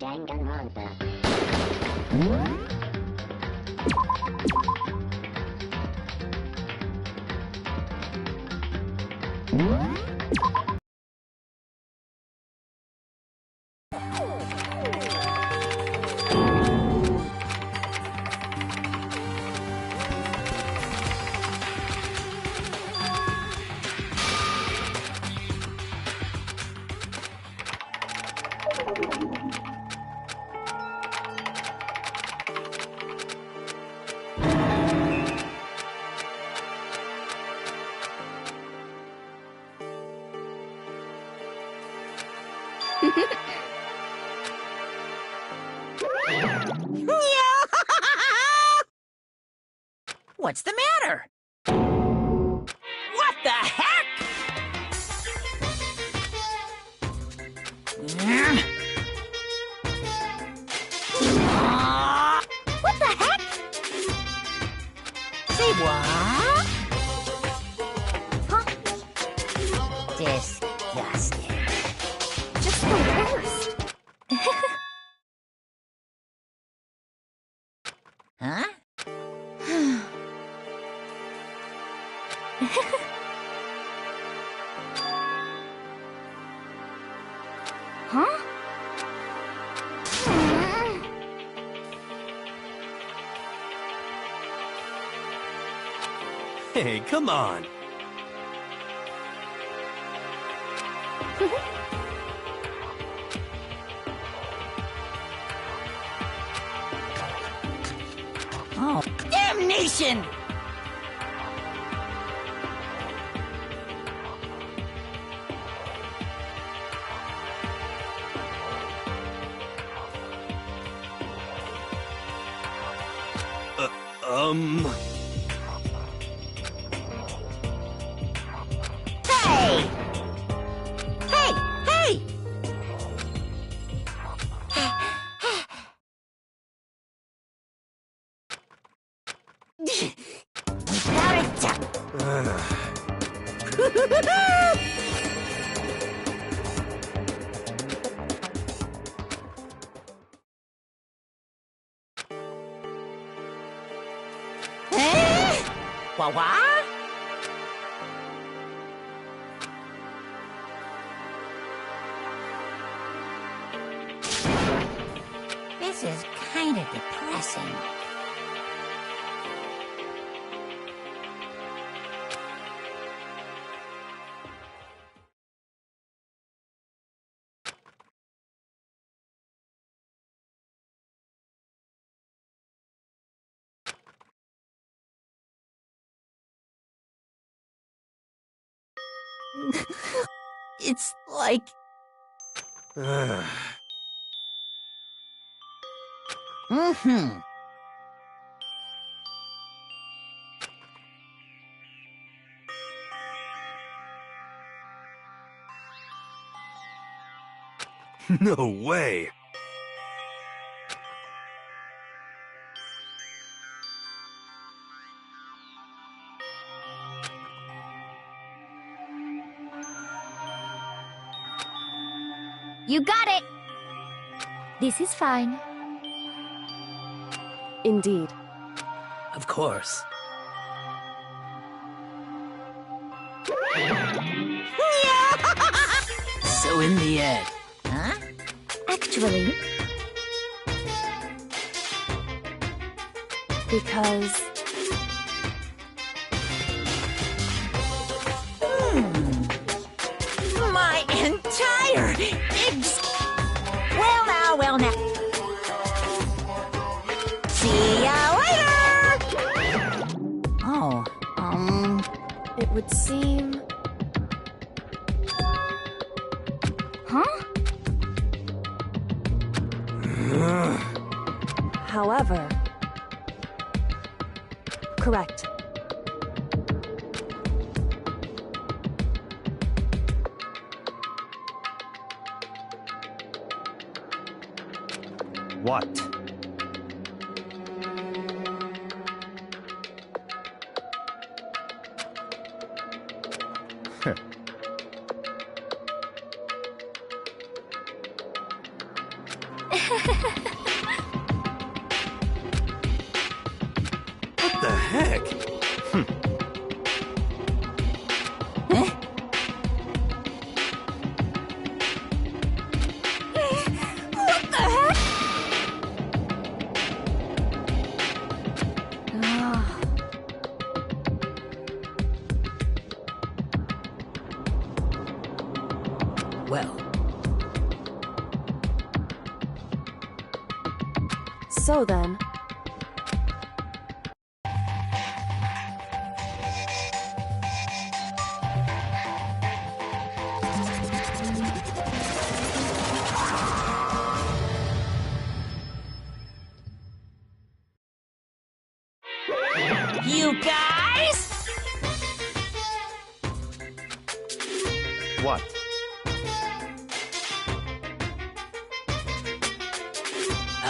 Danganrompa. What's the matter? What the heck? What the heck? Say what? Huh? Disgusting. Just the worst. Huh? Huh? Hey, come on. Oh, damnation! Hey! Hey! Hey! Without a doubt. What? This is kind of depressing. It's like... Mm-hmm. No way. You got it! This is fine. Indeed. Of course. So in the end. Huh? Actually... Because... My entire... Well now. See ya later! Oh, It would seem... Huh? However... Correct. What? What the heck? What the heck? Ah. Well, So then, You guys? What?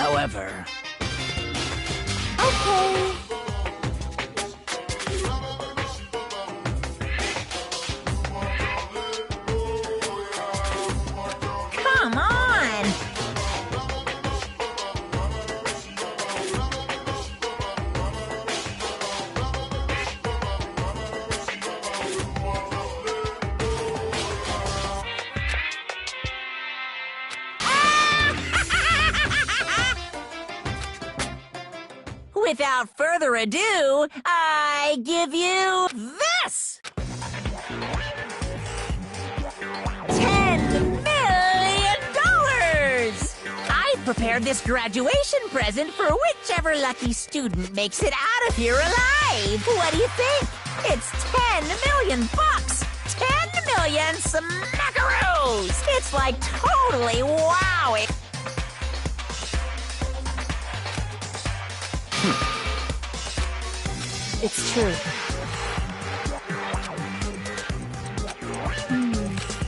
however, okay. Come on! Without further ado, I give you this! $10 million! I prepared this graduation present for whichever lucky student makes it out of here alive. What do you think? It's 10 million bucks! 10 million smackaroos! It's like totally wowing. It's true.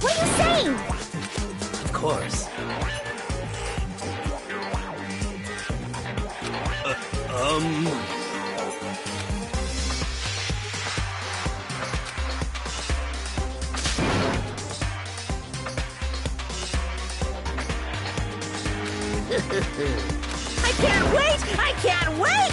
What are you saying? of course. I can't wait! I can't wait!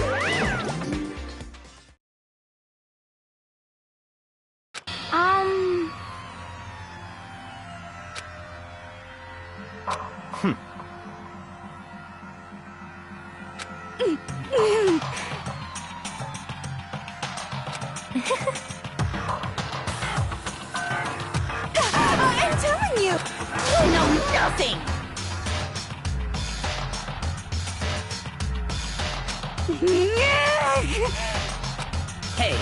I'm telling you! You know nothing! Hey,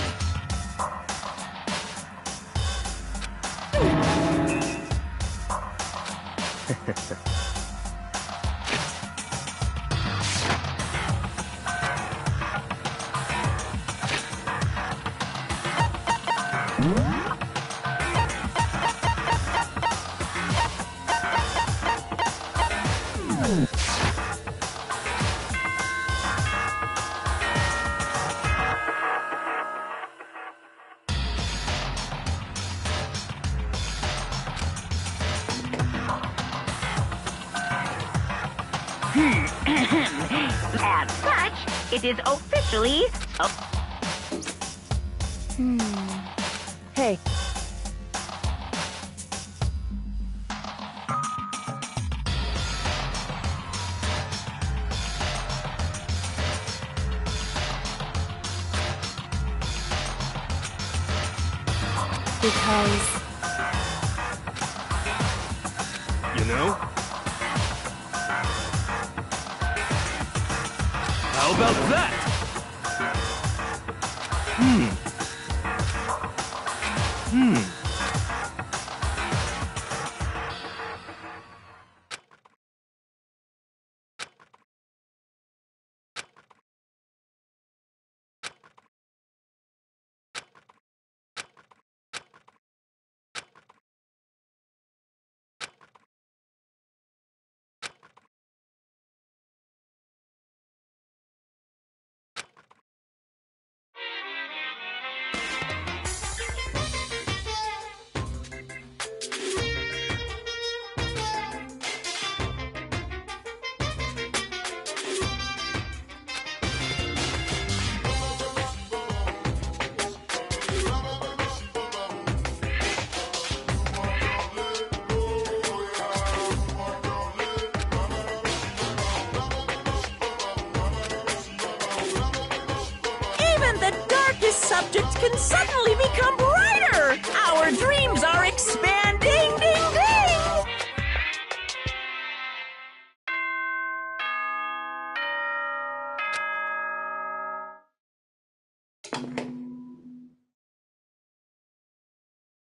As such, it is officially Hey, because you know? How about that? subjects can suddenly become brighter. Our dreams are expanding. Ding, ding.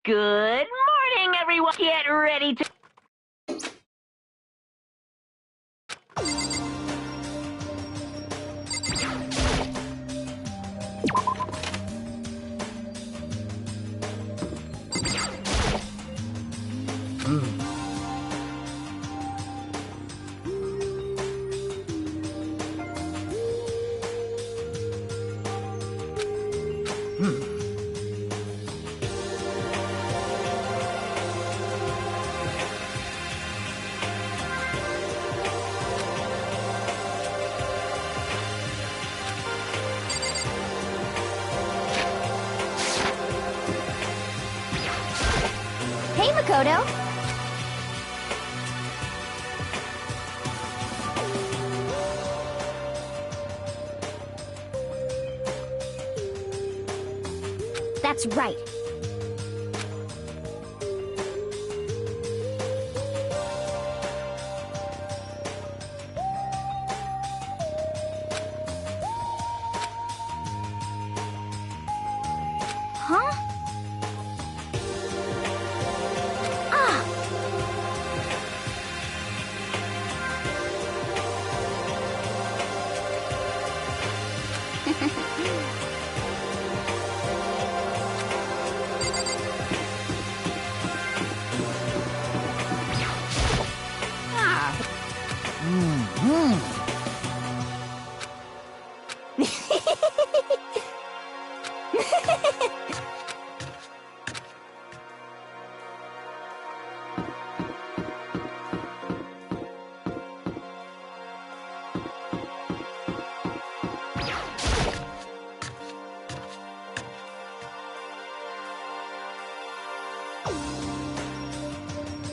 Good morning, everyone. Get ready to... Hey, Makoto. That's right. Huh? Ah!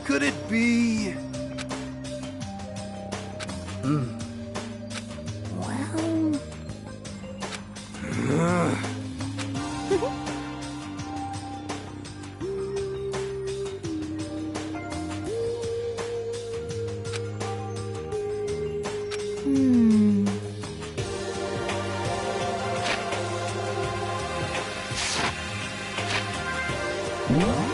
Could it be? Well...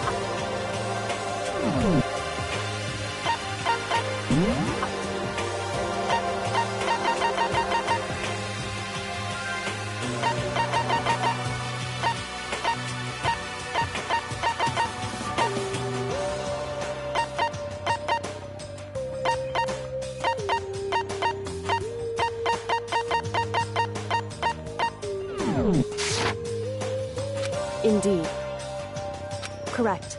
Hmm... Indeed. Correct.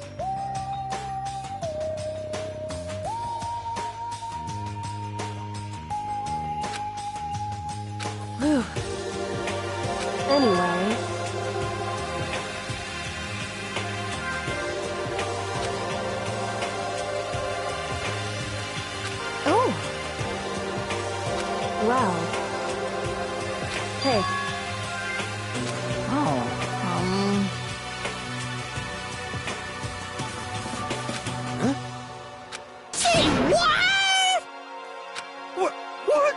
Whew. Anyway... Oh! Wow. Hey. Say what? What?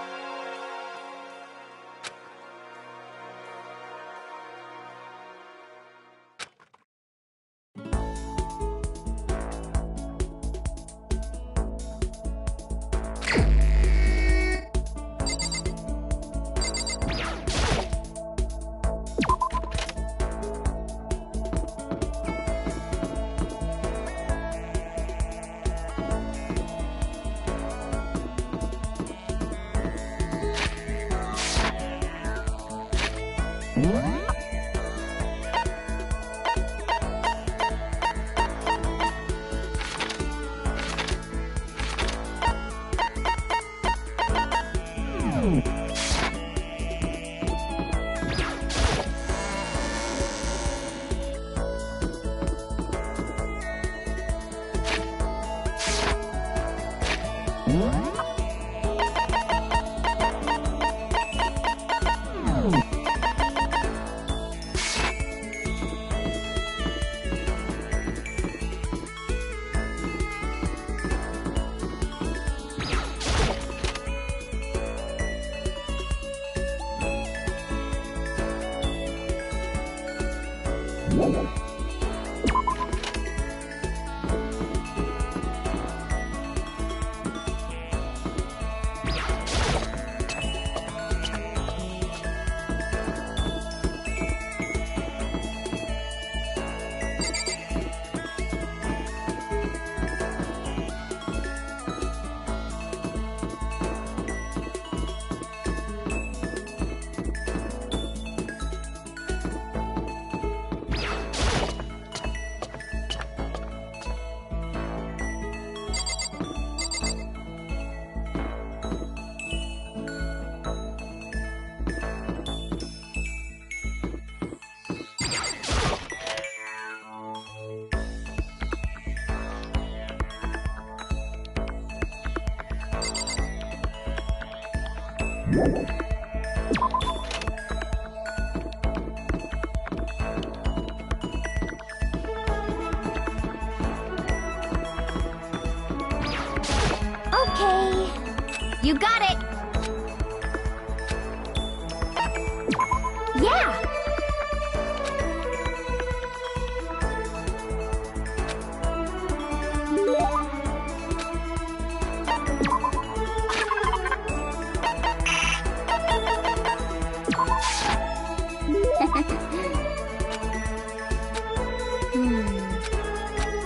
Okay. You got it! Yeah!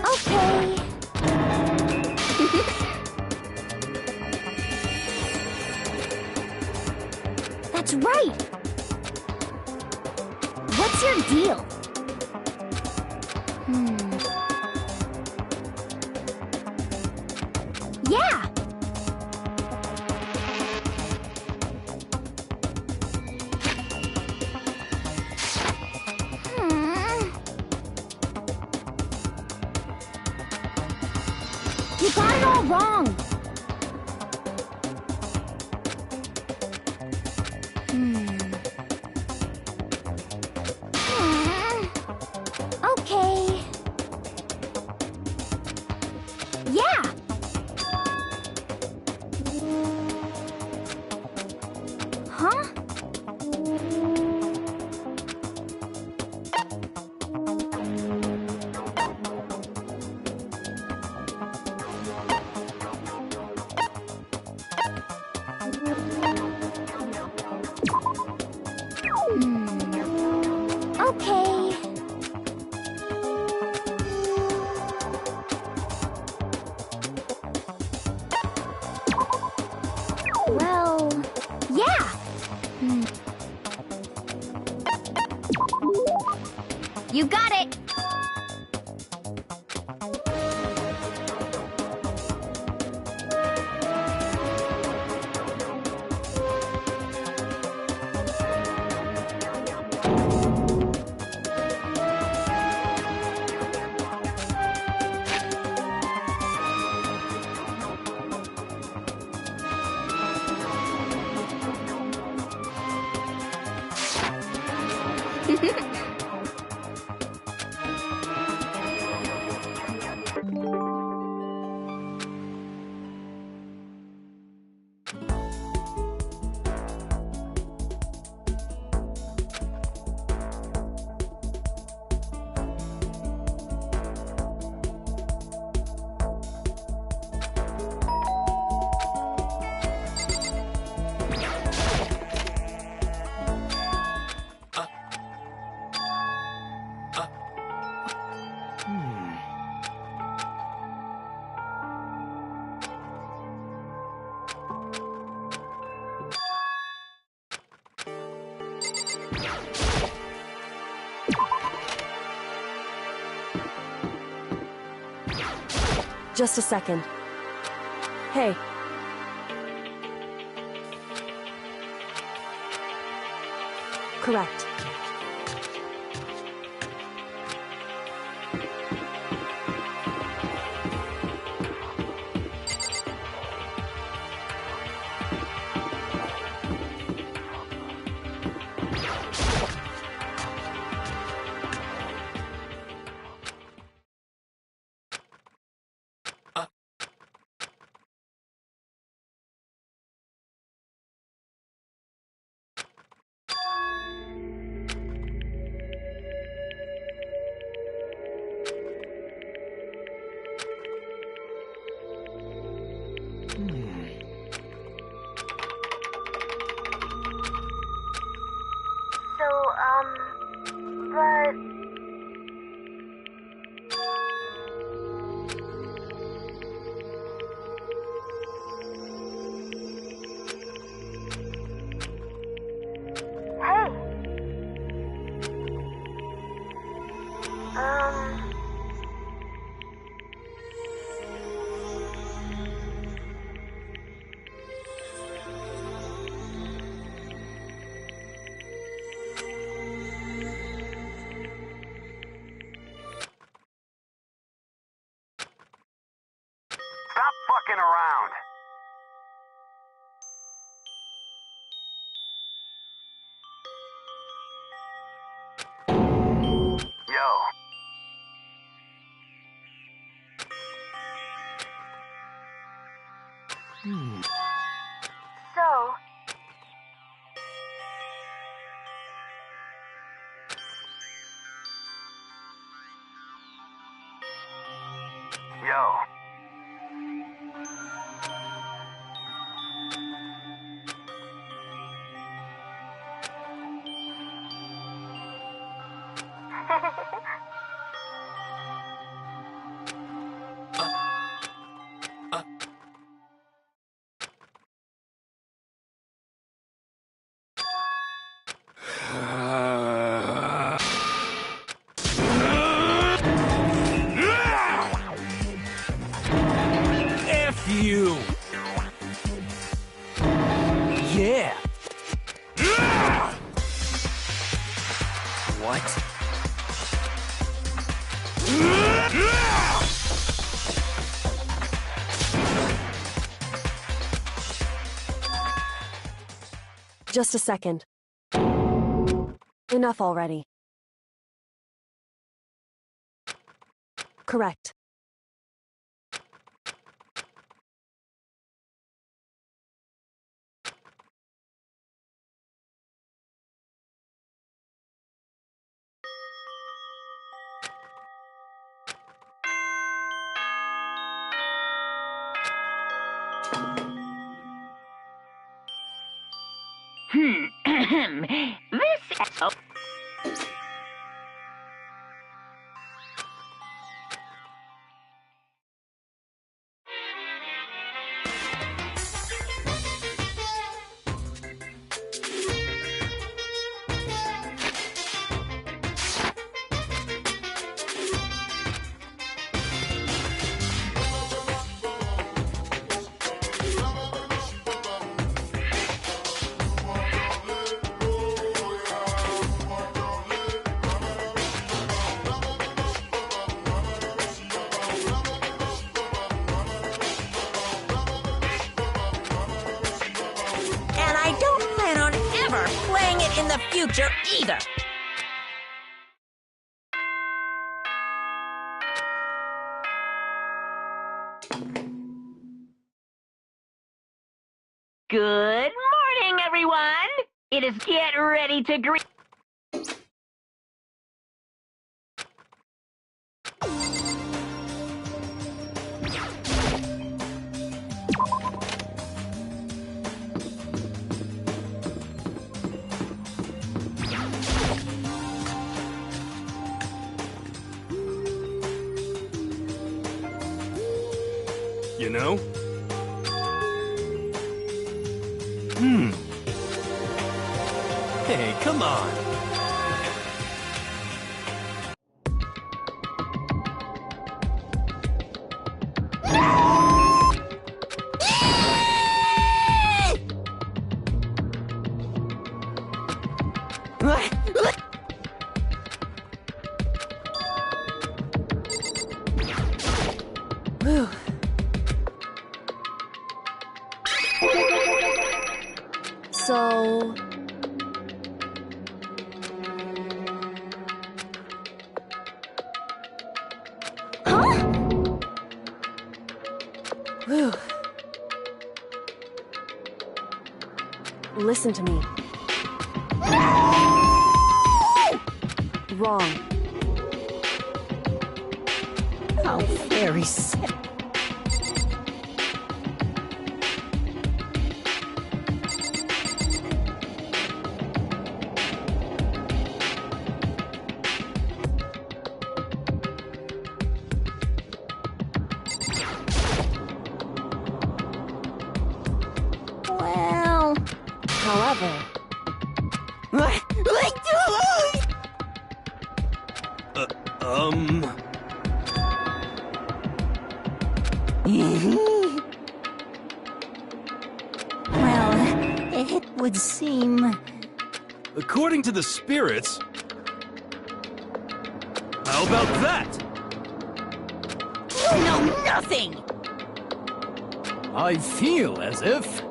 Okay. That's right! What's your deal? Yeah! You got it all wrong! Okay. Yeah! Huh? Okay. Well, yeah! You got it! Just a second. Hey. Correct. go. F you! Yeah! What? Just a second. Enough already. Correct. This. Oh. And I don't plan on ever playing it in the future either. Good morning, everyone. It is Get Ready to Greet. You know? Hey, come on. Whew. So... Whew. Listen to me. Wrong. How very sad. Well... However... Well, it would seem... According to the spirits... How about that? You know nothing! I feel as if...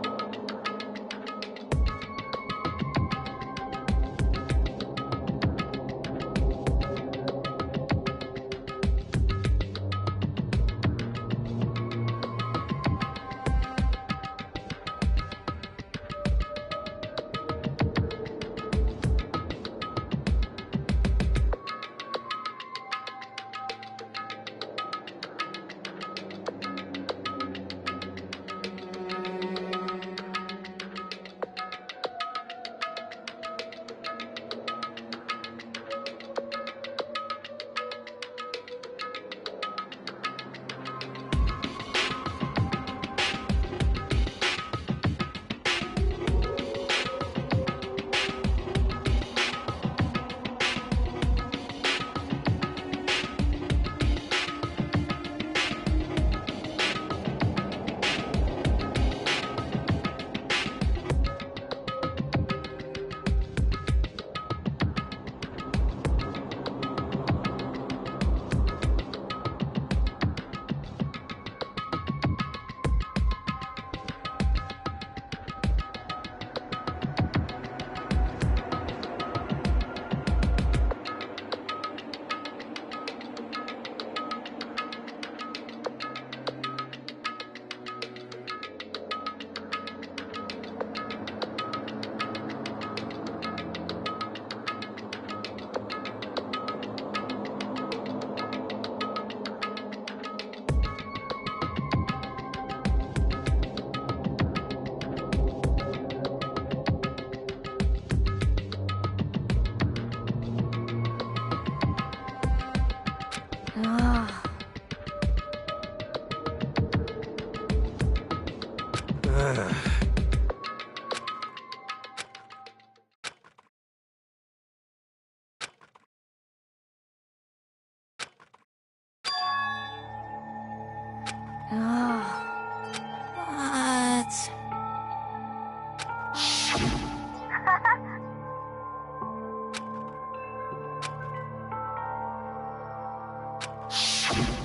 What?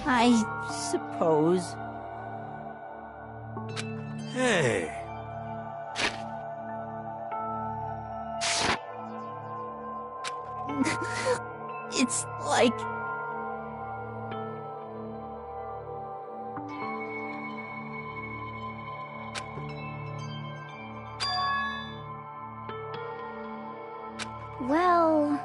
I suppose. Hey. It's like... Well...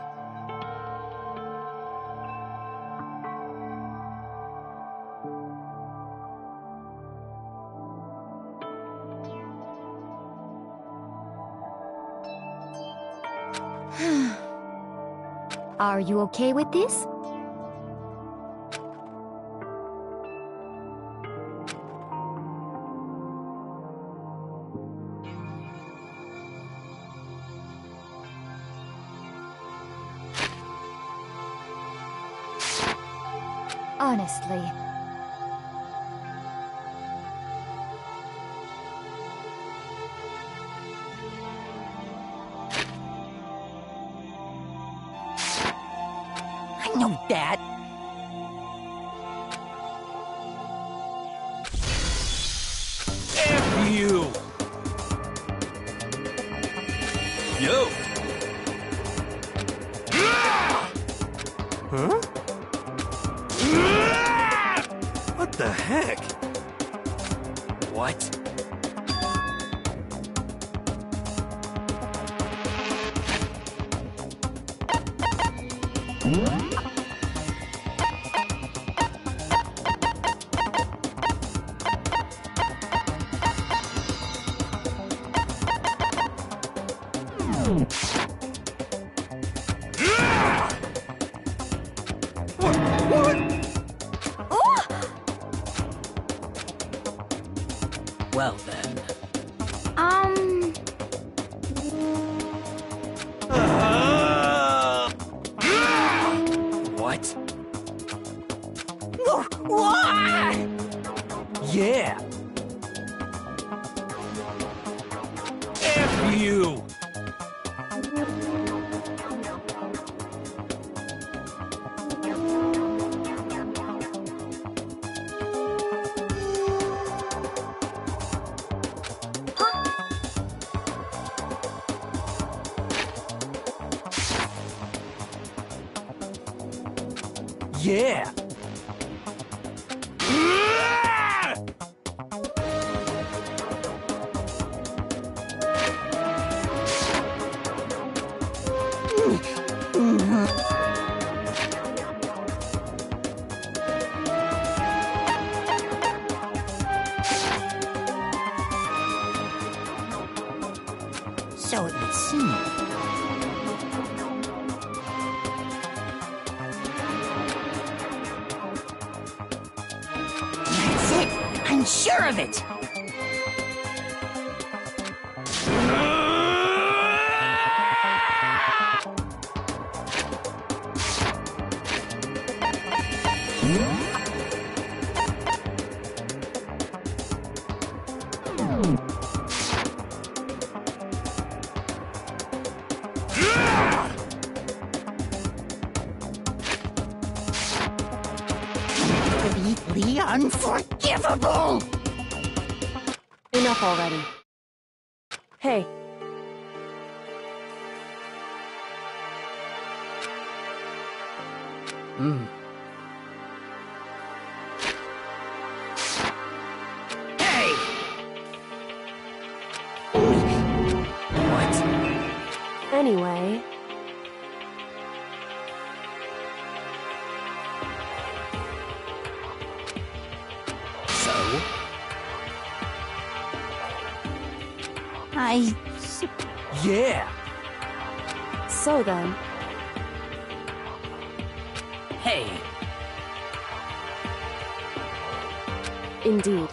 Are you okay with this? Honestly. I know that. F you! Yo! Huh? What the heck? What? Well then. What? Yeah! F you! Yeah! So it would seem. That's it! I'm sure of it! Completely unforgivable! Enough already. Hey, Hey! What? anyway, So? Yeah! so then, Hey! indeed.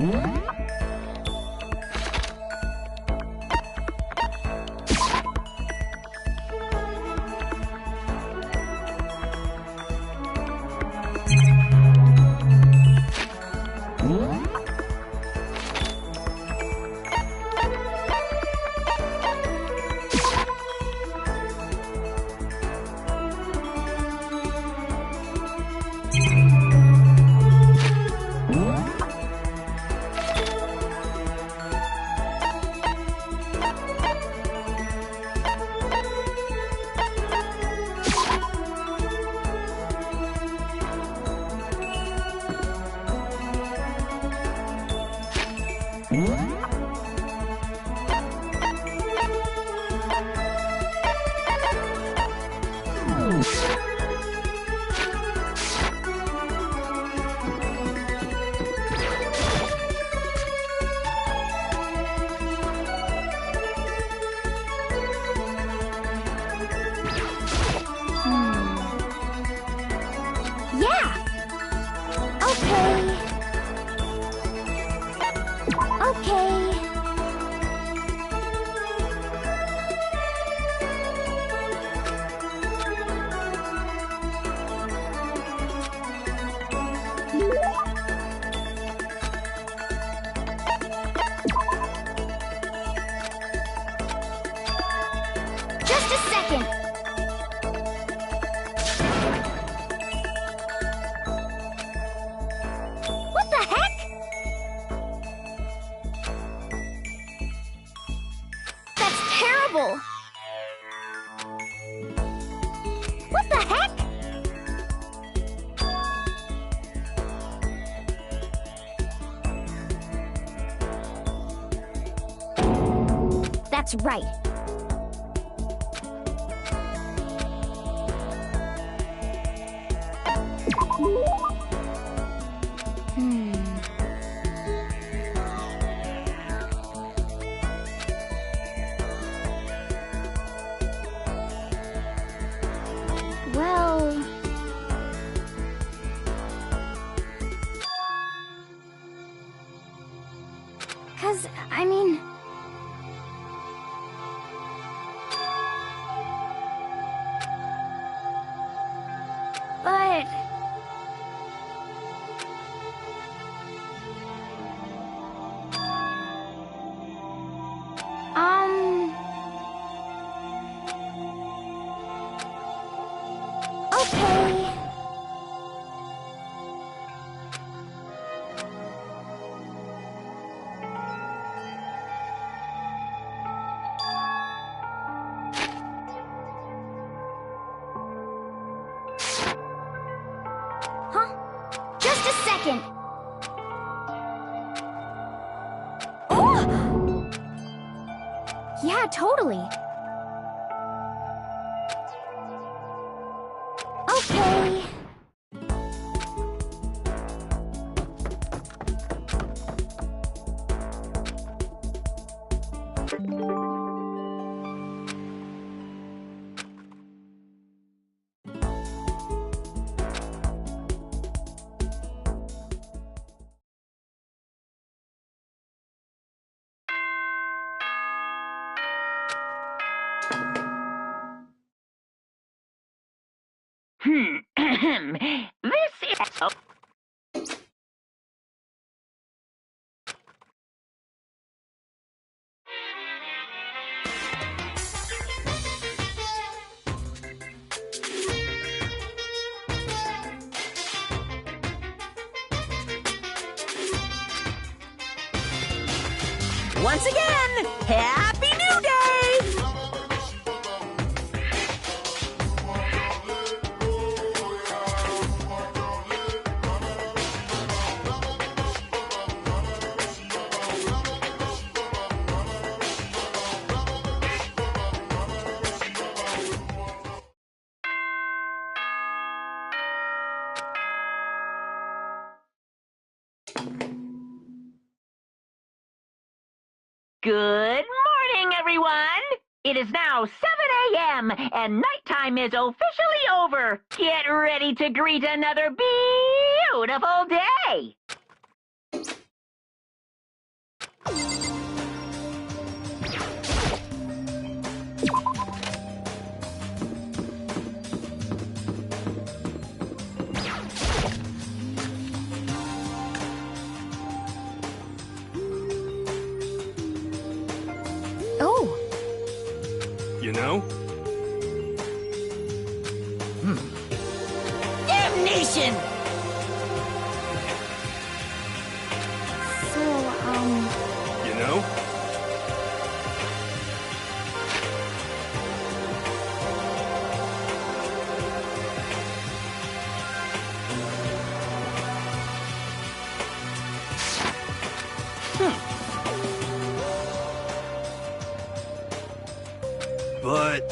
Yeah! Okay. Okay. Just a second. What the heck? That's terrible. What the heck? That's right. Well... 'cause, I mean... But... Okay. Huh? Just a second. Oh! Yeah, totally. Okay. This is... Oh. Once again, Happy New Day! Good morning, everyone! It is now 7 a.m. and nighttime is officially over. Get ready to greet another beautiful day! Oh, You know? Damnation! so, You know? But...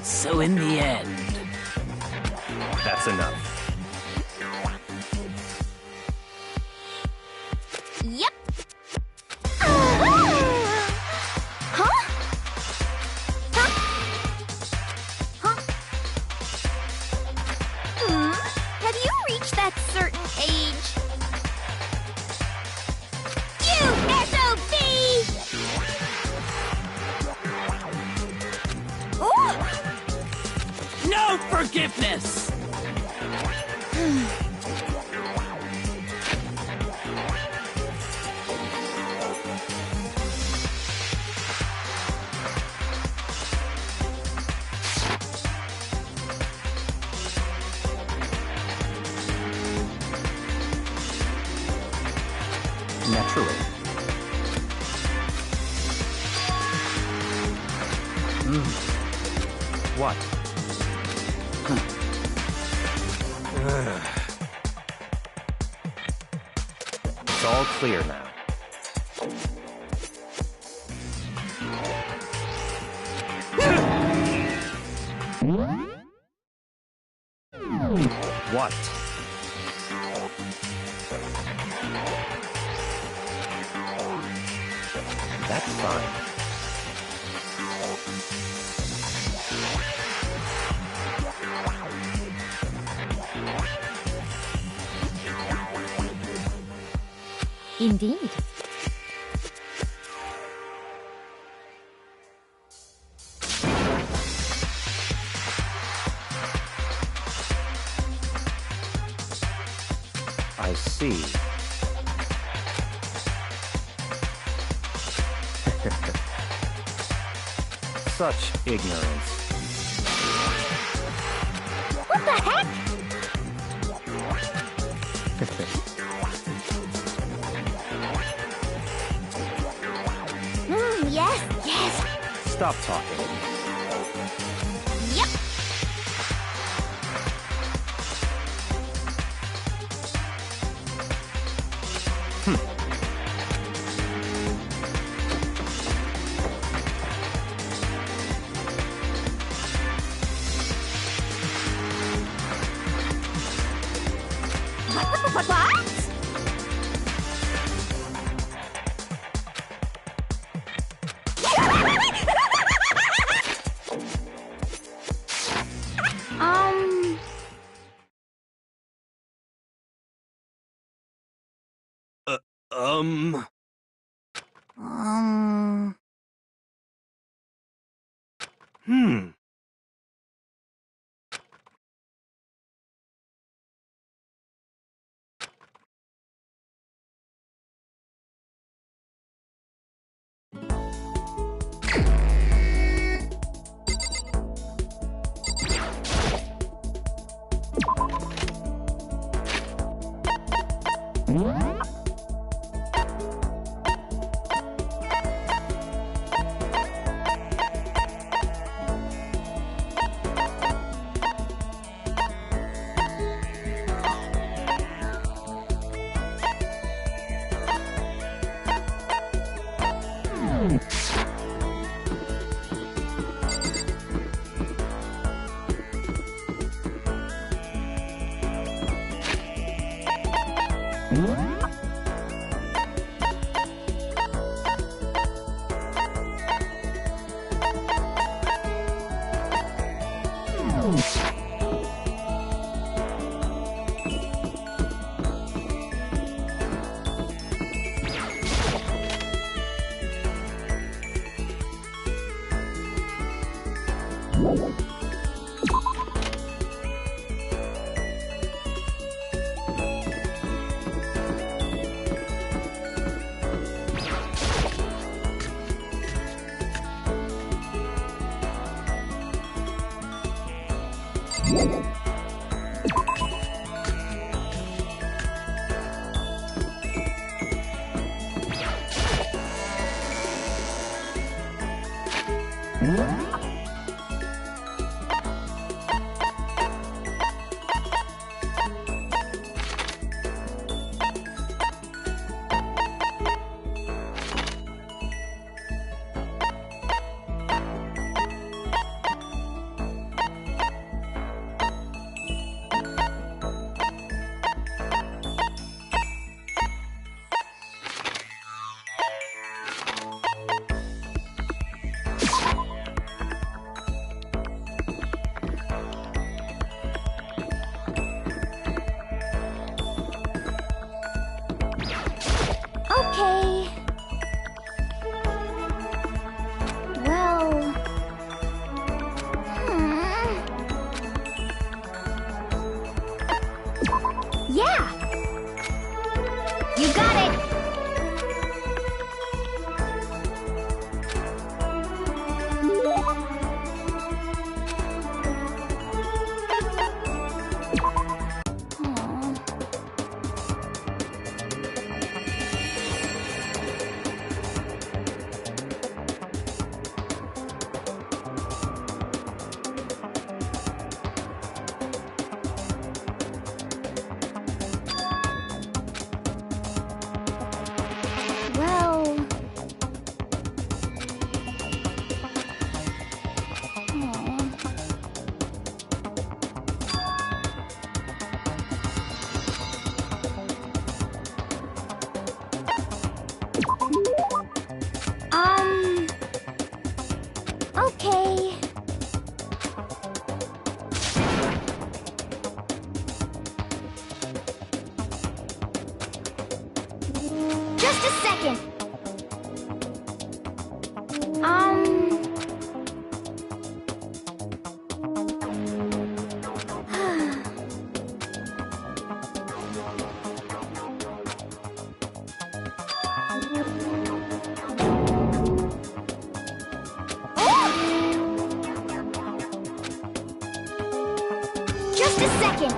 So in the end... That's enough. yep. Huh? Huh? Huh? Have you reached that certain age? You SOB! Ooh! No forgiveness! Naturally. What? It's all clear now. What? That's fine. Indeed. I see. Such ignorance. What the heck? Yes, yes. Stop talking. Yep. What? Um... Hmm. Yeah! You got it! Well... Okay. Just a second. Just a second.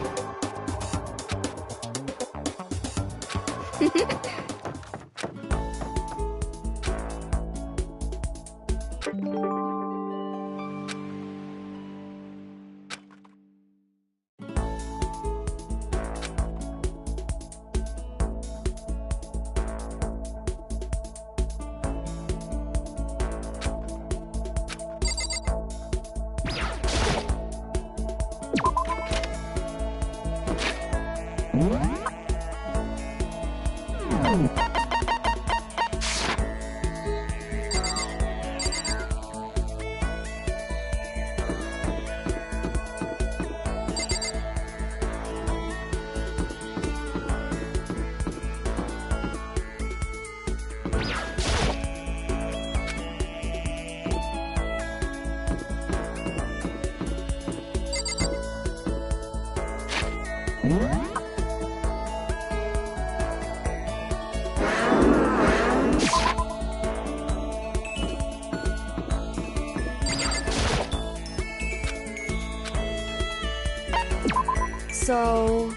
So...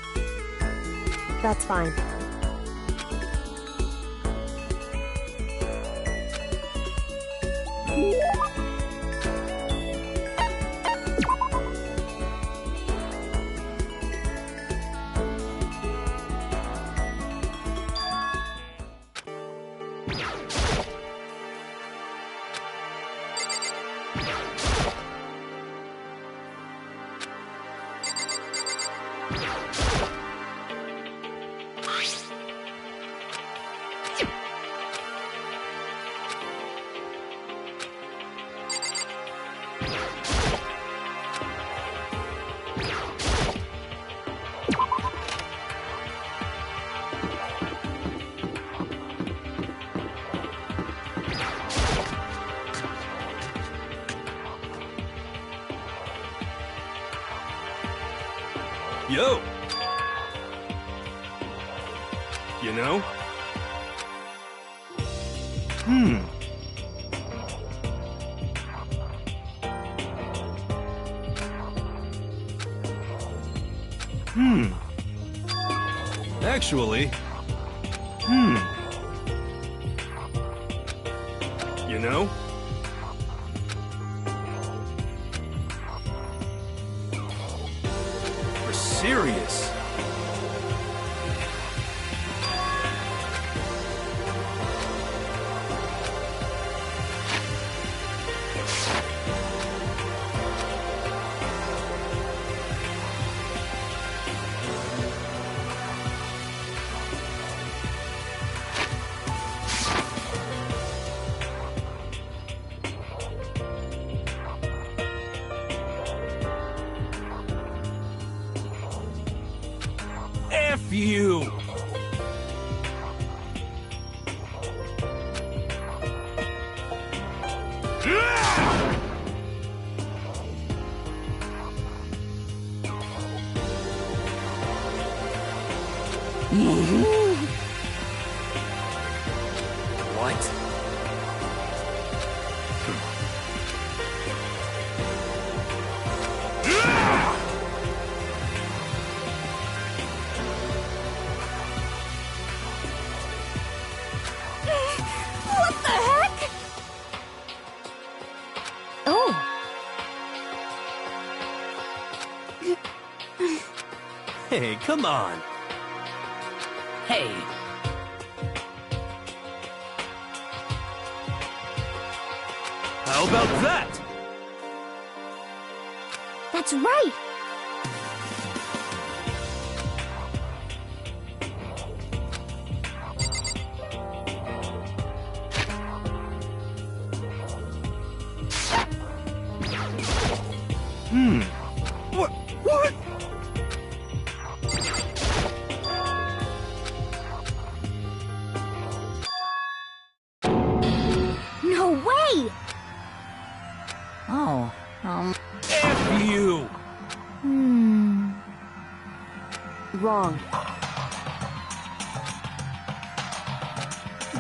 that's fine. Yo! You know? Actually... You know? For serious. F you! What? What the heck? Oh, Hey, come on. Hey, How about that? that's right. What? What? No way! oh, F you! Wrong.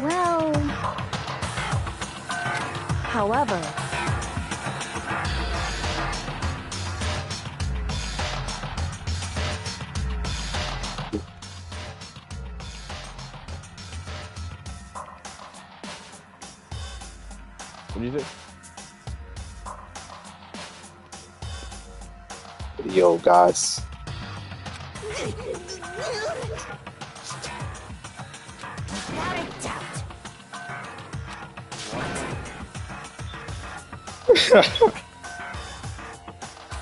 Well, However, What do you say? Yo, guys. without a doubt.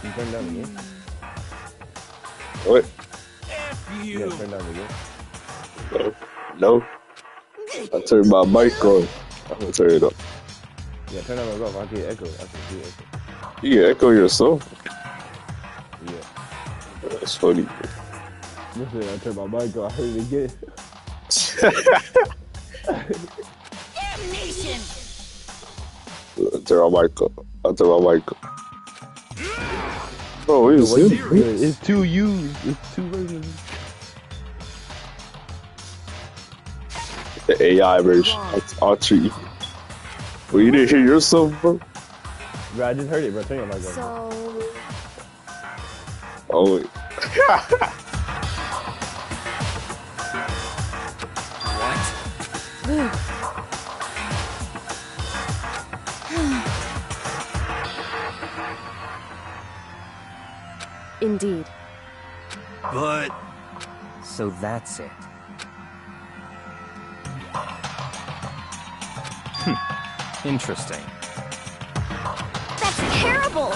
You turn down the game? What? F You you! gotta turn down the game. No. I turned my mic on. I'm gonna turn it up. Yeah, turn down the off. I can hear echo. I can hear echo. You can echo yourself. Yeah. That's funny. Listen, I turned my mic on. I heard it again. Damnation! Turn my mic on. I turn my mic on. Bro, it's Wait, serious. it's two U's. It's two versions. The AI version. I'll treat you. Well, you didn't hear yourself, bro? Bro, I just heard it, bro. Turn your mic on. so Oh, wait. indeed. But So that's it. Interesting. that's terrible!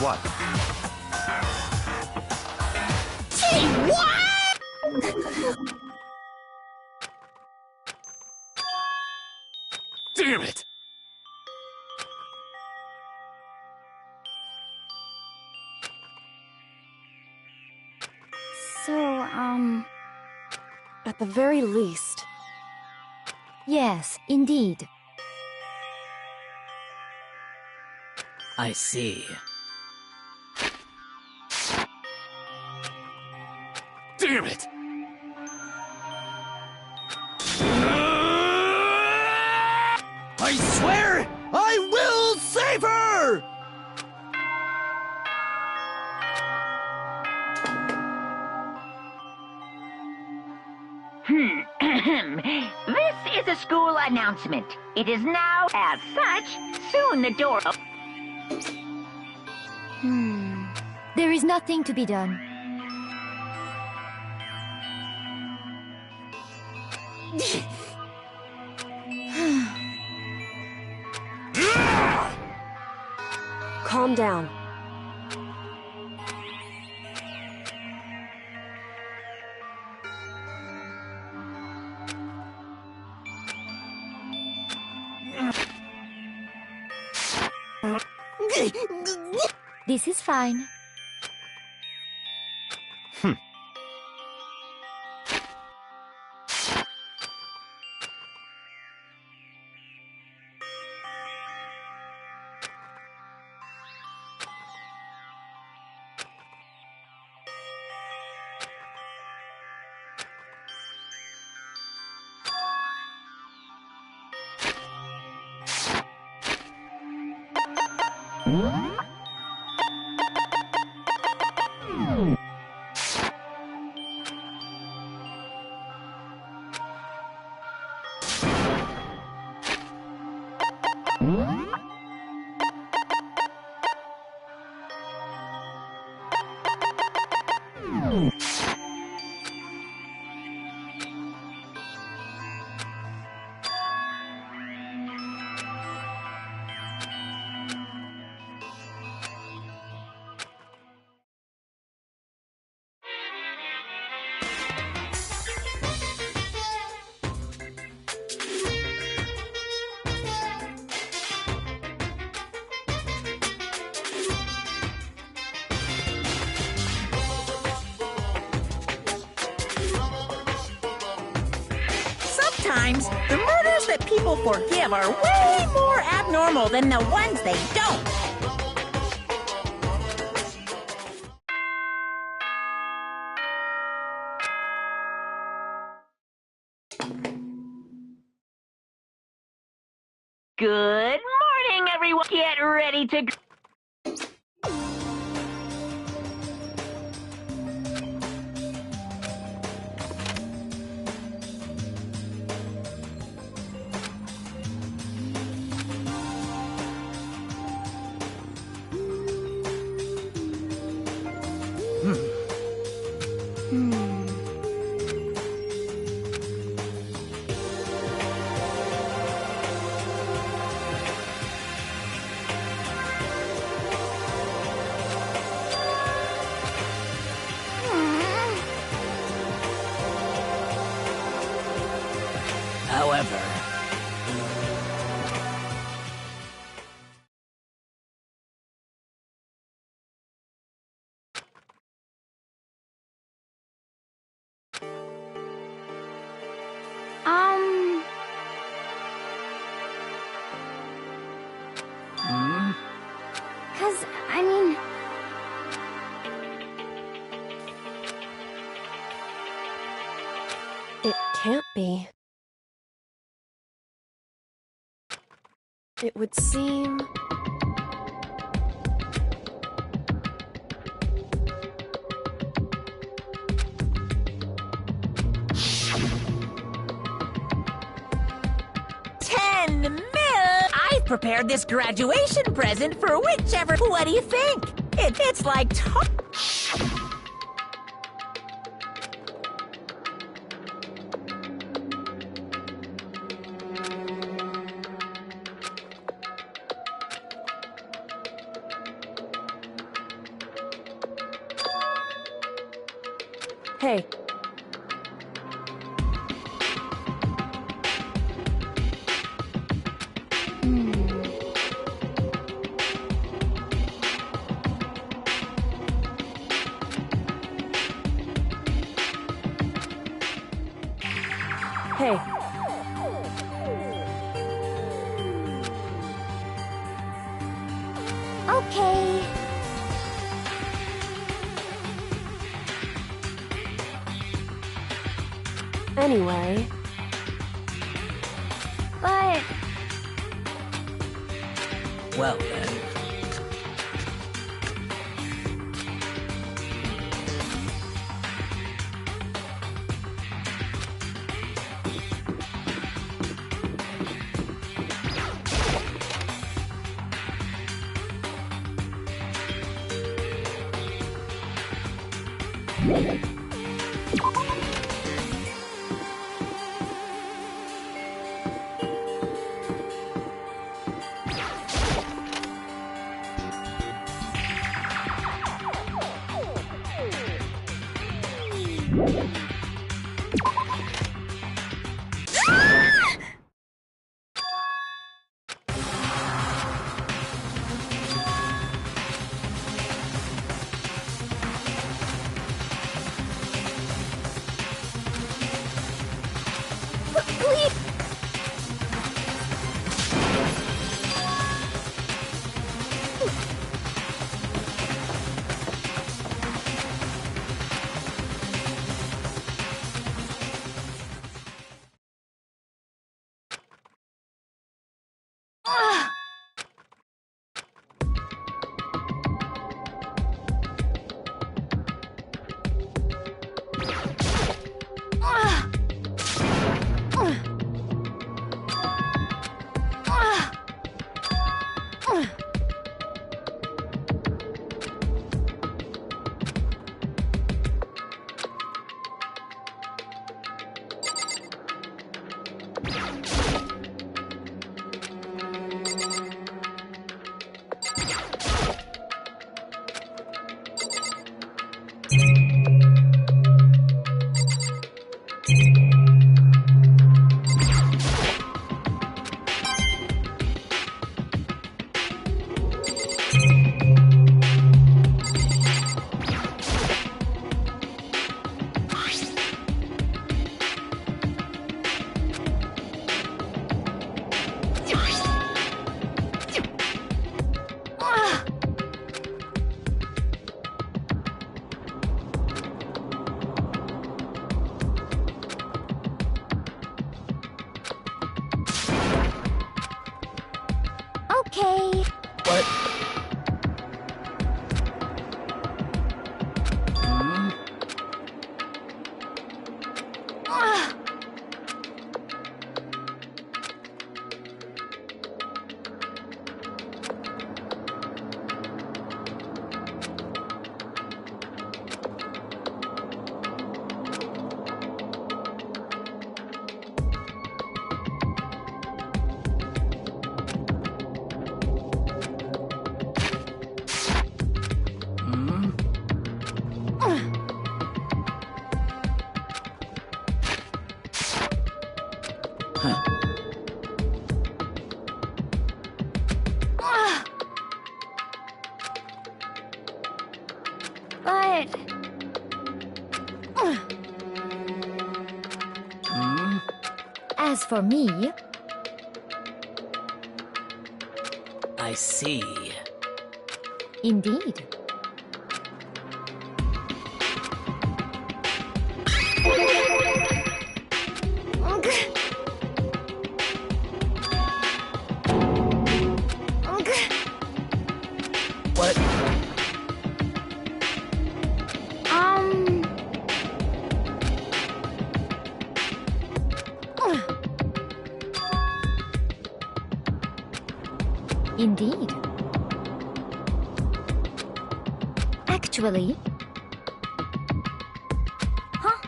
What? Gee, what? damn it! So, At the very least, yes, indeed. I see. Damn it! I swear I will save her! This is a school announcement. It is now, as such, soon the door. There is nothing to be done. Calm down. This is fine. Sometimes, the murders that people forgive are way more abnormal than the ones they don't. Good morning, everyone. Get ready to... However, Cause, I mean... It can't be. It would seem... I've prepared this graduation present for whichever... What do you think? It's like... Hey. Hey. Okay. Anyway. But... well then. Okay. What? Hmm? Hmm? But Hmm? as for me, I see. indeed. What? Indeed. Actually. Huh?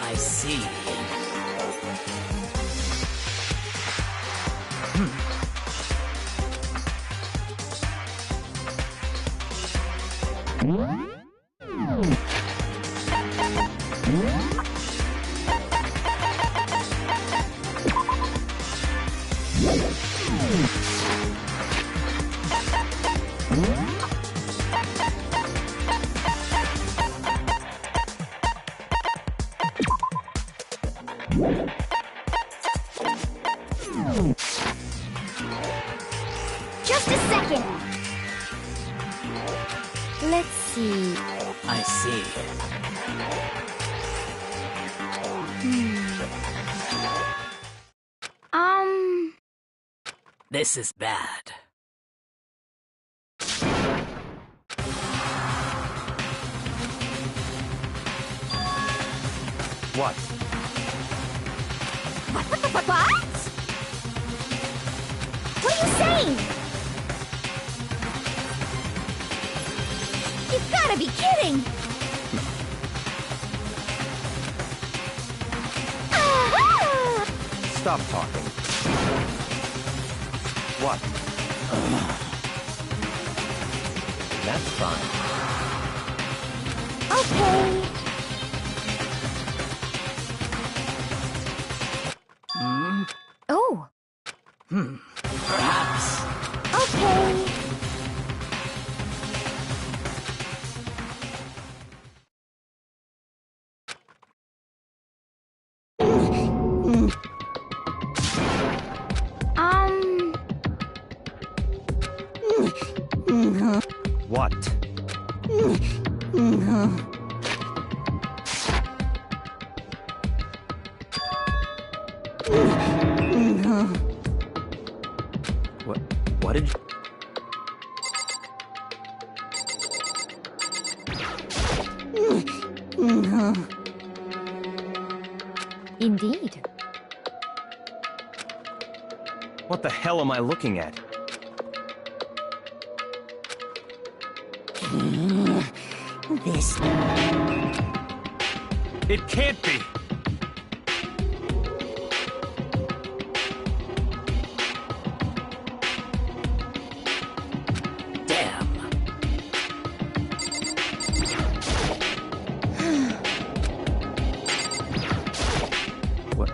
I see. Just a second. Let's see. I see. This is bad. What? What? What are you saying? You've gotta be kidding! Stop talking. What? That's fine. Okay. Oh, Perhaps. okay. What? What did you... Indeed. What the hell am I looking at? This. It can't be! Damn. What?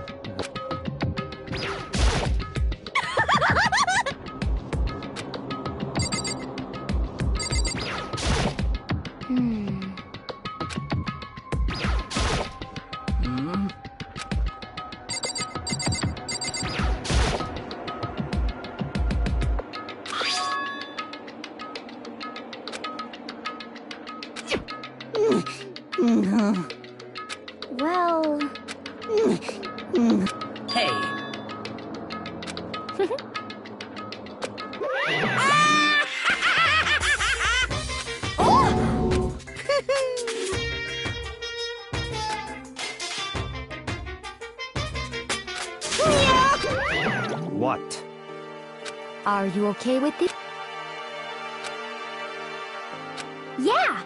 Well, Hey. What? are you okay with this? Yeah.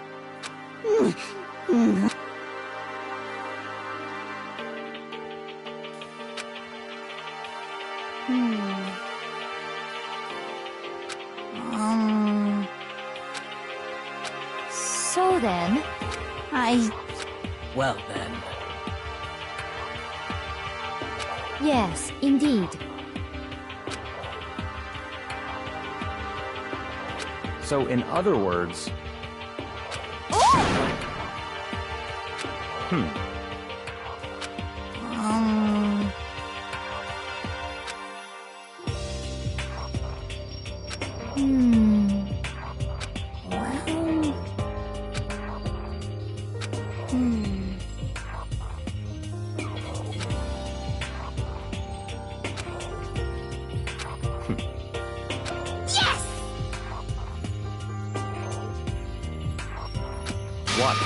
So then, Well then. yes, indeed. So, in other words... What?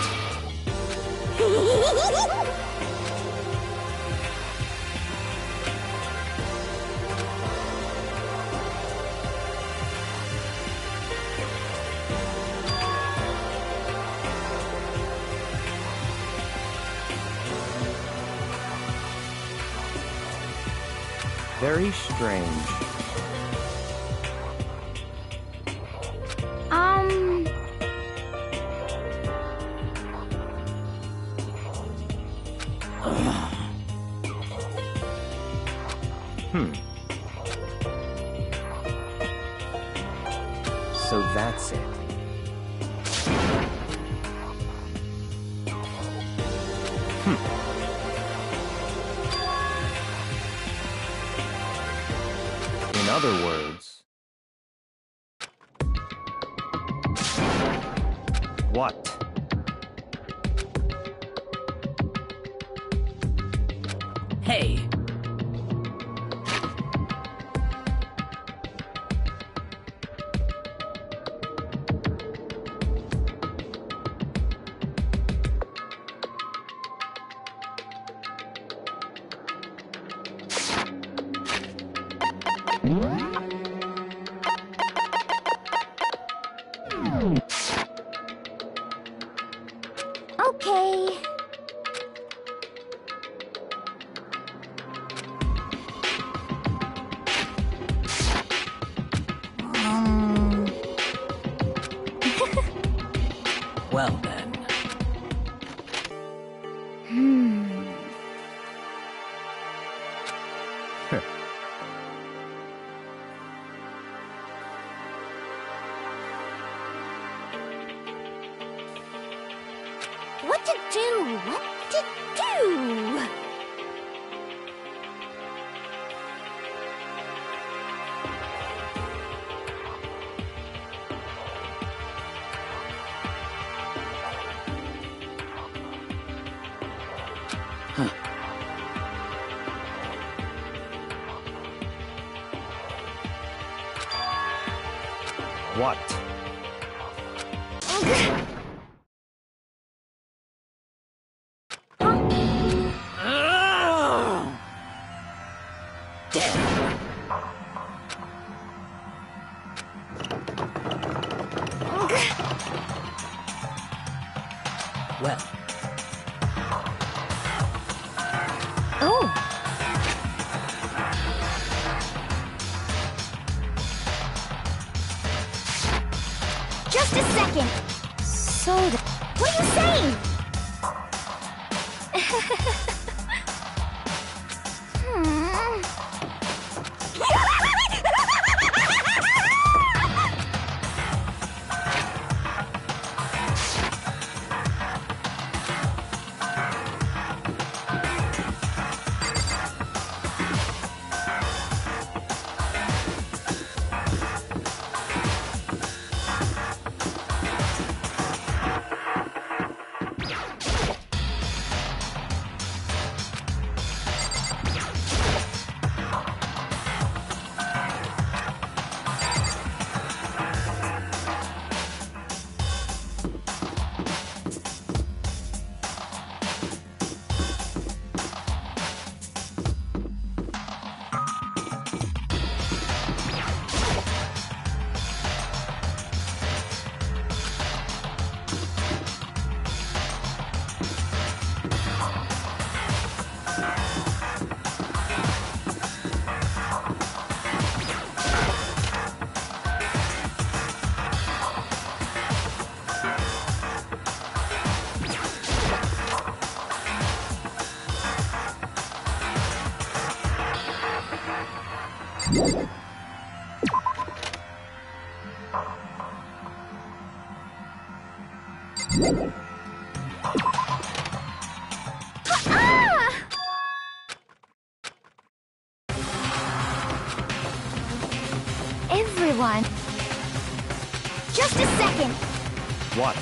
Very strange. So that's it. In other words, what? Hey. Okay. Well then. What to do? What to do? What? Damn. Well, Oh. Just a second. What are you saying? Everyone. Just a second. What?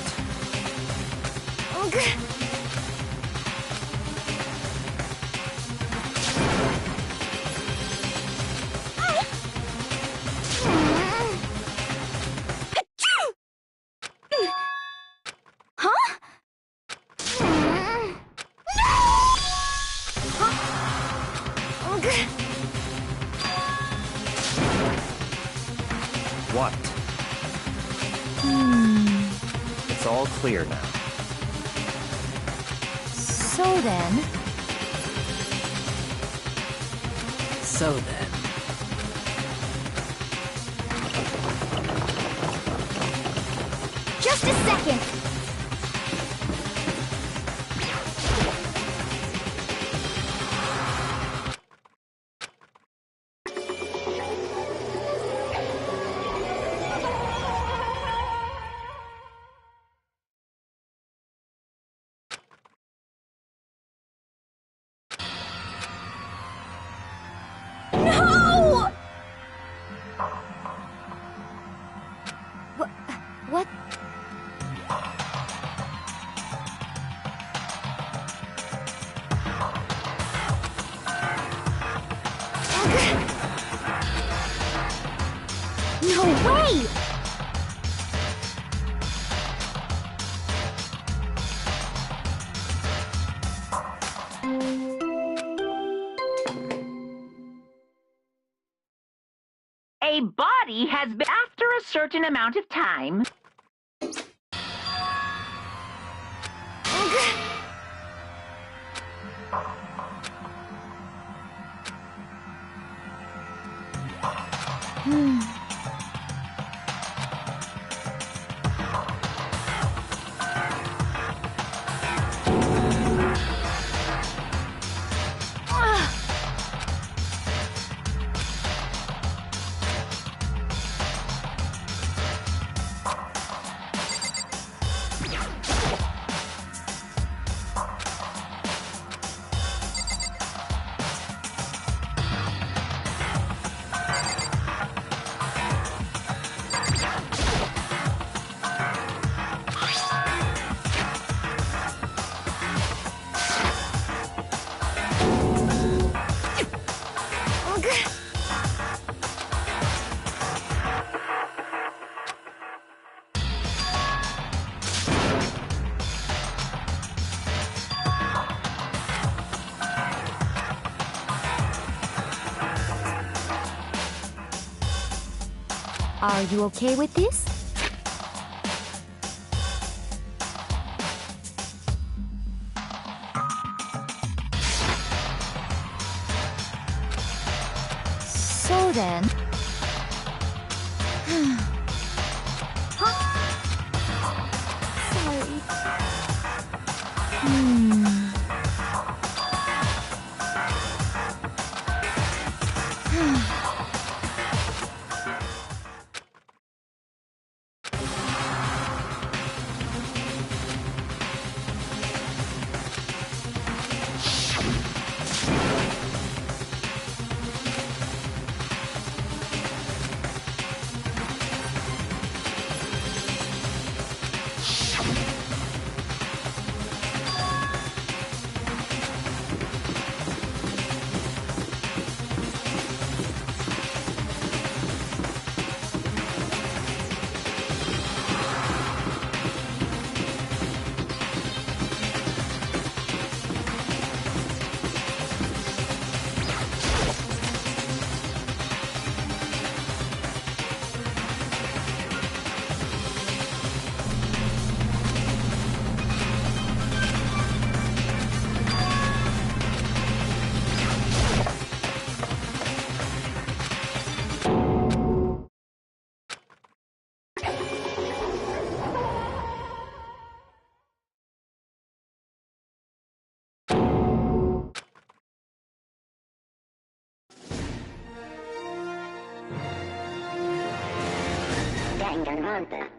Huh? What? It's all clear now. So then, so then. just a second. No! No way! A body has been after a certain amount of time. Are you okay with this? So then... Sorry. Danganrompa.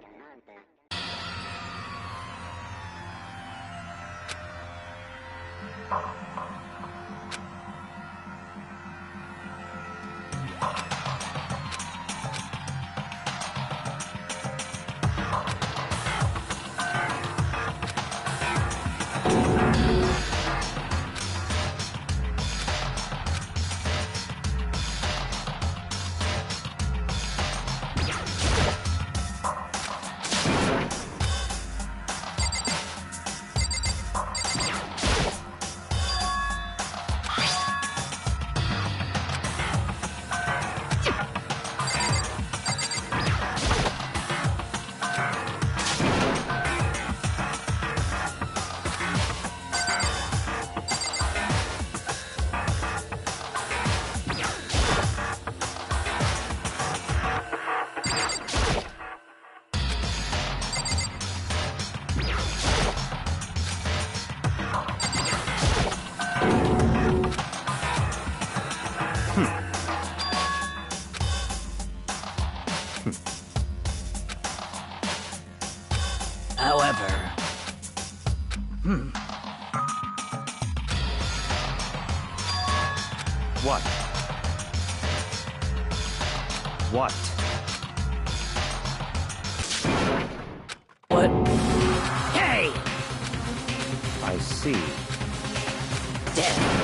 However... What? What? What? Hey! I see. Damn.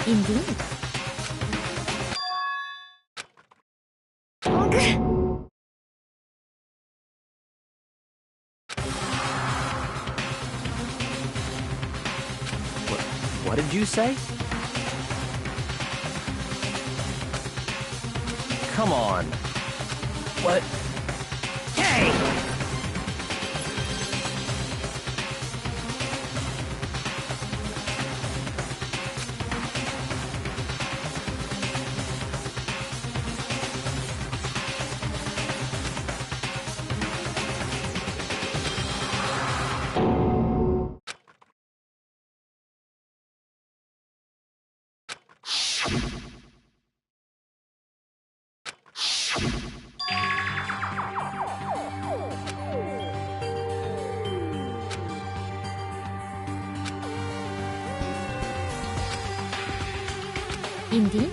Indeed. What did you say? Come on. What? Gay! Indeed.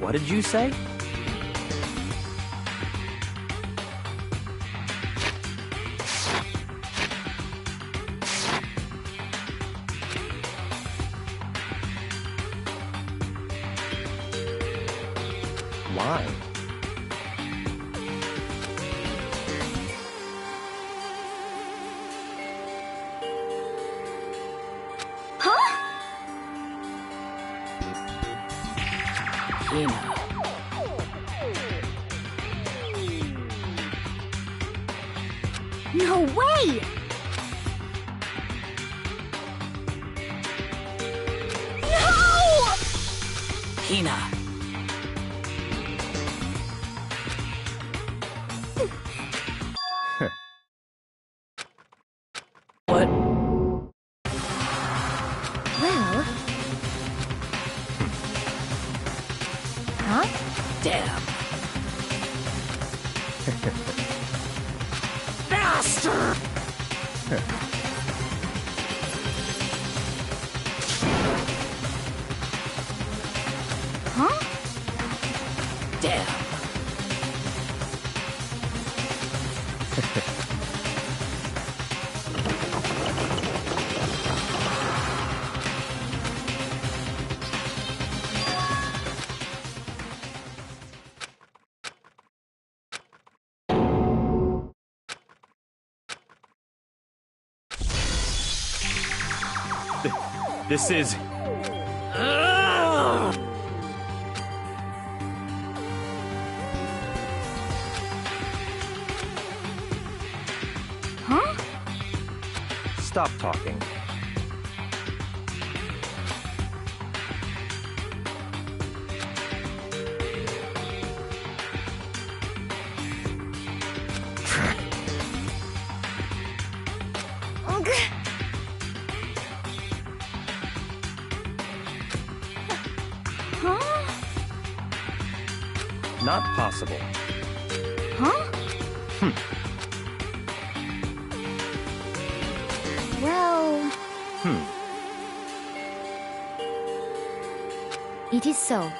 What did you say? Why? Hina. No way! Hina. What? Well... Huh? Damn. Bastard! Huh? Damn. This is... Huh? Stop talking. Huh? Not possible. Huh? Well... It is so.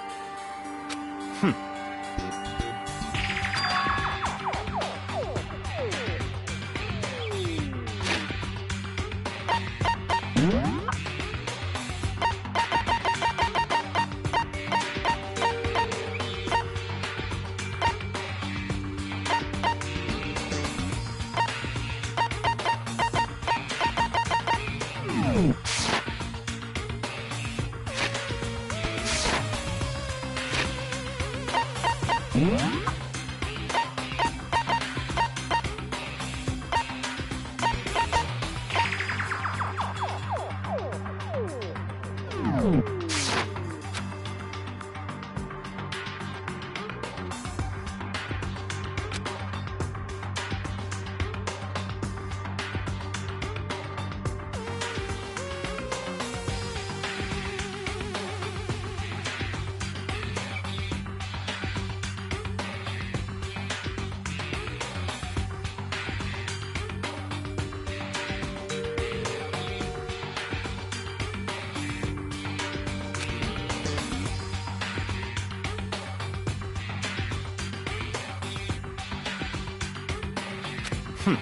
That's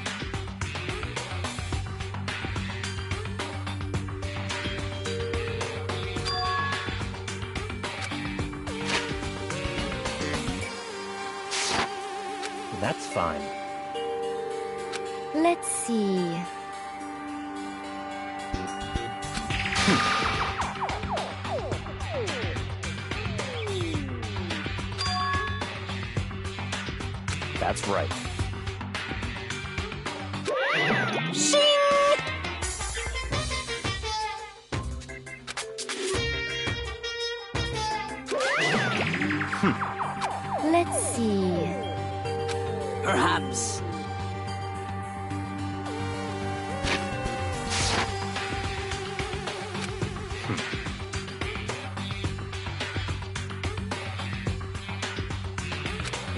fine. Let's see. That's right. Let's see. Perhaps.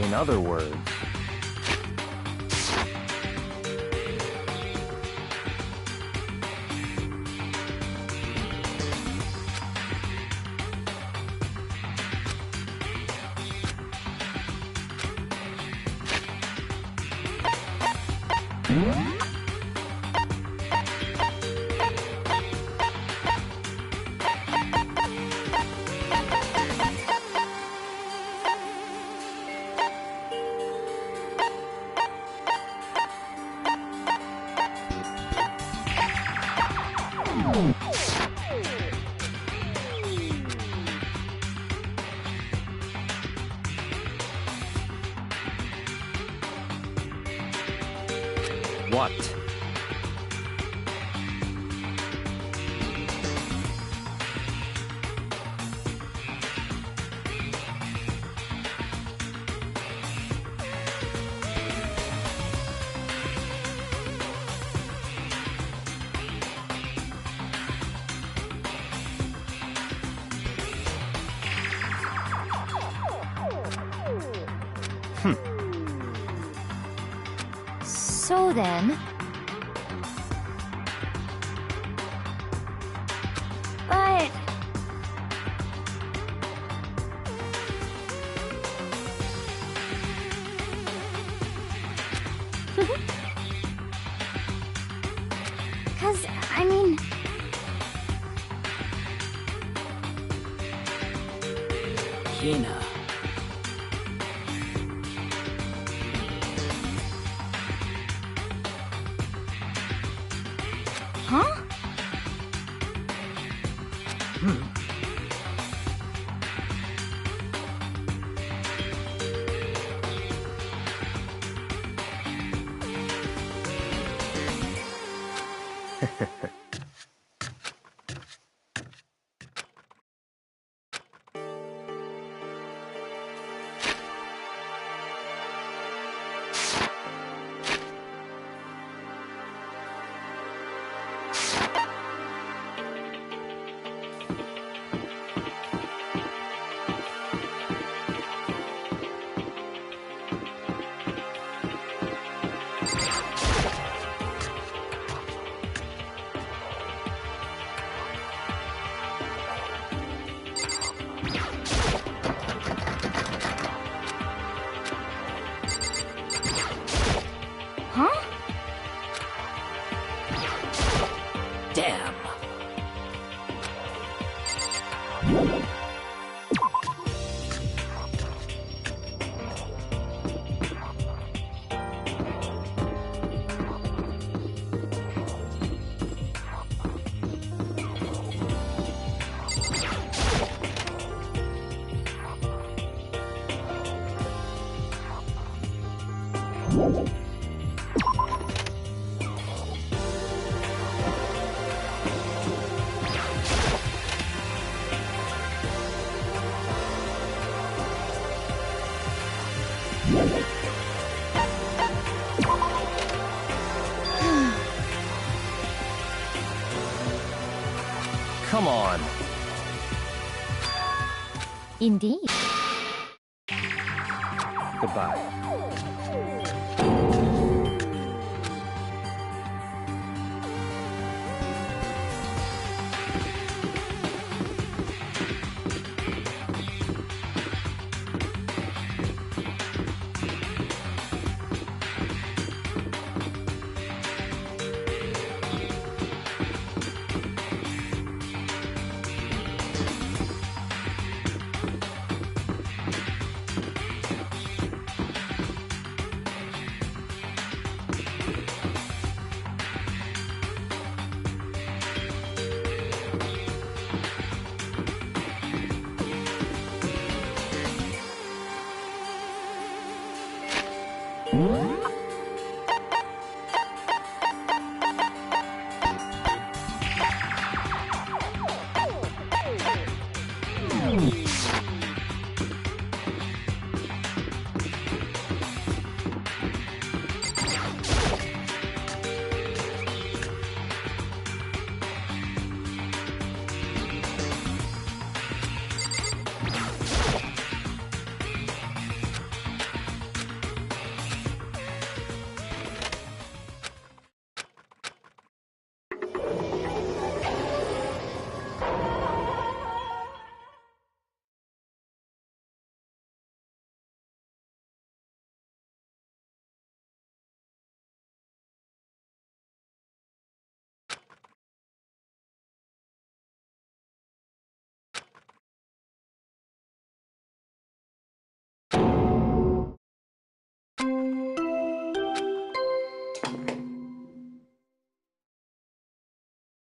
In other words, what? So then... But... Cause, I mean... Hina. Huh? Huh? Damn. Come on. Indeed. Goodbye.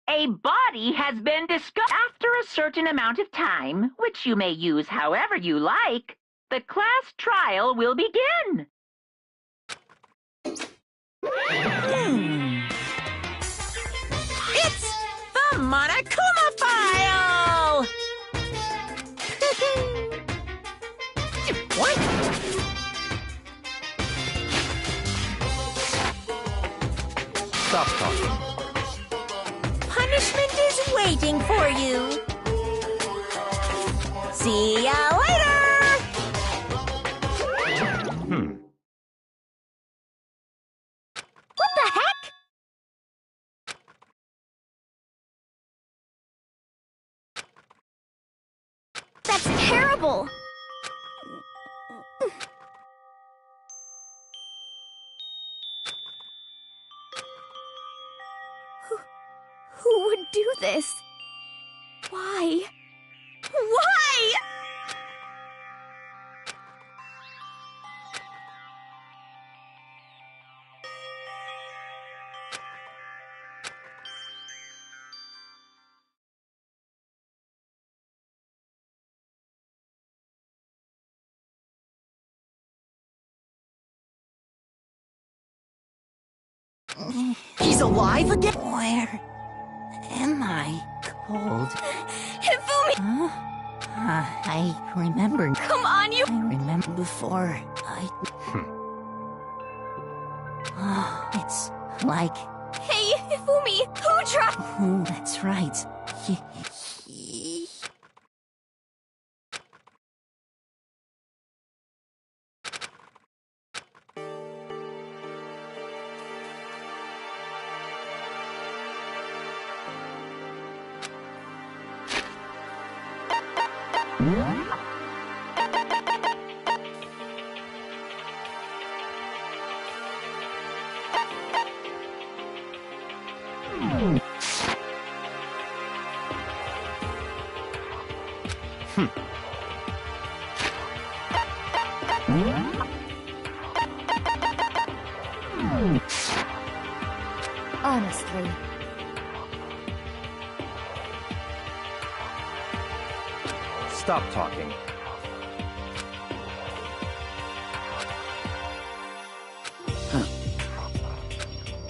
A body has been discovered. After a certain amount of time, which you may use however you like, the class trial will begin. It's the Monokuma file! What? Stop talking. Punishment is waiting for you. See ya later! What the heck? That's terrible! Who would do this? Why? Why? He's alive again? Where am I? Cold. Hifumi! Huh? I remember. Come on, you... I remember before I... Oh, it's like... Hey, Hifumi! Who tried... Oh, that's right. Honestly. Stop talking.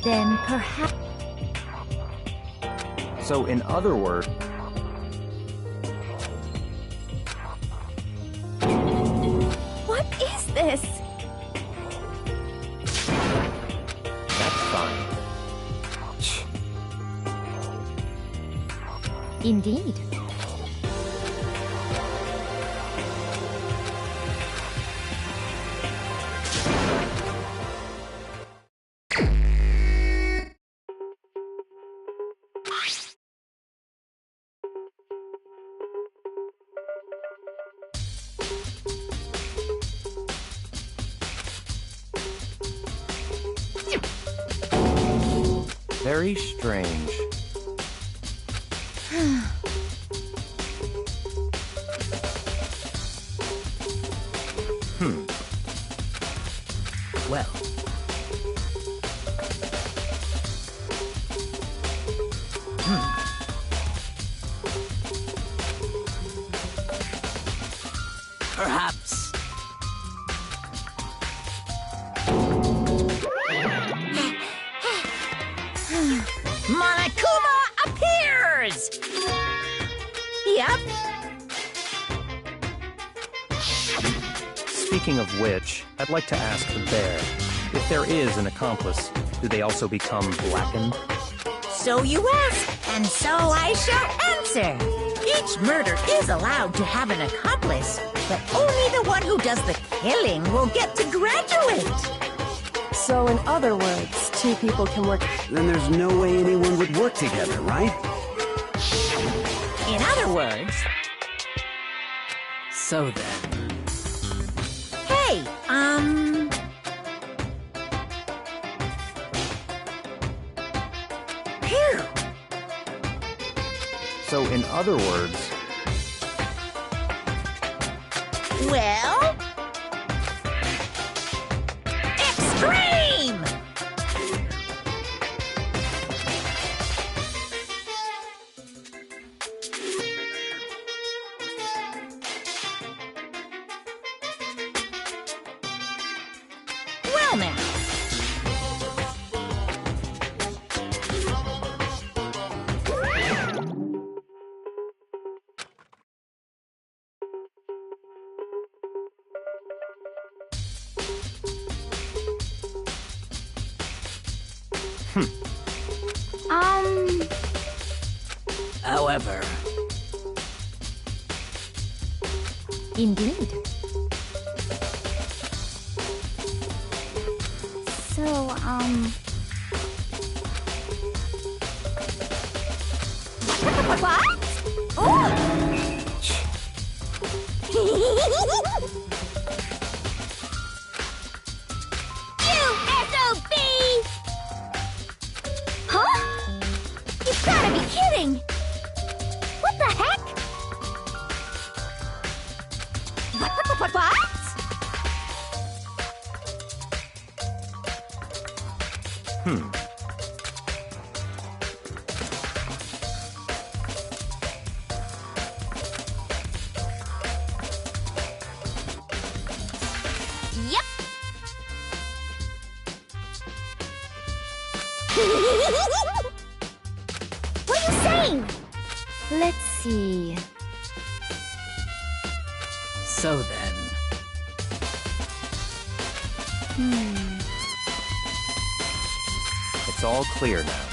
Then perhaps... So, in other words, What is this? that's fine. Indeed. Very strange. Well, perhaps. Monokuma appears! Yep. Speaking of which, I'd like to ask the bear, if there is an accomplice, do they also become blackened? So you ask, and so I shall answer. Each murder is allowed to have an accomplice, but only the one who does the killing will get to graduate. So in other words, two people can work. Then there's no way anyone would work together, right? In other words, So then... hey, Phew. So in other words, Well... Extreme! Well now. However, Indeed. So, What? Oh! You SOB! Huh? You've gotta be kidding! What the heck? What? Yep. What are you saying? let's see. so then... it's all clear now.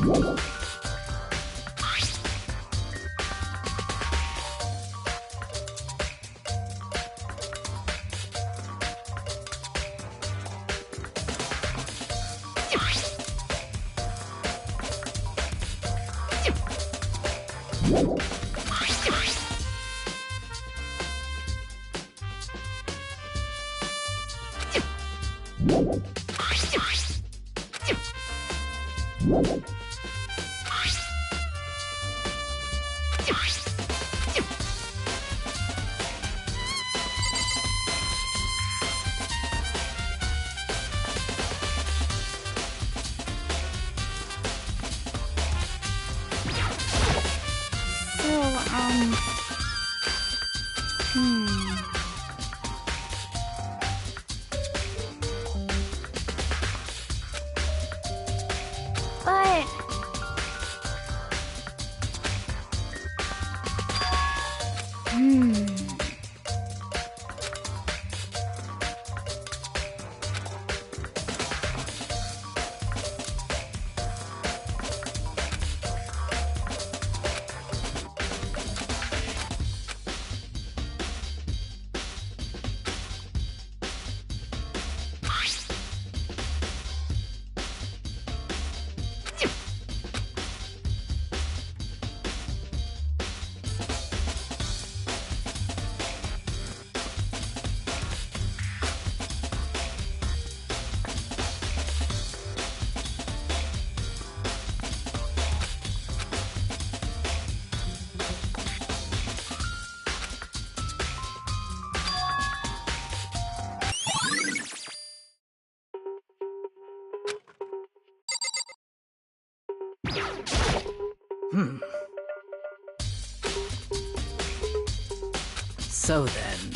But... So then...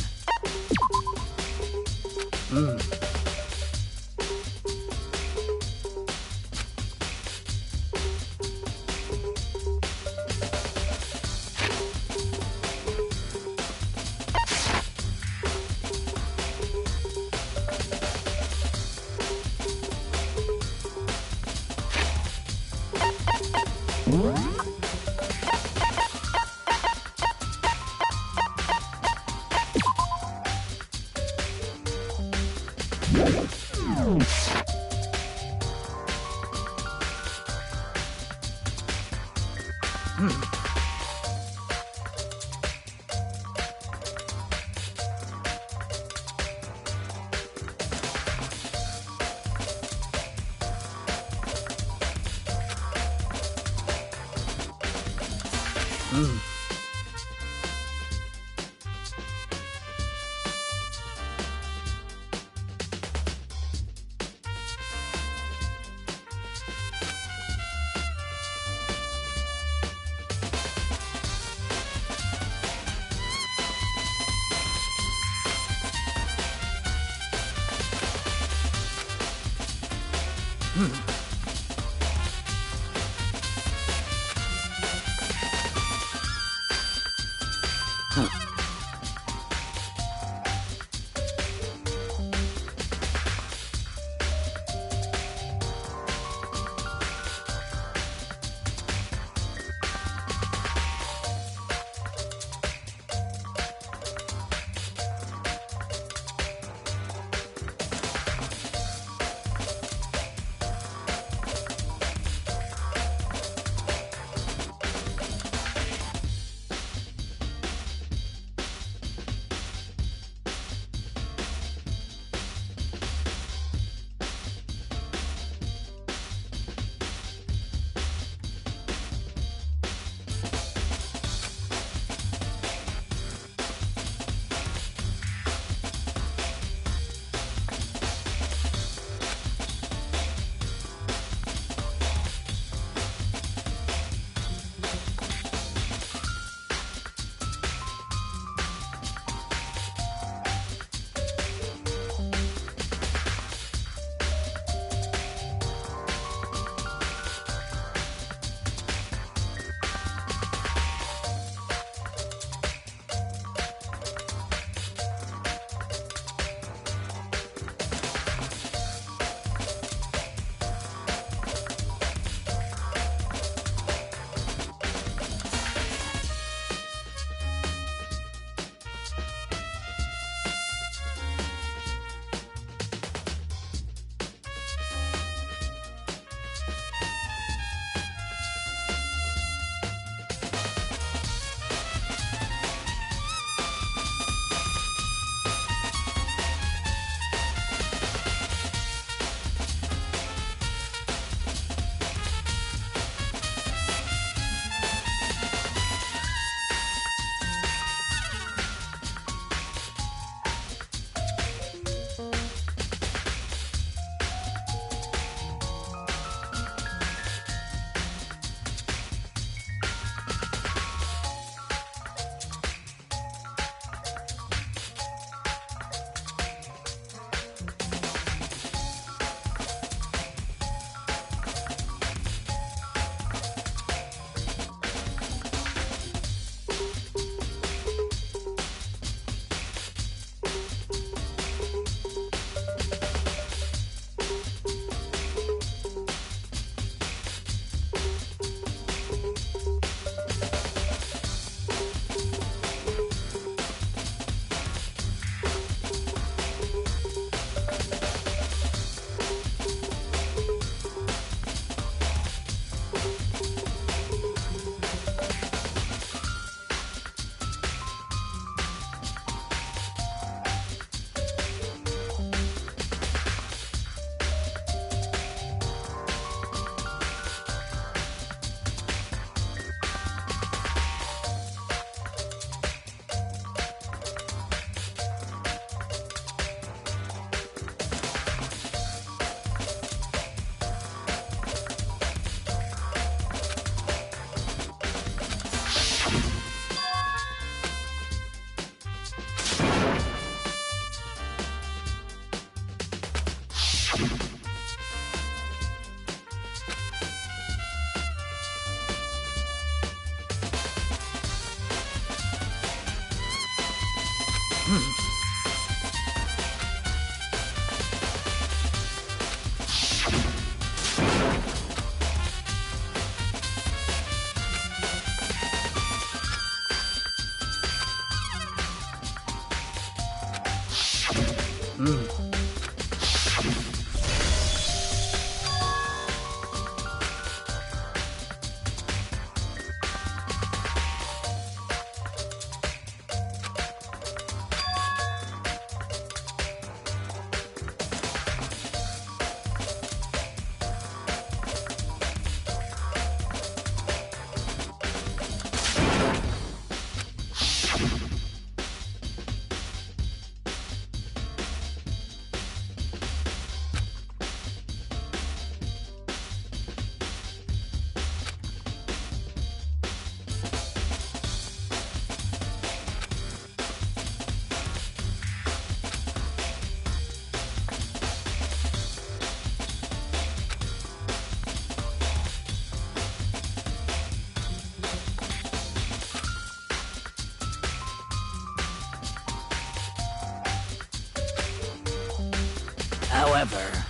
However,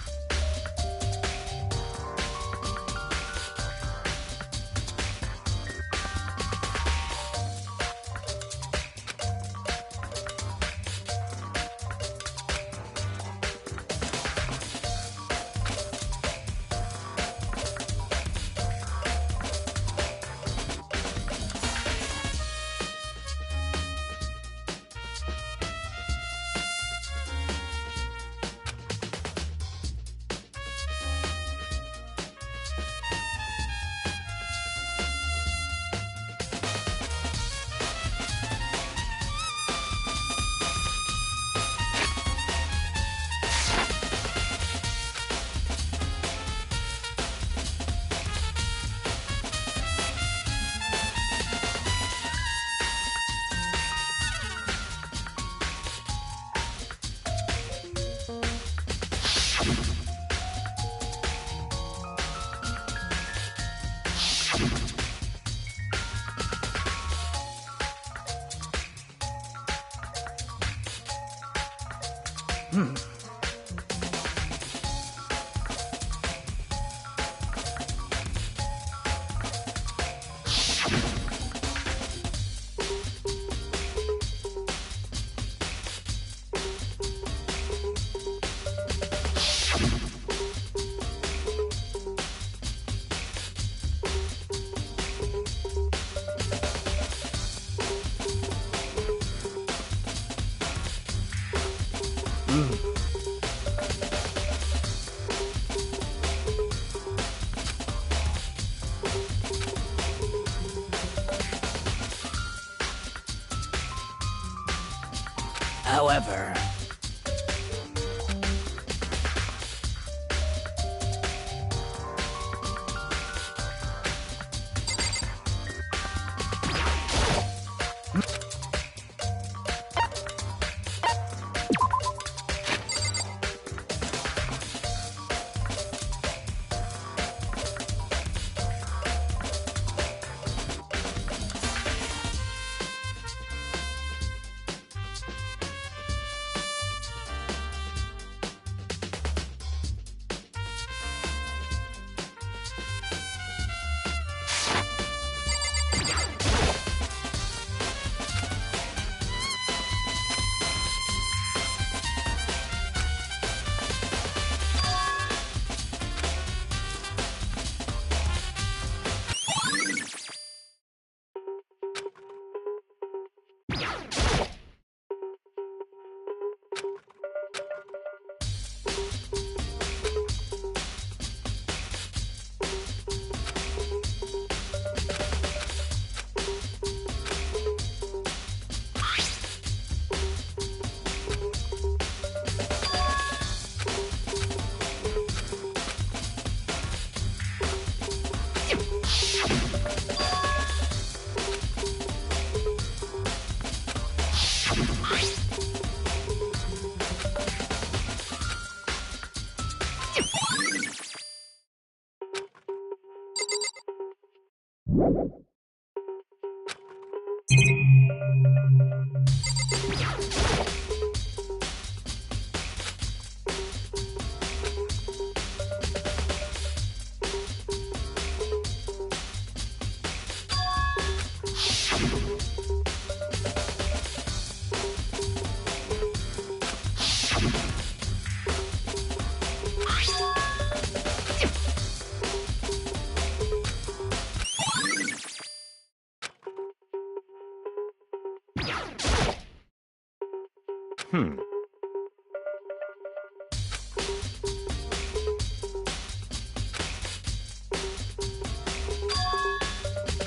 however,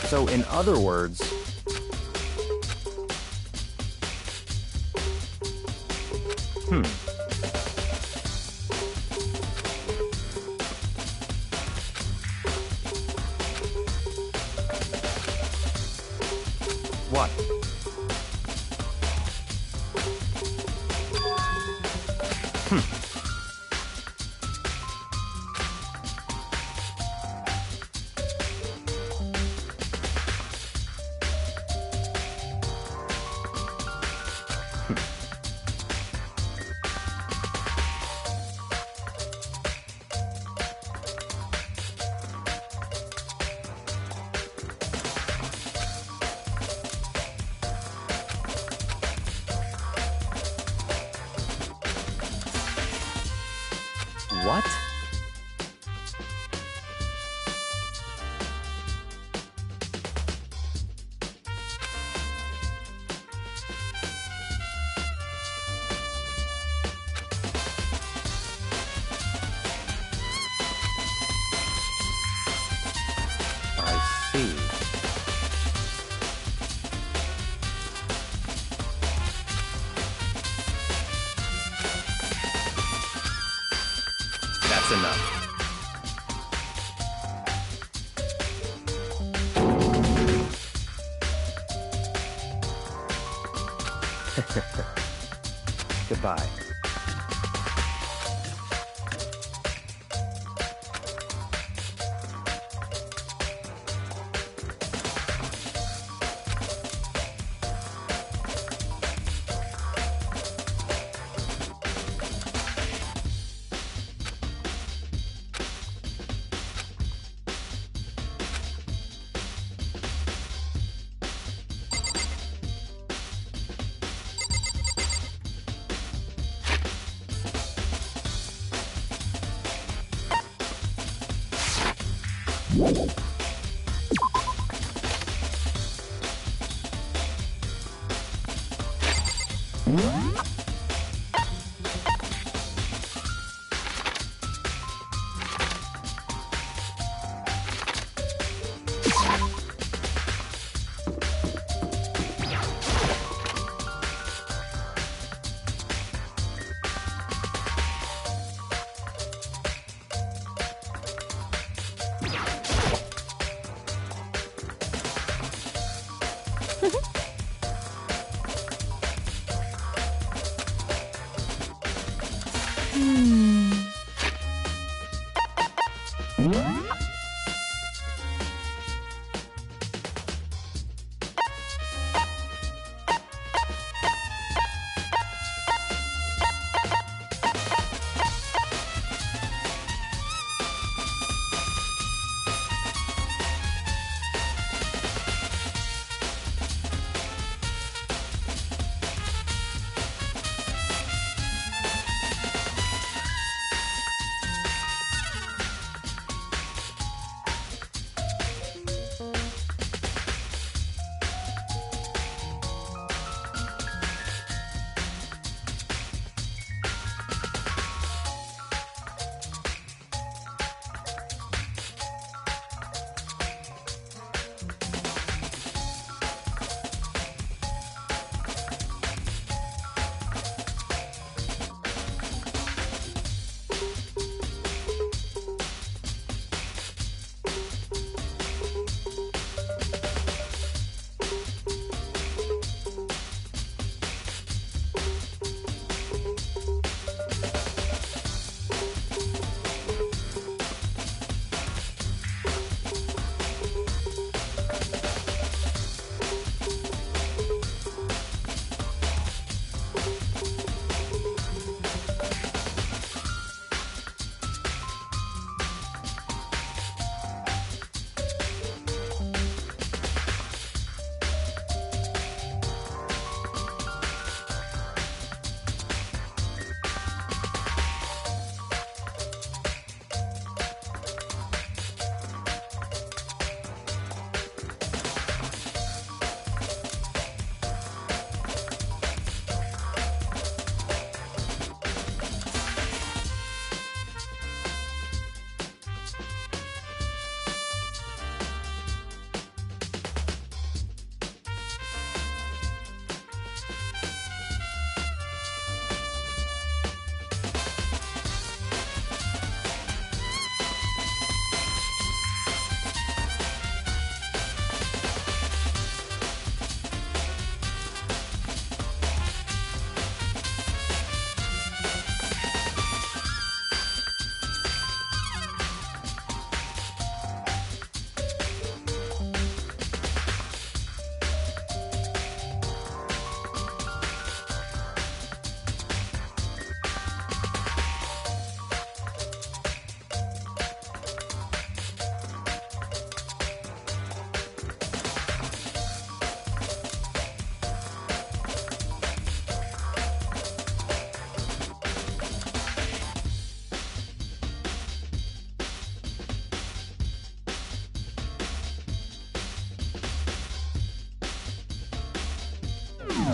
So, in other words, what? What? I see. That's enough. Goodbye.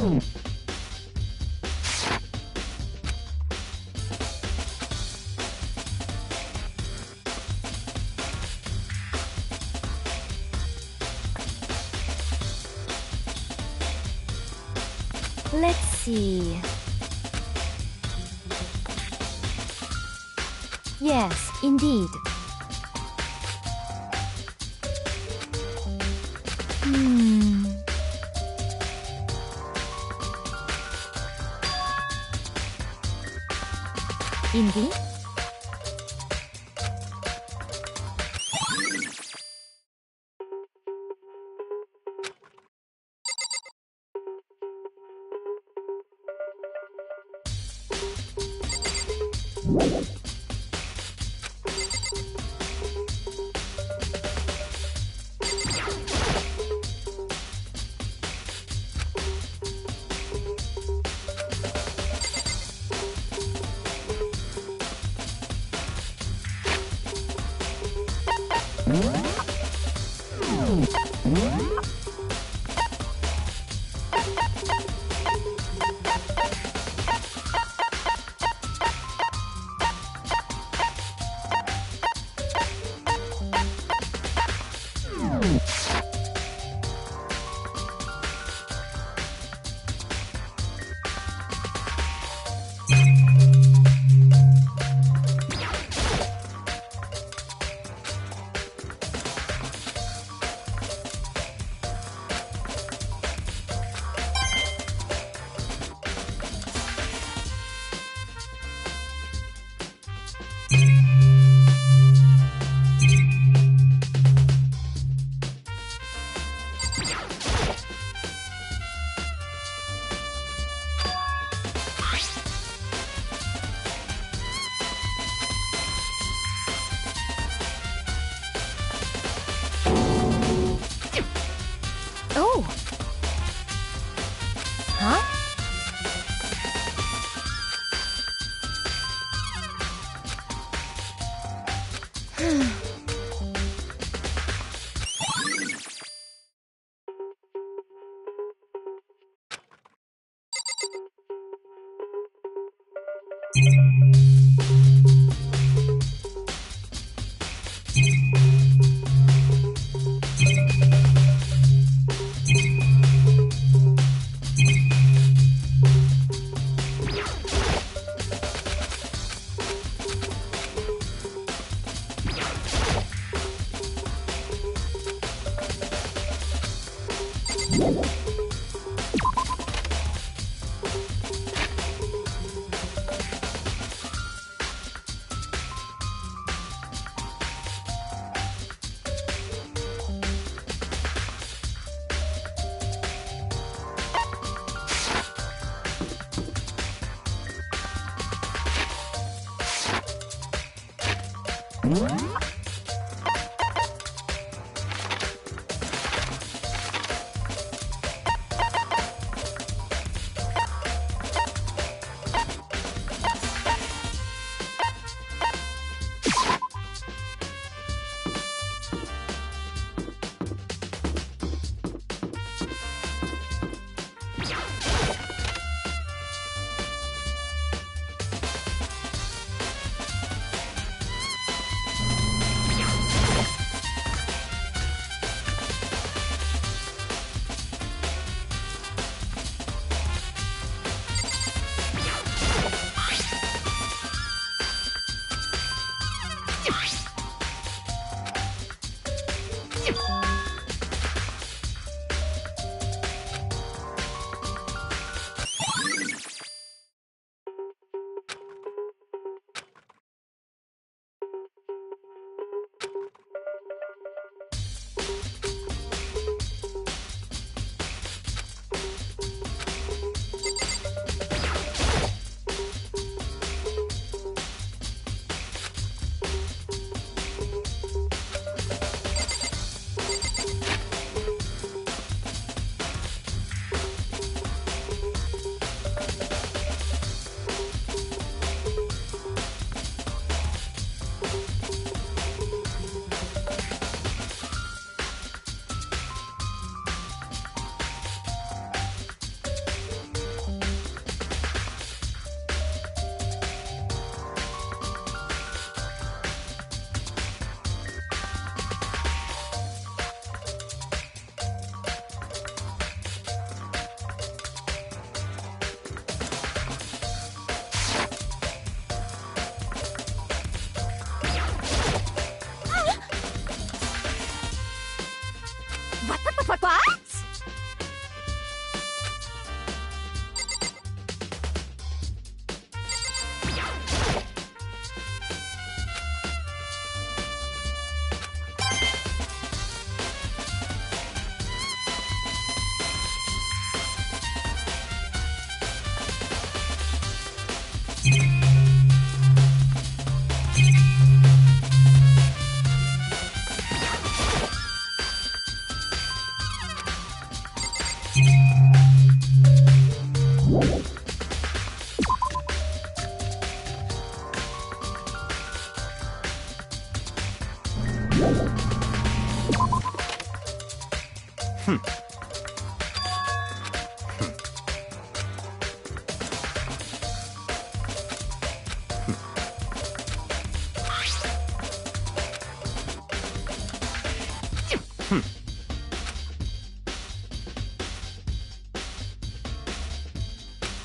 Let's see. Yes, indeed. Indeed? Oh! Huh?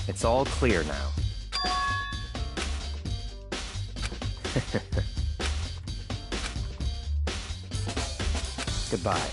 It's all clear now. Goodbye.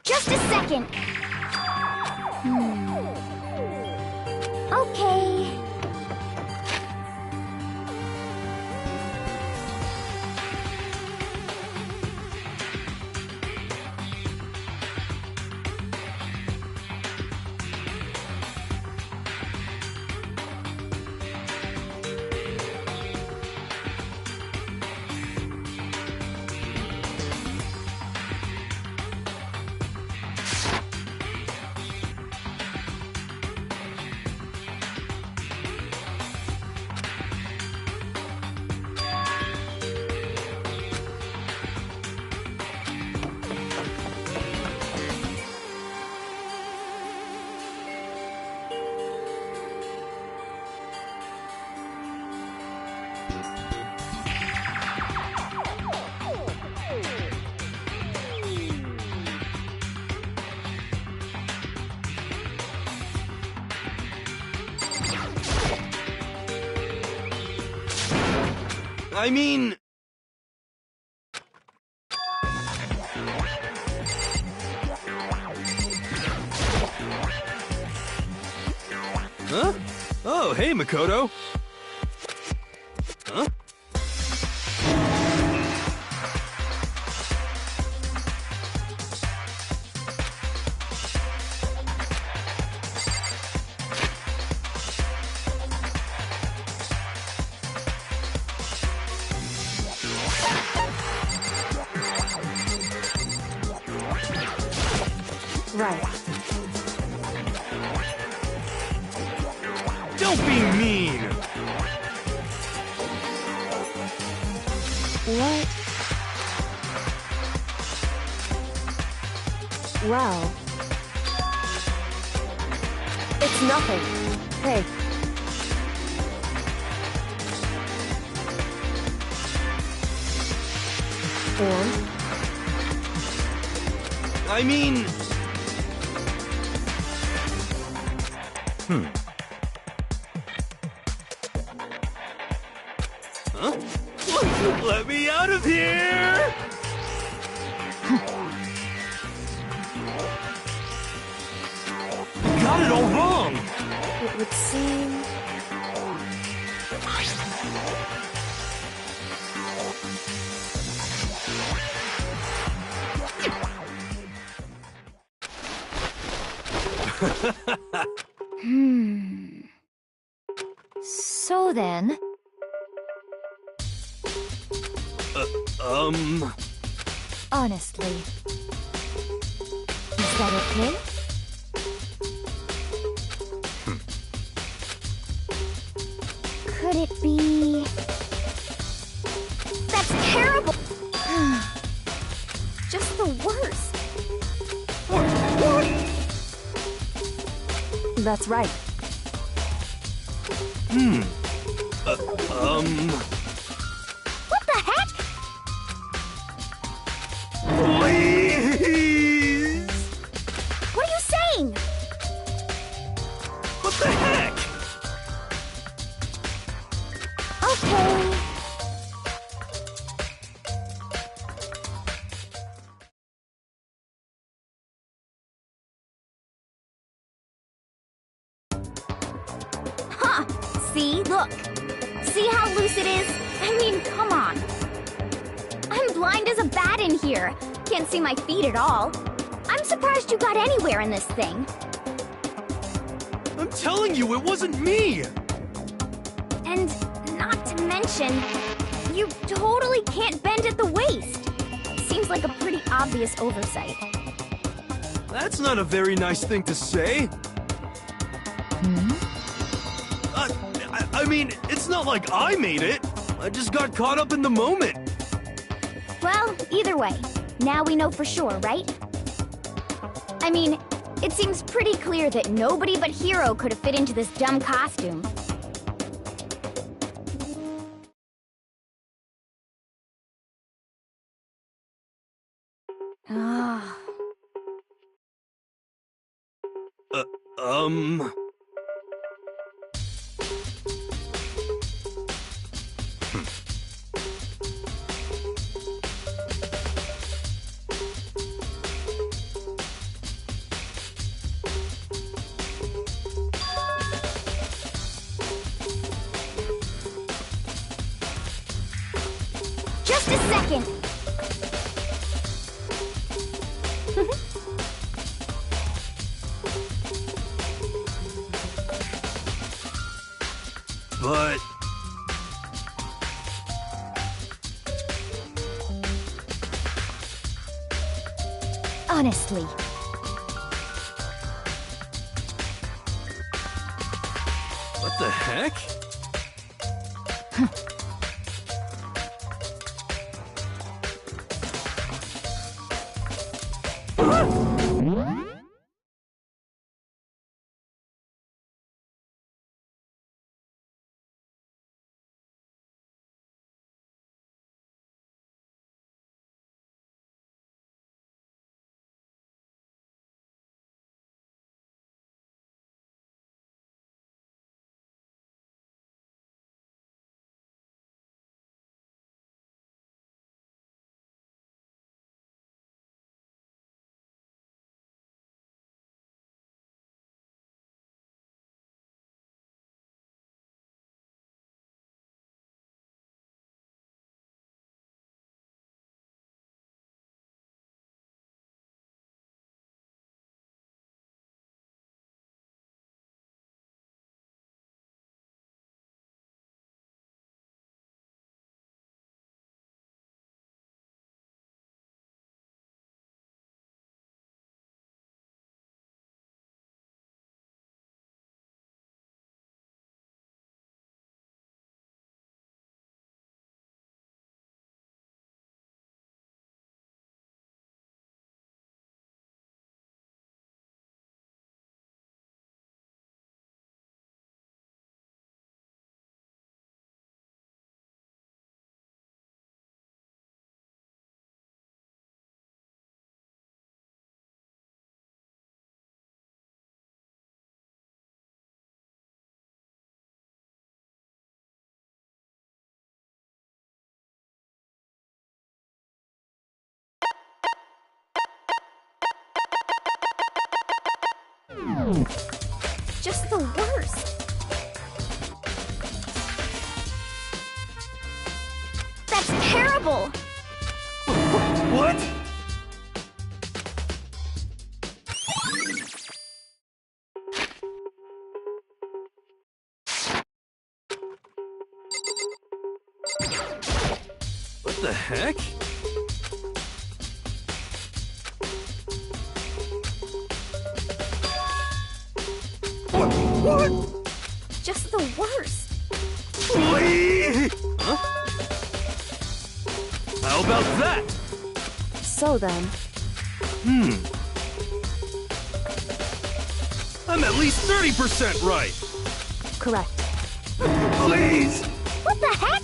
Just a second. Okay. I mean... Huh? Oh, hey, Makoto. Huh? right. Don't be mean! What? Well... It's nothing. Hey. And? I mean... Huh? Let me out of here! You got it all wrong! It would seem... So then, honestly, is that okay? Could it be... That's terrible! Just the worst. That's right. What the heck? Please! What are you saying? What the heck? Okay. Huh! See? Look! See how loose it is? I mean, come on. I'm blind as a bat in here. Can't see my feet at all. I'm surprised you got anywhere in this thing. I'm telling you, it wasn't me! And not to mention, you totally can't bend at the waist. Seems like a pretty obvious oversight. That's not a very nice thing to say. I mean, it's not like I made it. I just got caught up in the moment. Well, either way, now we know for sure, right? I mean, it seems pretty clear that nobody but Hero could have fit into this dumb costume. Ah. Just a second. But... Honestly. what the heck? Just the worst. That's terrible! What? What the heck? What? Just the worst. Wait! Huh? How about that? So then, I'm at least 30% right. correct. Please! What the heck?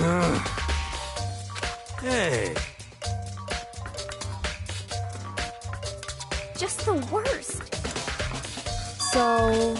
Oh. Hey. Just the worst. So,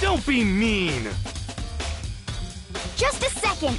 Don't be mean! Just a second.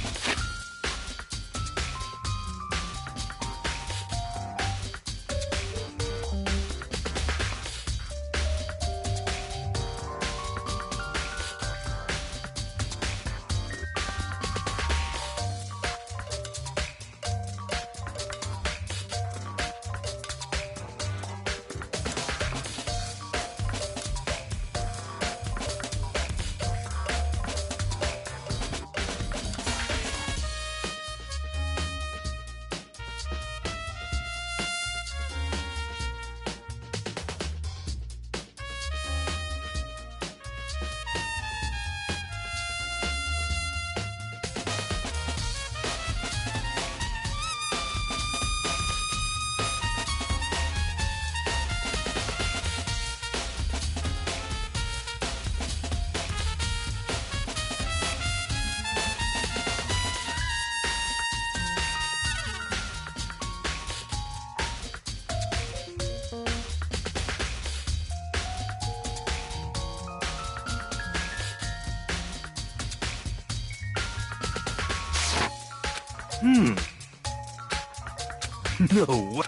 No way.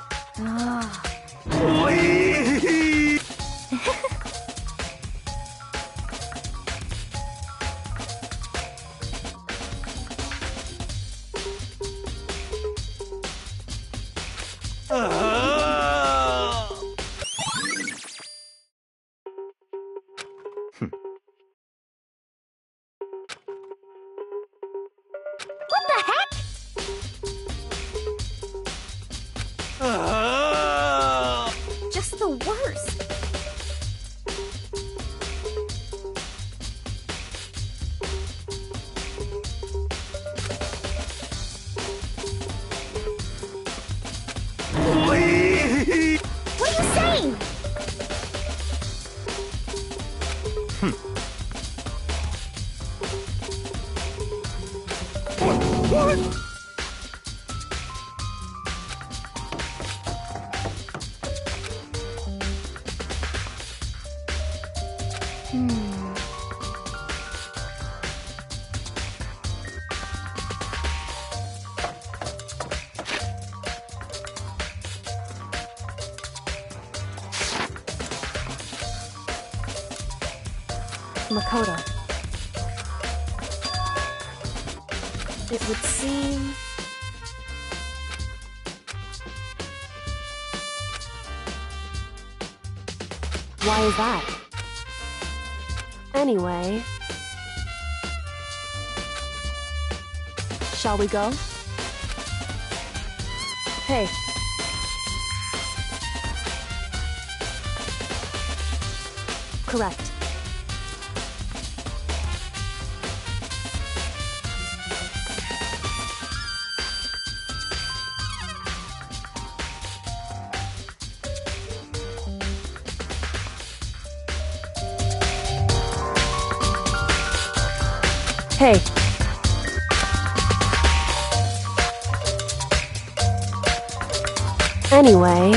Wait! What the heck? Just the worst. Wait! What? Makoto. It would seem... Why is that? Anyway... Shall we go? Hey. Correct. Hey. Anyway...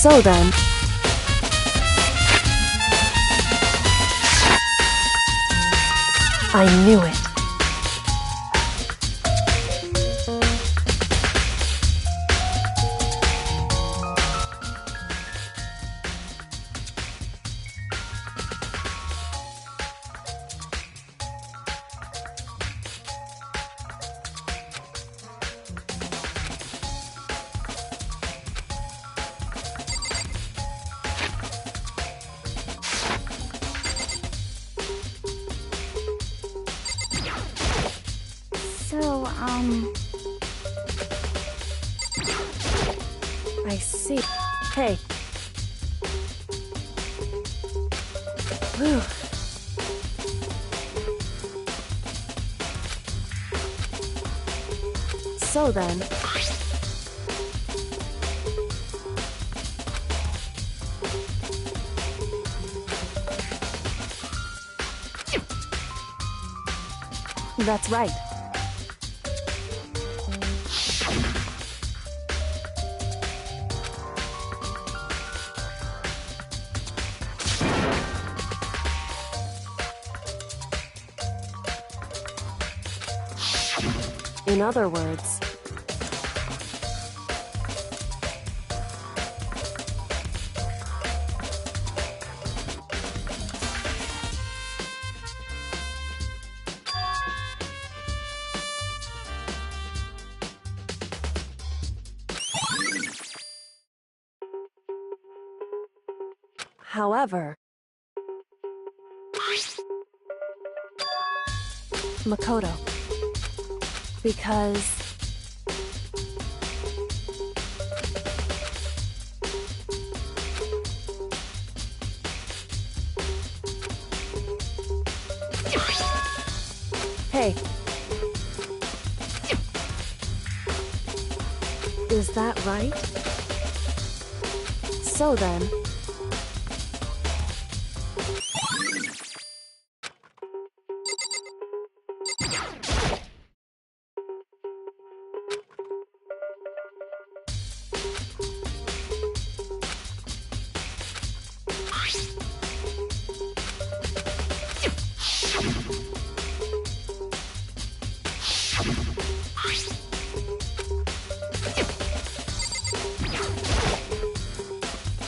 So then... I knew it. I see. Hey. Whew. So then... That's right. In other words... However... Makoto. Because... Hey. Is that right? So then...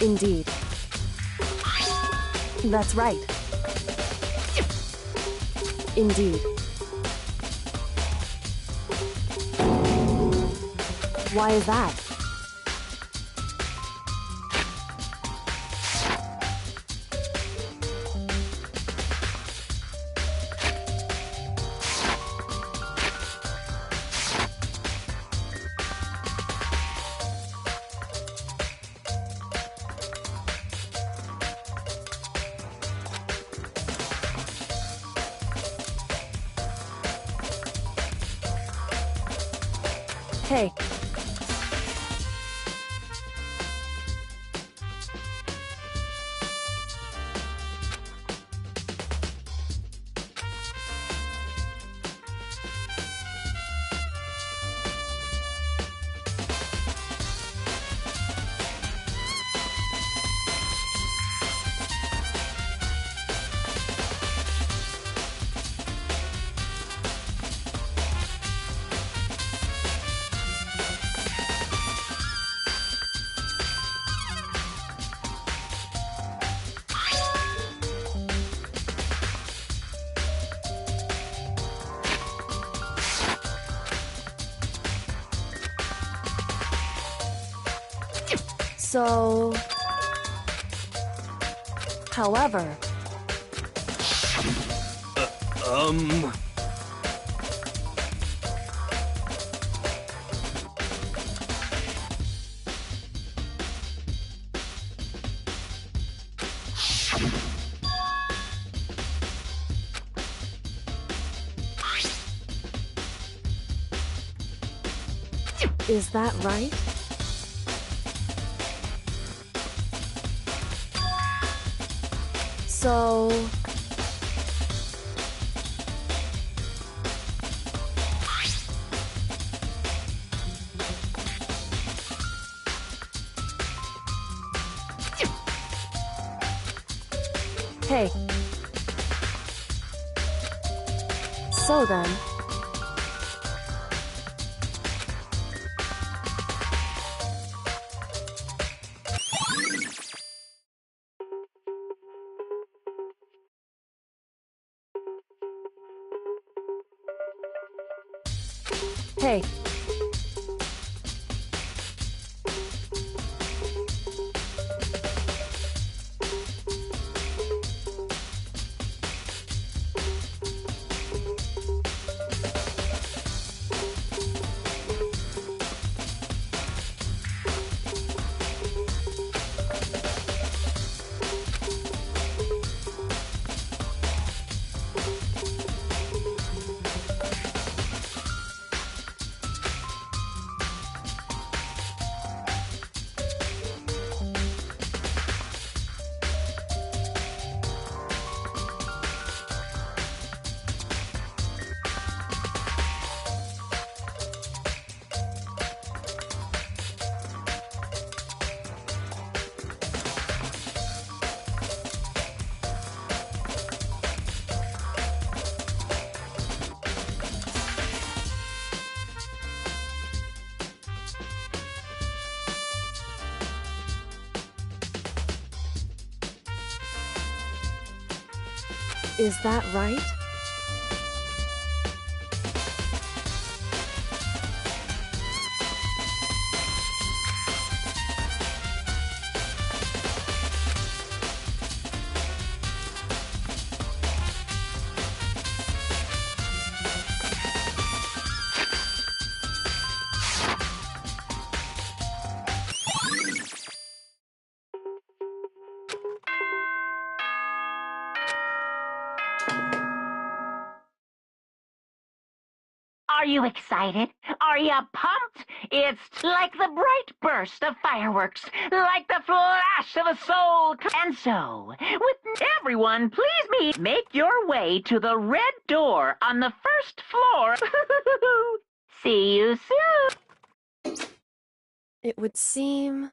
Indeed. That's right. Indeed. Why is that? Hey. So... However... Is that right? So... Hey. So then... Hey. Is that right? you excited? Are you pumped? It's like the bright burst of fireworks, like the flash of a soul. And so, with everyone, please make your way to the red door on the first floor. See you soon. It would seem...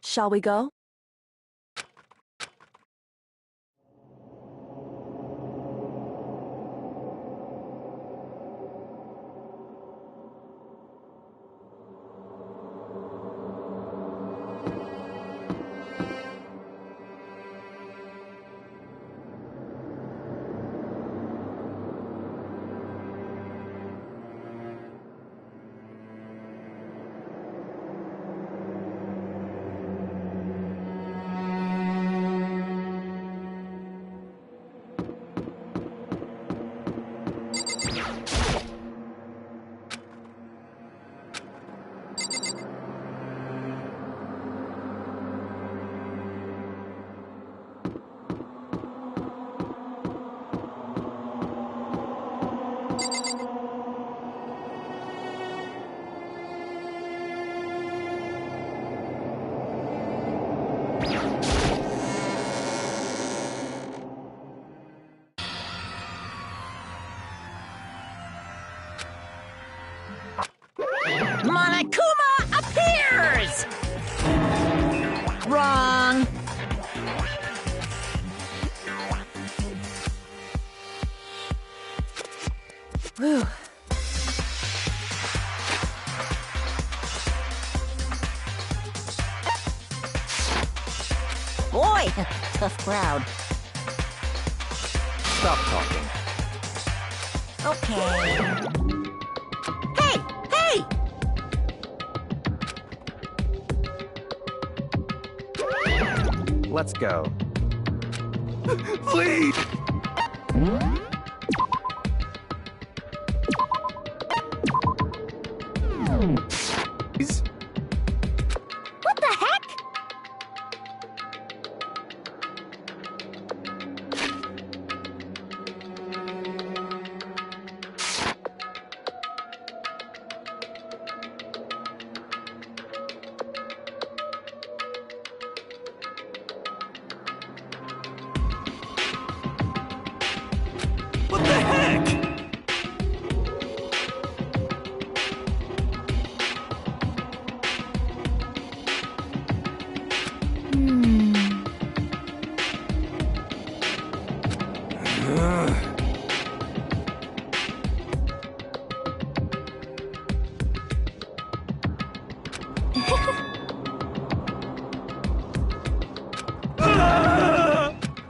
Shall we go? Monokuma appears! Wrong. Whew. Boy, tough crowd. Stop talking. Okay. Hey! Hey! Let's go. Please! What the heck? What the heck?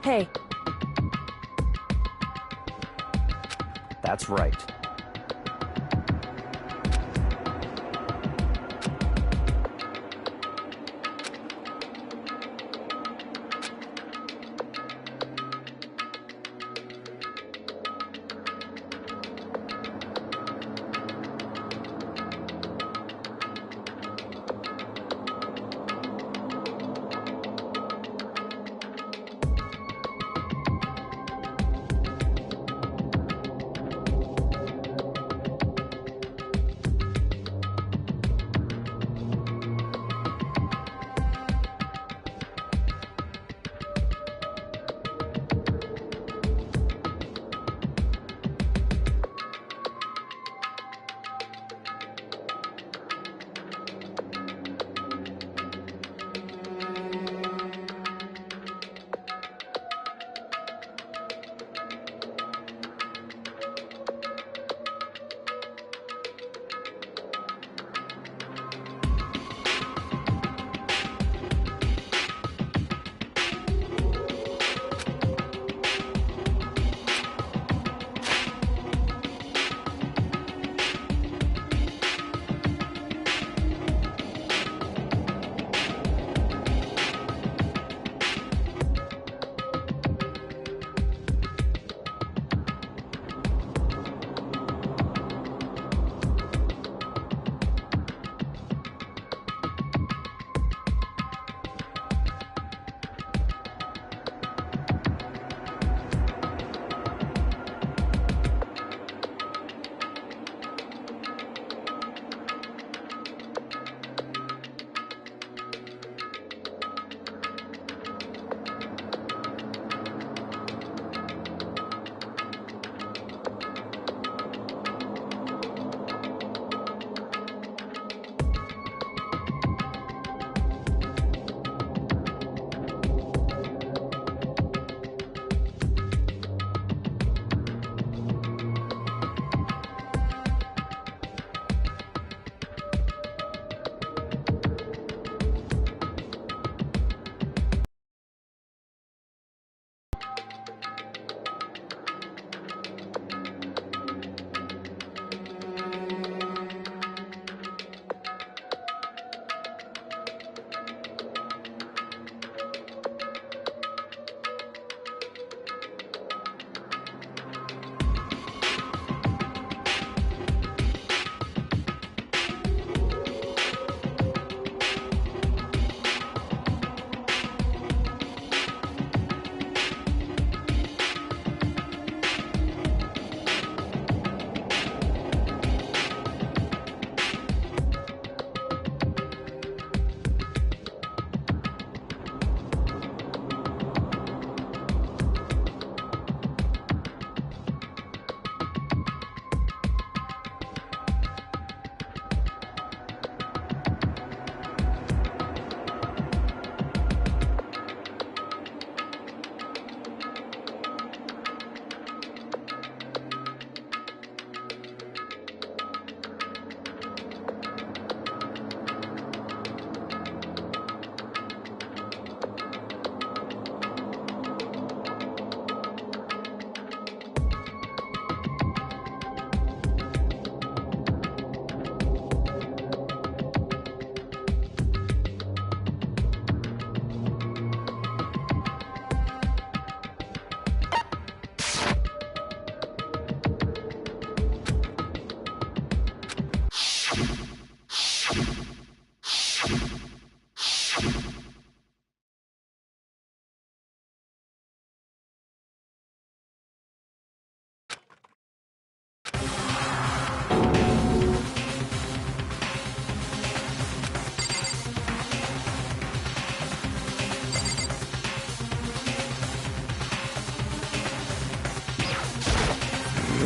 Hey, That's right.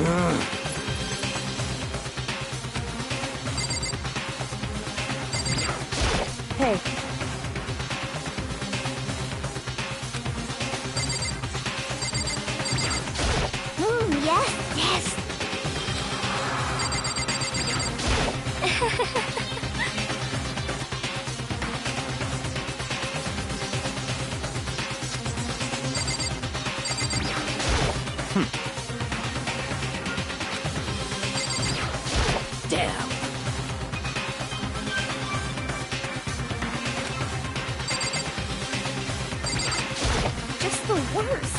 Hey, Yes, yes. Damn. Just the worst.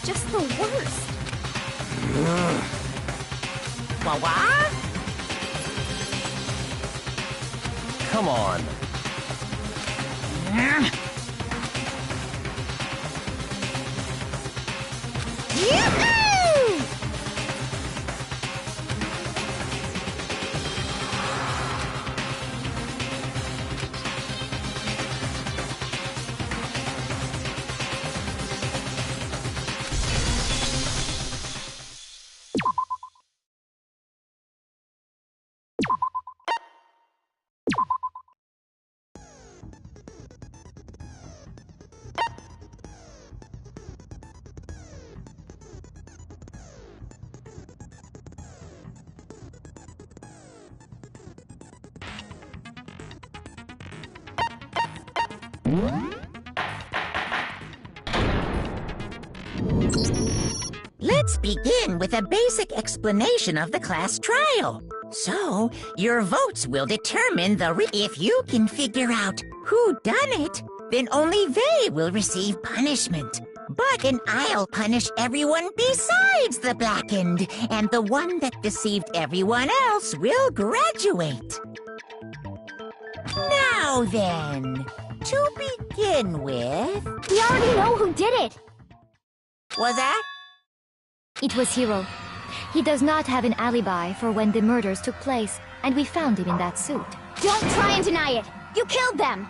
Just the worst. What? Come on. Yoo-hoo! Let's begin with a basic explanation of the class trial. So, your votes will determine if you can figure out who done it, then only they will receive punishment. But then I'll punish everyone besides the blackened, and the one that deceived everyone else will graduate. Now then, to begin with... We already know who did it. Was that? It was Hiro. He does not have an alibi for when the murders took place, and we found him in that suit. Don't try and deny it! You killed them!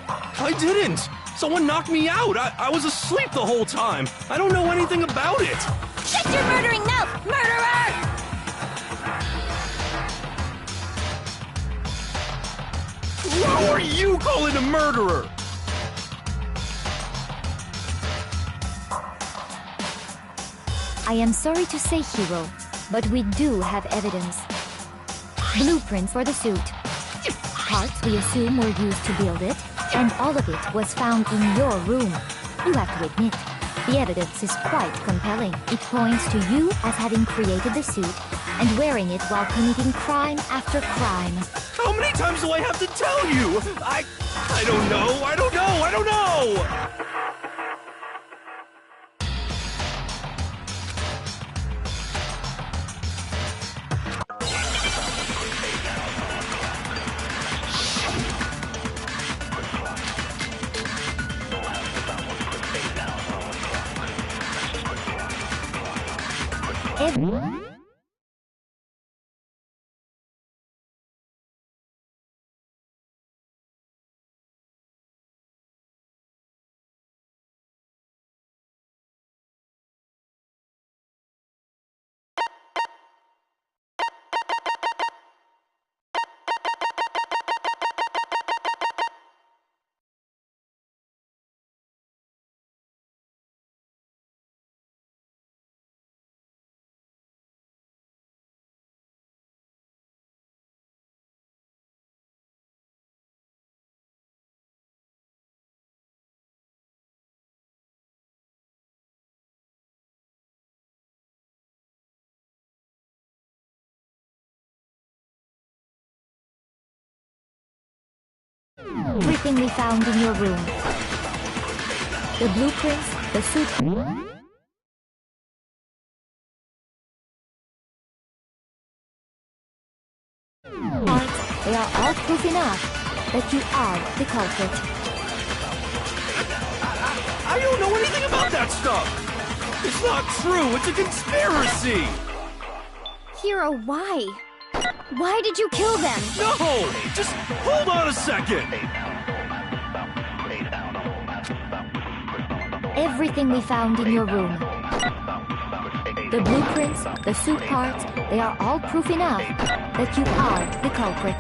I didn't! Someone knocked me out! I was asleep the whole time! I don't know anything about it! Shut your murdering mouth, murderer! Who are you calling a murderer? I am sorry to say, Hiro, but we do have evidence. Blueprints for the suit. Parts we assume were used to build it, and all of it was found in your room. You have to admit, the evidence is quite compelling. It points to you as having created the suit and wearing it while committing crime after crime. How many times do I have to tell you? I don't know, I don't know, I don't know! Everyone. Everything we found in your room. The blueprints, the suit... They are all proof enough that you are the culprit. I don't know anything about that stuff! It's not true, it's a conspiracy! Hero, why? Why did you kill them? No! Just hold on a second! Everything we found in your room. The blueprints, the suit parts, they are all proof enough that you are the culprit.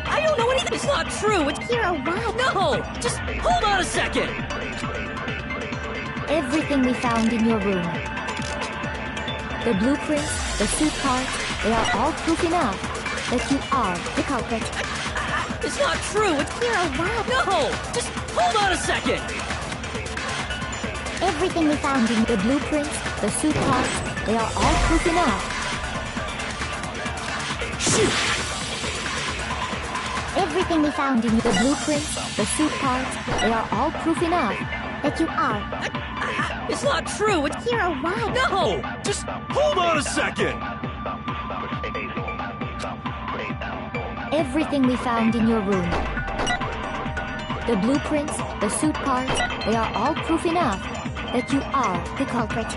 I don't know anything. It's not true. It's Hero, why? no. Just hold on a second. Everything we found in your room. The blueprints, the suit parts, they are all proof enough that you are the culprit. It's not true. It's Hero, why? no. Just hold on a second. Everything we found in the blueprints, the suit parts, they are all proof enough. Shoot. Everything we found in the blueprints, the suit parts, they are all proof enough that you are. It's not true. It's Hero, why? no. Just hold on a second! Everything we found in your room. The blueprints, the suit parts, they are all proof enough that you are the culprit.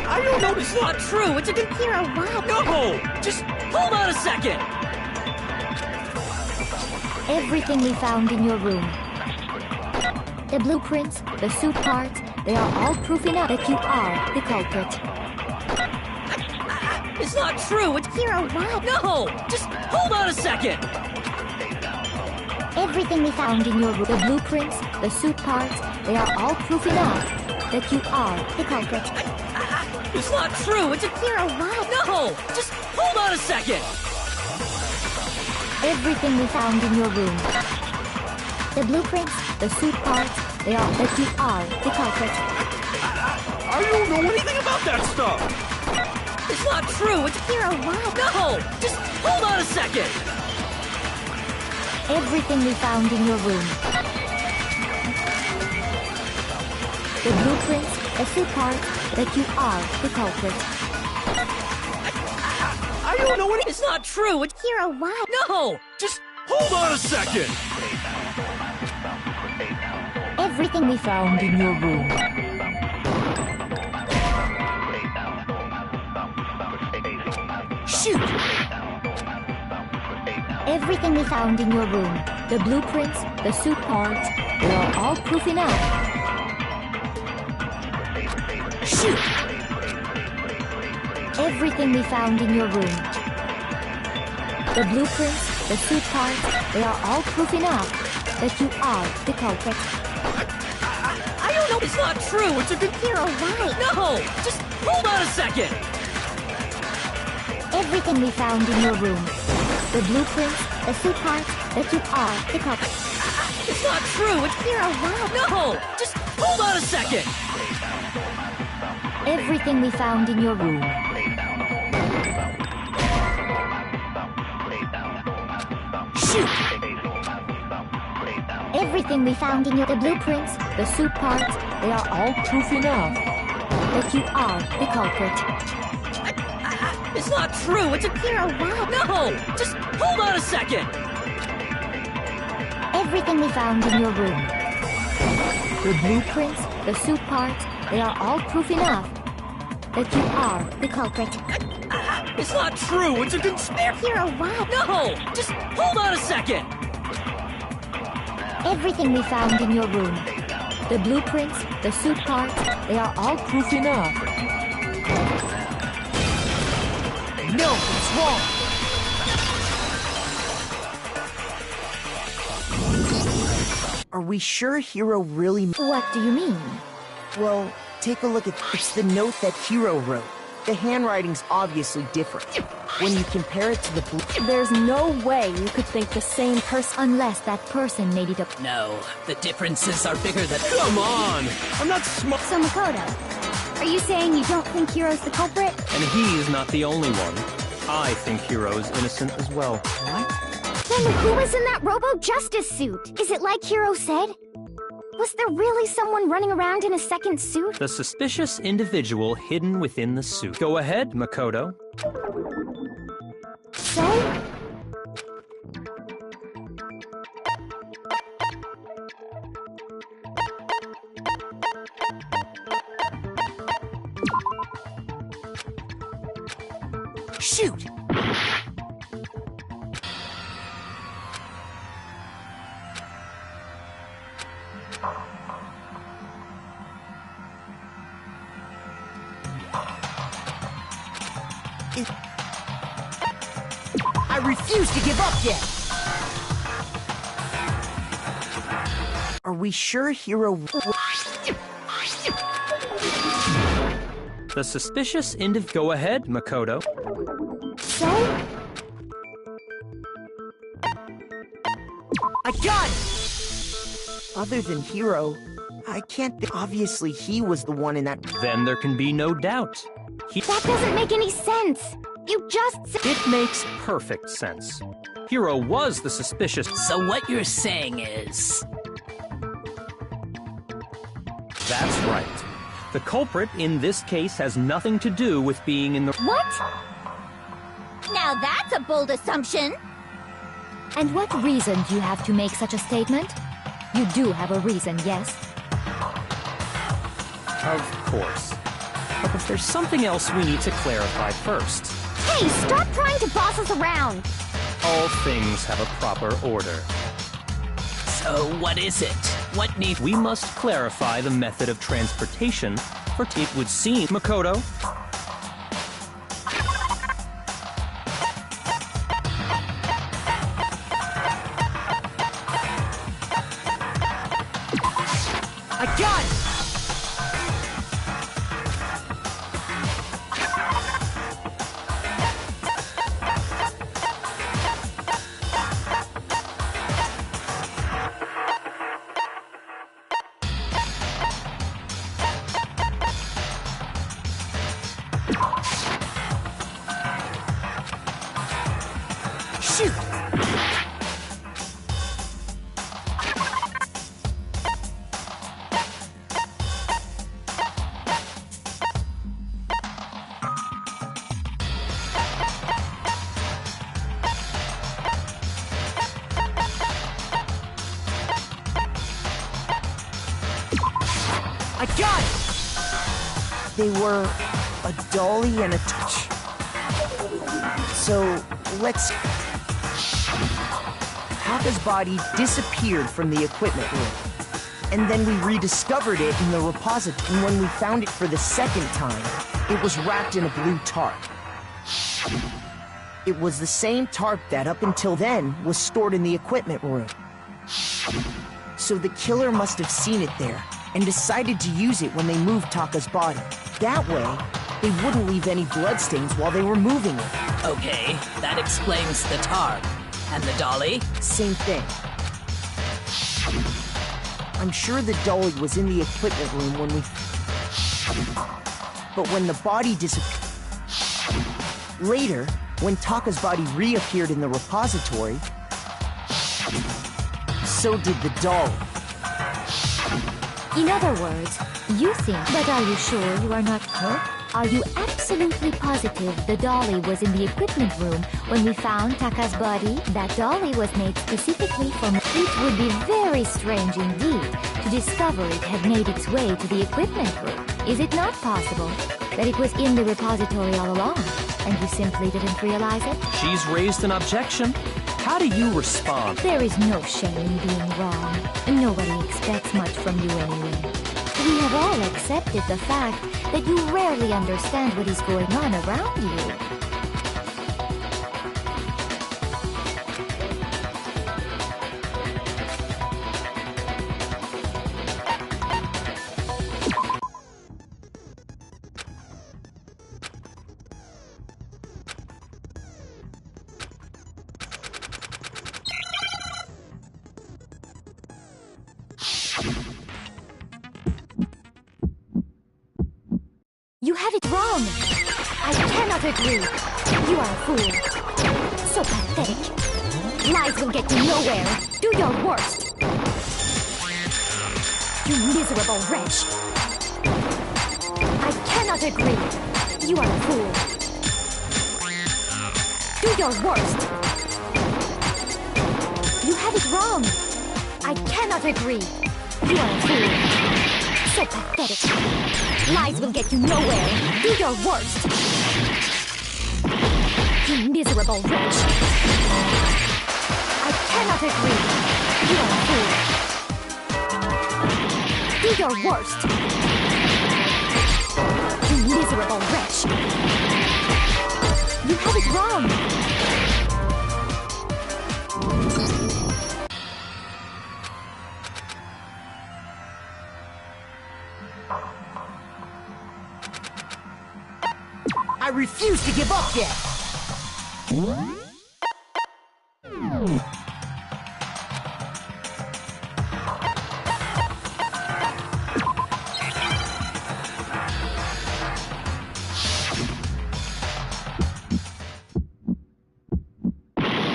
I don't know. It's not true. It's a Hero, why? no. Just hold on a second. Everything we found in your room. The blueprints, the suit parts, they are all proof enough that you are the culprit. It's not true. It's Hero, why? no. Just hold on a second. Everything we found in your room. The blueprints, the suit parts, they are all proof enough that you are the culprit. It's not true. It's a Hero, why? no. Just hold on a second. Everything we found in your room. The blueprints, the suit parts, they are that you are the culprit. I don't know anything about that stuff! It's not true. It's Hero, why? no. Just hold on a second. Everything we found in your room. The blueprints, the suit parts, that you are the culprit. I don't know It's not true. It's Hero, why? no. Just hold on a second! Everything we found in your room. Shoot. Everything we found in your room. The blueprints, the suit parts, they are all proof enough. Shoot. Everything we found in your room. The blueprints, the suit parts, they are all proof enough that you are the culprit. I don't know. It's not true. It's a Hero, why? no. Just hold on a second. Everything we found in your room. The blueprints, the suit parts, that you are the culprit. It's not true. It's Hero, why? no. Just hold on a second. Everything we found in your room. Shoot. Everything we found in your... The blueprints, the suit parts, they are all proof enough that you are the culprit. It's not true. It's a Hero, why? no. Just hold on a second. Everything we found in your room. The blueprints, the suit parts, they are all proof enough that you are the culprit. It's not true. It's a conspiracy. Hero, why? No. Just hold on a second. Everything we found in your room. The blueprints, the suit parts, they are all proof enough. No, it's wrong. Are we sure Hero really... What do you mean? Well, take a look at... It's the note that Hero wrote. The handwriting's obviously different. When you compare it to the... There's no way you could think the same person Unless that person made it up. No, the differences are bigger than... Come on! I'm not smart. So Makoto, are you saying you don't think Hiro's the culprit? And he is not the only one. I think Hiro is innocent as well. What? Then who is in that Robo-Justice suit? Is it like Hiro said? Was there really someone running around in a second suit? The suspicious individual hidden within the suit. Go ahead, Makoto. So? Shoot! I refuse to give up yet! Are we sure Hiro... The suspicious Go ahead, Makoto. So? I got it! Other than Hiro, I can't think. Obviously, he was the one in that... Then there can be no doubt. That doesn't make any sense! You just said... It makes perfect sense. Hiro was the suspicious... So what you're saying is... That's right. The culprit in this case has nothing to do with being in the... What? Now that's a bold assumption. And what reason do you have to make such a statement? You do have a reason, yes? Of course. But there's something else we need to clarify first. Hey, stop trying to boss us around! All things have a proper order. So what is it? What need... We must clarify the method of transportation, for it would seem... Makoto? I got it! Shoot! I got it! They were a dolly and a touch. So, let's... Taka's body disappeared from the equipment room. And then we rediscovered it in the repository. And when we found it for the second time, it was wrapped in a blue tarp. It was the same tarp that, up until then, was stored in the equipment room. So the killer must have seen it there, and decided to use it when they moved Taka's body. That way, they wouldn't leave any bloodstains while they were moving it. Okay, that explains the tarp. And the dolly? Same thing. I'm sure the dolly was in the equipment room when we... But when the body disappeared... Later, when Taka's body reappeared in the repository, so did the dolly. In other words, you think... But are you sure you are not hurt? Are you absolutely positive the dolly was in the equipment room when we found Taka's body? That dolly was made specifically for... It would be very strange indeed to discover it had made its way to the equipment room. Is it not possible that it was in the repository all along, and you simply didn't realize it? She's raised an objection. How do you respond? There is no shame in being wrong. Nobody expects much from you anyway. We have all accepted the fact that you rarely understand what is going on around you. You have it wrong. I cannot agree. You are a fool. So pathetic. Lies will get you nowhere. Do your worst. You miserable wretch. I cannot agree. You are a fool. Do your worst. You have it wrong. I cannot agree. You are a fool. So pathetic. Lies will get you nowhere. Do your worst. You miserable wretch. I cannot agree. You are a fool. Do your worst. You miserable wretch. You have it wrong. I refuse to give up yet!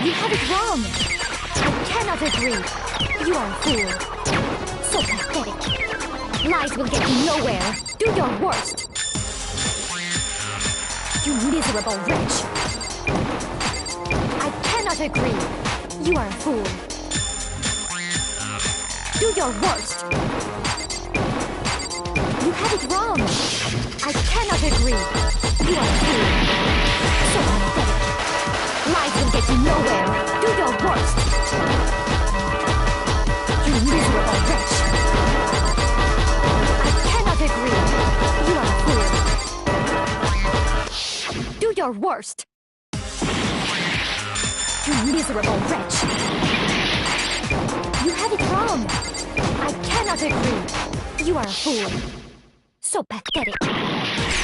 You have it wrong. I cannot agree. You are a fool. So pathetic. Lies will get you nowhere. Do your worst. You miserable wretch. I cannot agree. You are a fool. Do your worst. You have it wrong. I cannot agree. You are a fool. So pathetic. Lies will get you nowhere. Do your worst. You miserable wretch. I cannot agree. You are a fool. Do your worst. You miserable wretch. You have it wrong. I cannot agree. You are a fool. So pathetic.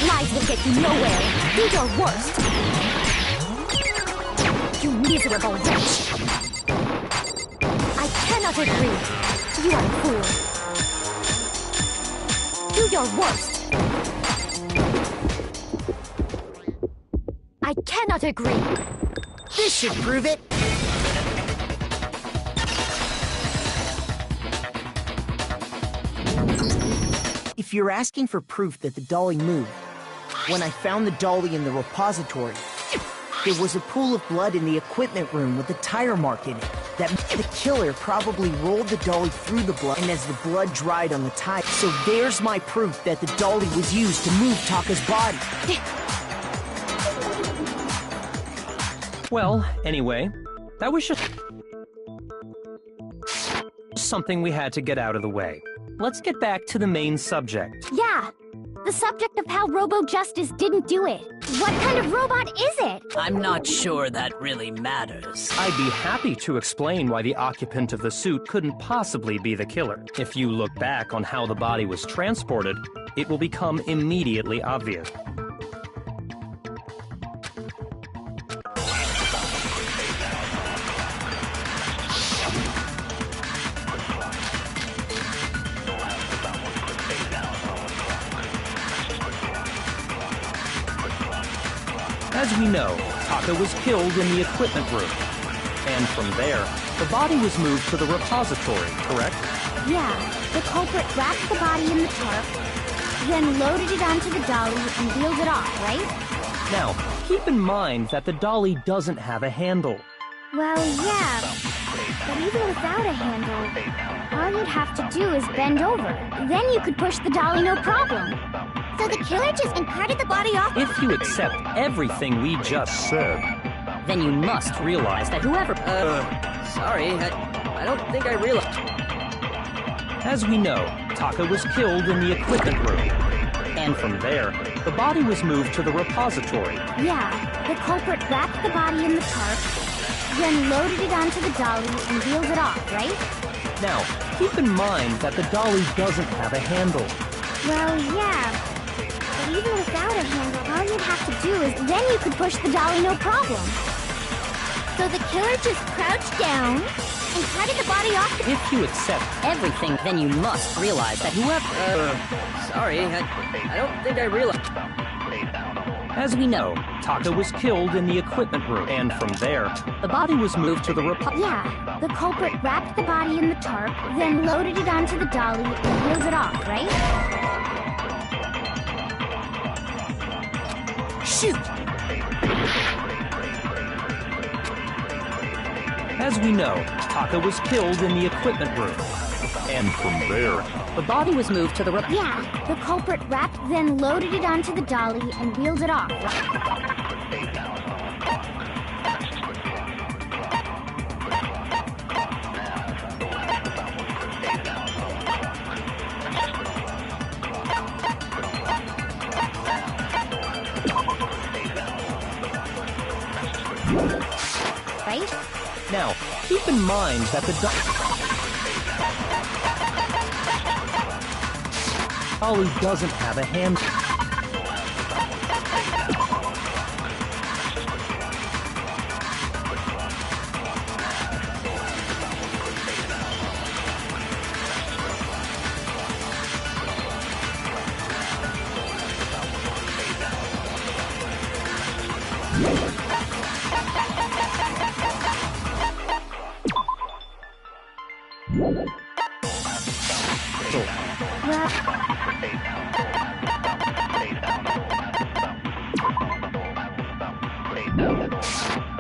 Lies will get you nowhere. Do your worst. You miserable wretch. I cannot agree. You are a fool. Do your worst. I cannot agree. This should prove it! If you're asking for proof that the dolly moved, when I found the dolly in the repository, there was a pool of blood in the equipment room with a tire mark in it. That meant the killer probably rolled the dolly through the blood, and as the blood dried on the tire. So there's my proof that the dolly was used to move Taka's body. Well, anyway, that was just something we had to get out of the way. Let's get back to the main subject. Yeah, the subject of how Robo-Justice didn't do it. What kind of robot is it? I'm not sure that really matters. I'd be happy to explain why the occupant of the suit couldn't possibly be the killer. If you look back on how the body was transported, it will become immediately obvious. As we know, Taka was killed in the equipment room. And from there, the body was moved to the repository, correct? Yeah, the culprit wrapped the body in the tarp, then loaded it onto the dolly and wheeled it off, right? Now, keep in mind that the dolly doesn't have a handle. Well, yeah, but even without a handle, all you'd have to do is bend over. Then you could push the dolly no problem. So the killer just imparted the body off? If you accept everything we just said, Then you must realize that whoever... sorry, I don't think I realized... as we know, Taka was killed in the equipment room. And from there, the body was moved to the repository. Yeah, the culprit wrapped the body in the tarp, then loaded it onto the dolly and wheeled it off, right? Now, keep in mind that the dolly doesn't have a handle. Well, yeah, but even without a handle, all you'd have to do is then you could push the dolly no problem. So the killer just crouched down and carted the body off the... If you accept everything, then you must realize that whoever... sorry, I don't think I realized... As we know, Taka was killed in the equipment room, and from there, the body was moved to the Yeah, the culprit wrapped the body in the tarp, then loaded it onto the dolly and wheeled it off, right? Shoot! As we know, Taka was killed in the equipment room, and from there, the body was moved to the Yeah, the culprit wrapped, then loaded it onto the dolly and wheeled it off. Right? Now, keep in mind that the dolly doesn't have a hand.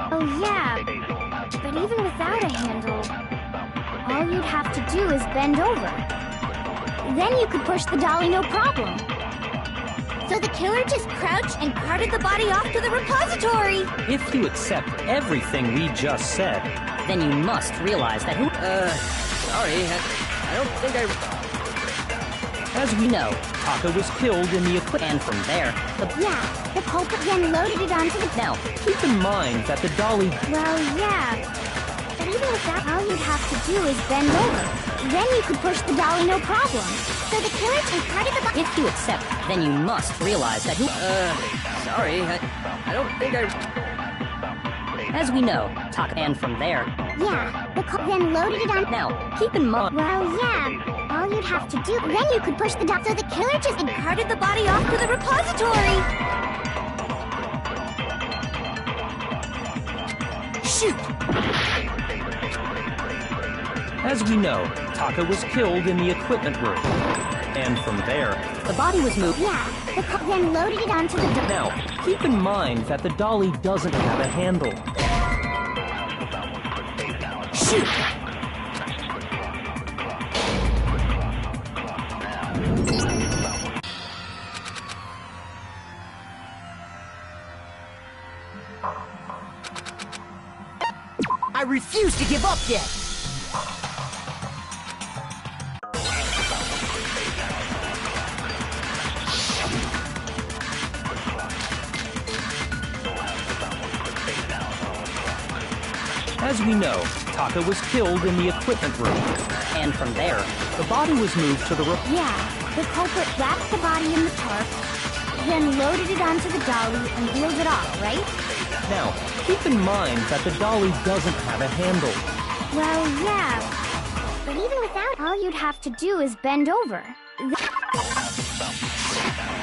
Oh yeah, but even without a handle, all you'd have to do is bend over. Then you could push the dolly no problem. So the killer just crouched and carted the body off to the repository. If you accept everything we just said, Then you must realize that who... sorry, I don't think I... as we know, Taka was killed in the equipment, and from there, Yeah, the culprit then loaded it onto the... Now, keep in mind that the dolly... Well, yeah, but even with that, all you'd have to do is bend over. Then you could push the dolly no problem. So the killer just carted the body. If you accept, then you must realize that who... sorry, I don't think I... As we know, Taka, and from there... Yeah, the then loaded it on... Now, keep in mind... Well, yeah, all you'd have to do... Then you could push the dolly... So the killer just carted the body off to the repository. Shoot! As we know, Taka was killed in the equipment room, and from there, The body was moved... Yeah, the then loaded it onto the... Now, keep in mind that the dolly doesn't have a handle. Shoot! I refuse to give up yet! As we know, Taka was killed in the equipment room, And from there, the body was moved to the Yeah, the culprit wrapped the body in the tarp, then loaded it onto the dolly and wheeled it off, right? Now, keep in mind that the dolly doesn't have a handle. Well, yeah, but even without, all you'd have to do is bend over.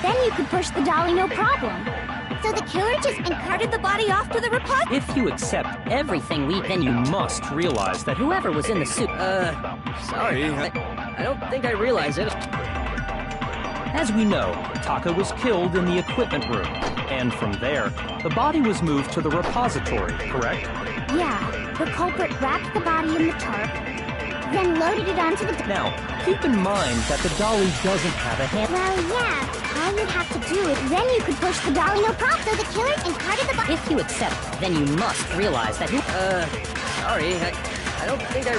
Then you could push the dolly no problem. So the killer just carted the body off to the repository. If you accept everything then you must realize that whoever was in the suit... sorry, I don't think I realize it. As we know, Taka was killed in the equipment room, and from there, the body was moved to the repository, correct? Yeah, the culprit wrapped the body in the tarp, then loaded it onto the... Now, keep in mind that the dolly doesn't have a handle. Well, yeah, all you'd have to do is... Then you could push the dolly no problem. So the killer carted the body. If you accept, then you must realize that who... sorry, I don't think I...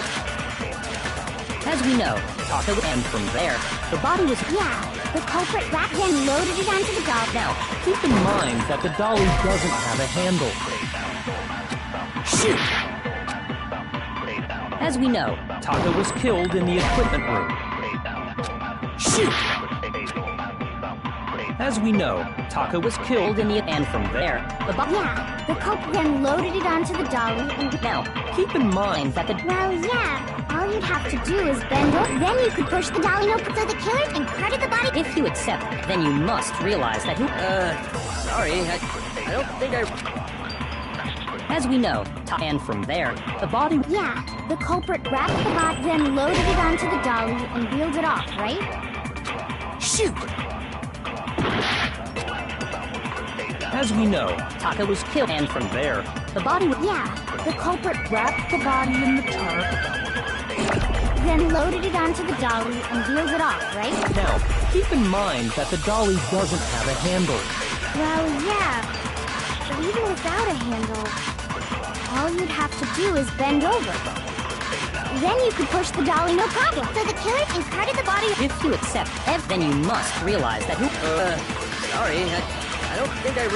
As we know, Taka... And from there, the body was... Yeah, the culprit wrapped, then loaded it onto the dolly. Now, keep in mind that the dolly doesn't have a handle. Shoot! As we know, Taka was killed in the equipment room. Shoot! As we know, Taka was killed in the... And from there, the body... Yeah, the culprit then loaded it onto the dolly and... Now, keep in mind that the... Well, yeah, all you'd have to do is bend over. Then you could push the dolly no... So the killer carted the body. If you accept, then you must realize that who... sorry, I don't think I... As we know, and from there, the body... Yeah, the culprit wrapped the bot, then loaded it onto the dolly and wheeled it off, right? Shoot! As we know, Taka was killed, and from there, the body... Yeah, the culprit wrapped the body in the tarp, then loaded it onto the dolly and wheeled it off, right? now, keep in mind that the dolly doesn't have a handle. Well, yeah, but even without a handle, all you'd have to do is bend over. Then you could push the dolly, no problem. So the killer carted the body. If you accept then you must realize that who... sorry, I don't think I...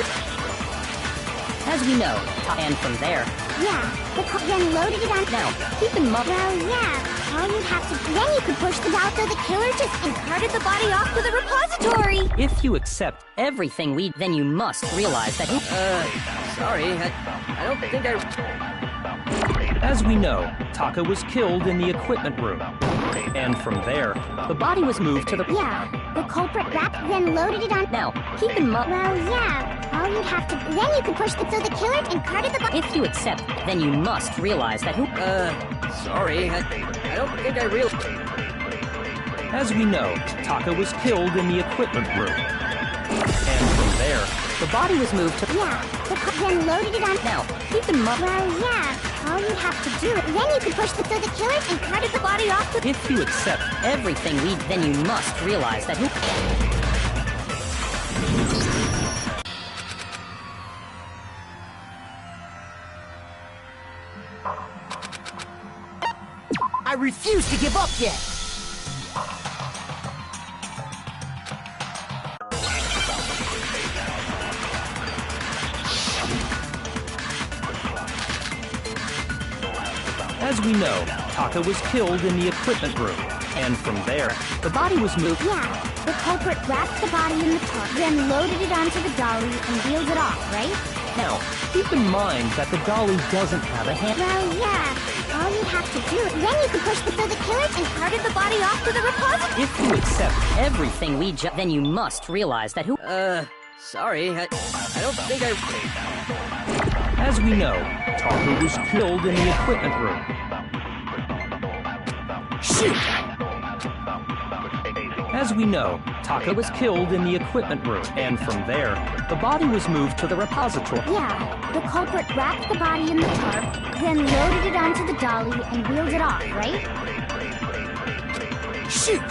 As we know, and from there... Yeah, then loaded it on. Now, keep in mind... Well, yeah, all you'd have to... Then you could push the dolly, so the killer just carted the body off to the repository. If you accept everything then you must realize that who... sorry, I don't think I... As we know, Taka was killed in the equipment room. And from there, the body was moved to the... Yeah, the culprit wrapped, then loaded it on. Now, keep in mind... Well, yeah, all you'd have to... Then you could push the... So the killer carted the body... If you accept, then you must realize that who... sorry, I don't think I real... As we know, Taka was killed in the equipment room. And from there, the body was moved to... Yeah, then loaded it on. Now, keep in mind... Well, yeah, all you'd have to do... Then you could push the... So the killer carted the body off to... If you accept everything then you must realize that who... I refuse to give up yet! As we know, Taka was killed in the equipment room. And from there, the body was moved... Yeah, the culprit wrapped the body in the tarp, then loaded it onto the dolly and wheeled it off, right? Now, keep in mind that the dolly doesn't have a handle. Well, yeah, all you'd have to do... Then you could push the... So the killer carted the body off to the repository. If you accept everything then you must realize that who... sorry, I don't think I... As we know, Taka was killed in the equipment room. Shoot! As we know, Taka was killed in the equipment room. And from there, the body was moved to the repository. Yeah, the culprit wrapped the body in the tarp, then loaded it onto the dolly and wheeled it off, right? Shoot!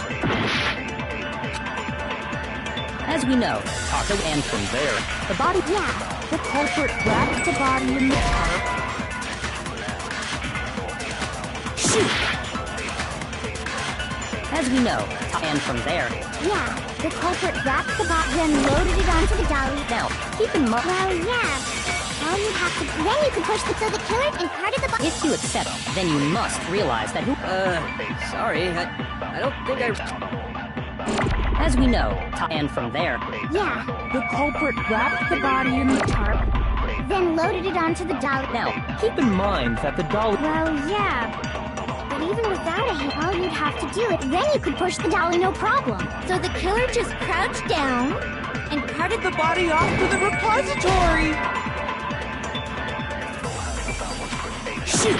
As we know, Taka, and from there, the body... Yeah, the culprit wrapped the body in the tarp. Shoot! As we know, and from there... Yeah, the culprit wrapped the body, then loaded it onto the dolly. Now, keep in mind... Well, yeah, all you'd have to... Then you could push the... So the killer carted the body... If you accept, then you must realize that who... sorry, I don't think I... As we know, and from there... Yeah, the culprit wrapped the body in the tarp, then loaded it onto the dolly. Now, Keep in mind that the dolly... Well, yeah, but even without a hand, all you'd have to do it, then you could push the dolly, no problem. So the killer just crouched down And carted the body off to the repository! Shoot!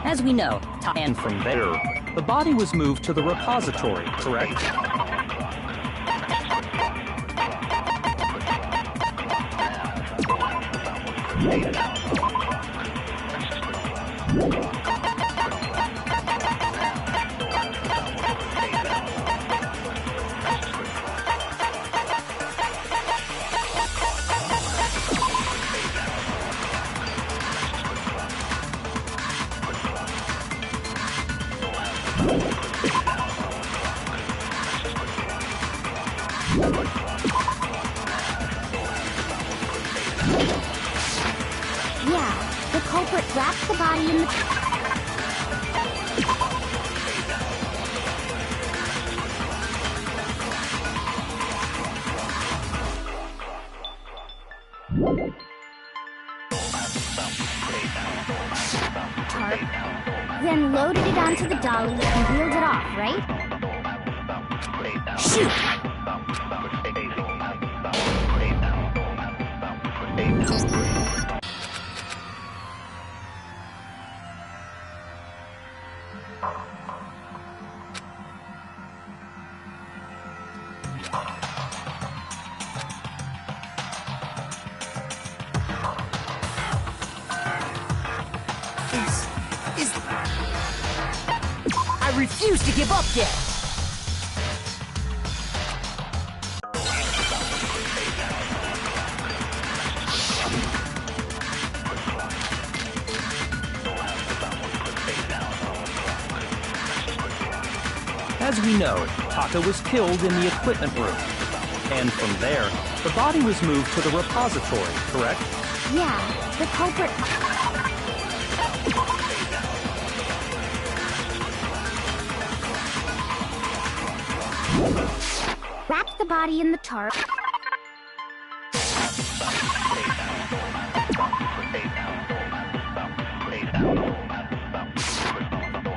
as we know, And from there, the body was moved to the repository, correct? Yeah, the culprit wrapped the body in the... tarp, then loaded it onto the dolly and wheeled it off, right? Shoot! I refuse to give up yet! As we know, Taka was killed in the equipment room. And from there, the body was moved to the repository, correct? Yeah, the culprit... wrapped the body in the tarp.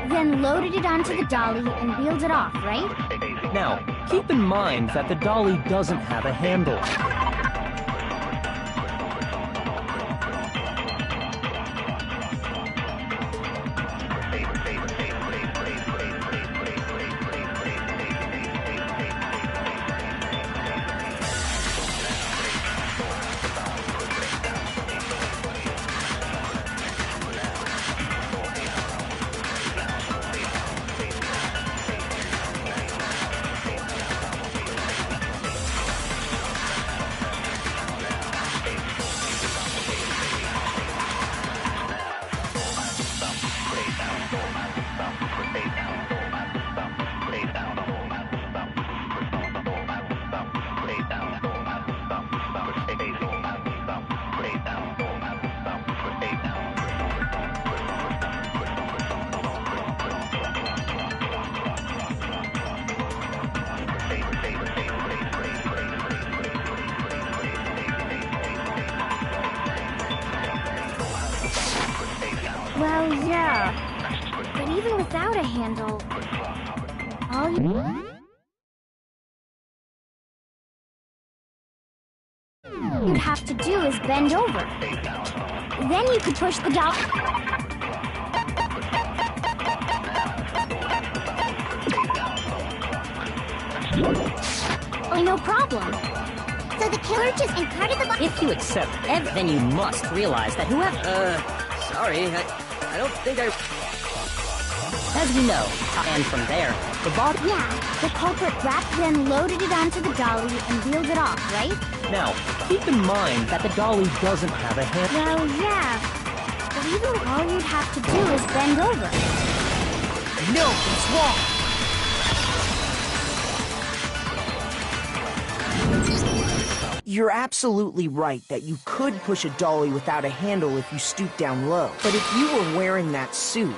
Then loaded it onto the dolly and wheeled it off, right? Now, keep in mind that the dolly doesn't have a handle. Well, yeah. But even without a handle, all you'd have to do is bend over. Then you could push the doll. Oh, no problem. So the killer just incarted the body. If you accept then you must realize that whoever... sorry, I don't think I... As we know, and from there, the body... Yeah, the culprit wrapped then loaded it onto the dolly and wheeled it off, right? Now, keep in mind that the dolly doesn't have a handle. Well, yeah. But even all you'd have to do is bend over. No, it's wrong! You're absolutely right that you could push a dolly without a handle if you stoop down low. But if you were wearing that suit,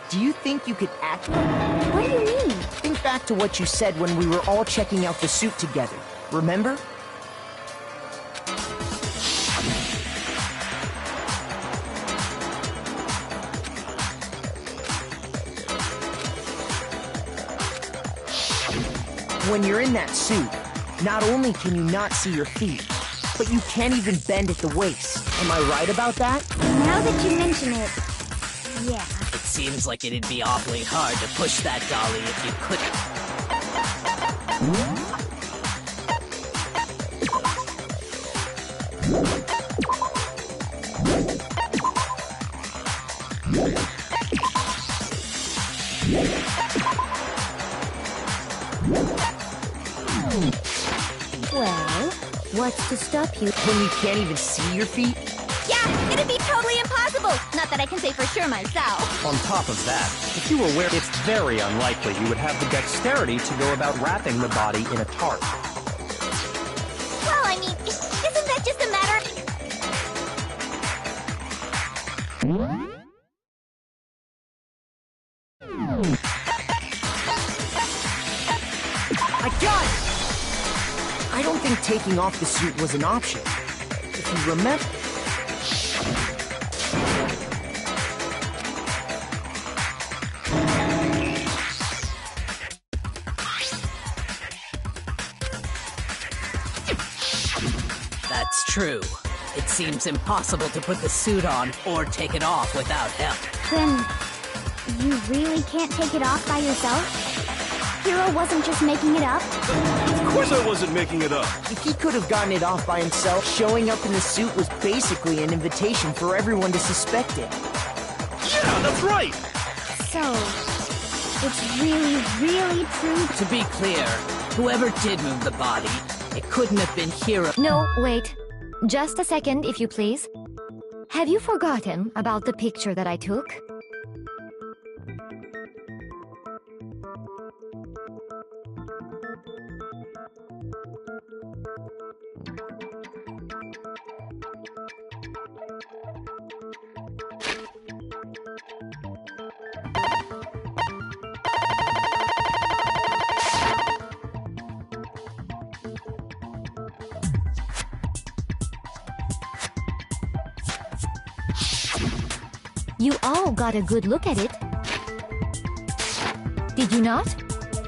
do you think you could act... What do you mean? Think back to what you said when we were all checking out the suit together. Remember? When you're in that suit, not only can you not see your feet, but you can't even bend at the waist. Am I right about that? Now that you mention it, yeah. It seems like it'd be awfully hard to push that dolly if you Well, what's to stop you? When you can't even see your feet? Yeah, it'd be totally impossible! Not that I can say for sure myself. On top of that, if you were wearing... It's very unlikely you would have the dexterity to go about wrapping the body in a tarp. Well, I mean, isn't that just a matter of... I got it! I don't think taking off the suit was an option. If you remember... That's true. It seems impossible to put the suit on or take it off without help. Then, you really can't take it off by yourself? Hiro wasn't just making it up? Of course I wasn't making it up. If he could have gotten it off by himself, showing up in the suit was basically an invitation for everyone to suspect it. Yeah, that's right. So, it's really, really true? To be clear, whoever did move the body, it couldn't have been Hiro. No, wait. Just a second, if you please. Have you forgotten about the picture that I took? You all got a good look at it. Did you not?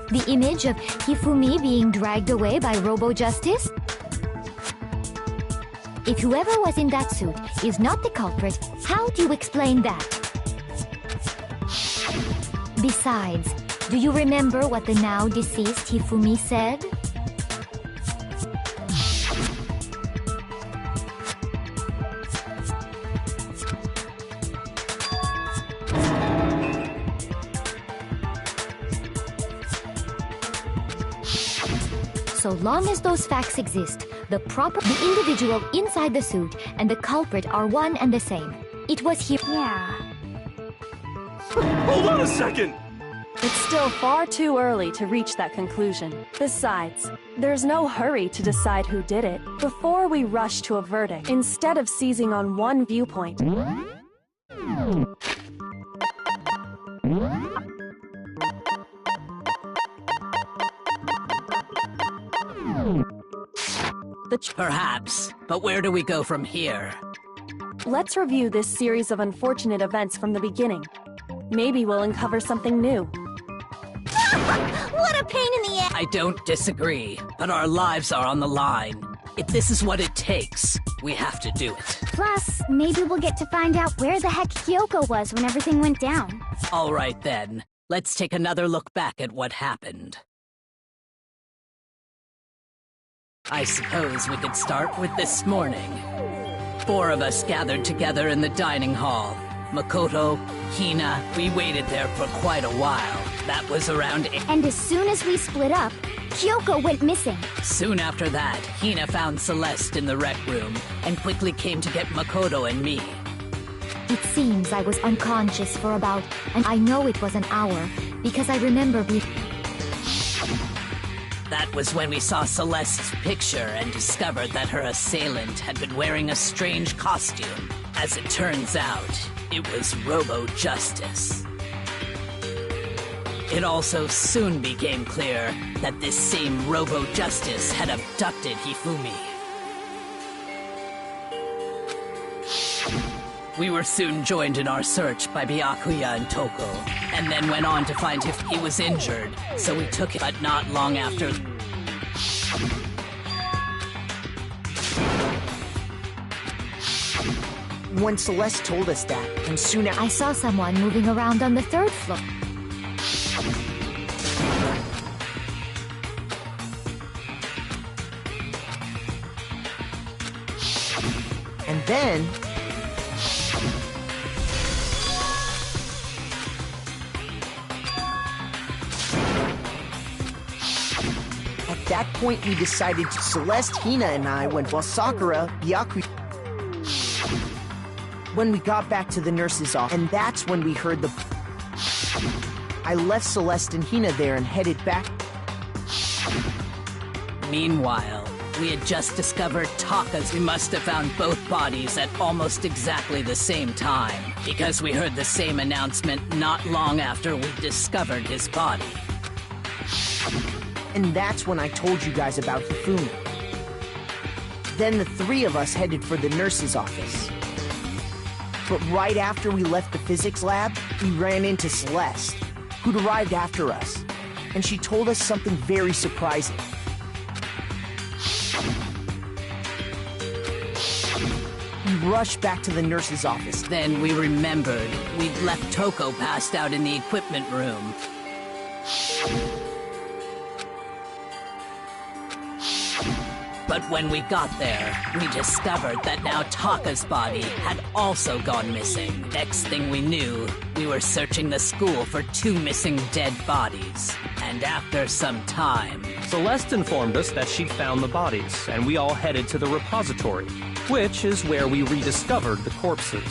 The image of Hifumi being dragged away by Robo-Justice? If whoever was in that suit is not the culprit, how do you explain that? Besides, do you remember what the now deceased Hifumi said? So long as those facts exist, the individual inside the suit and the culprit are one and the same. It was here. Yeah. Hold on a second! It's still far too early to reach that conclusion. Besides, there's no hurry to decide who did it before we rush to a verdict, instead of seizing on one viewpoint. Perhaps, but where do we go from here? Let's review this series of unfortunate events from the beginning. Maybe we'll uncover something new. What a pain in the ass! I don't disagree, but our lives are on the line. If this is what it takes, we have to do it. Plus, maybe we'll get to find out where the heck Kyoko was when everything went down. All right then, let's take another look back at what happened. I suppose we could start with this morning. 4 of us gathered together in the dining hall. Makoto, Hina, we waited there for quite a while. That was around 8. And as soon as we split up, Kyoko went missing. Soon after that, Hina found Celeste in the rec room and quickly came to get Makoto and me. It seems I was unconscious for about, and I know it was an hour, because I remember being... That was when we saw Celeste's picture and discovered that her assailant had been wearing a strange costume. As it turns out, it was Robo-Justice. It also soon became clear that this same Robo-Justice had abducted Hifumi. We were soon joined in our search by Byakuya and Toko, and then went on to find if he was injured, so we took it, but not long after. When Celeste told us that, and soon after, I saw someone moving around on the 3rd floor. And then... At that point, we decided to Celeste, Hina, and I went while Sakura, Byakuya... When we got back to the nurse's office, and that's when we heard the... I left Celeste and Hina there and headed back. Meanwhile, we had just discovered Taka's. We must have found both bodies at almost exactly the same time, because we heard the same announcement not long after we discovered his body. And that's when I told you guys about Hifumi. Then the 3 of us headed for the nurse's office. But right after we left the physics lab, we ran into Celeste, who'd arrived after us. And she told us something very surprising. We rushed back to the nurse's office. Then we remembered we'd left Toko passed out in the equipment room. But when we got there, we discovered that now Taka's body had also gone missing. Next thing we knew, we were searching the school for 2 missing dead bodies. And after some time... Celeste informed us that she'd found the bodies, and we all headed to the repository, which is where we rediscovered the corpses.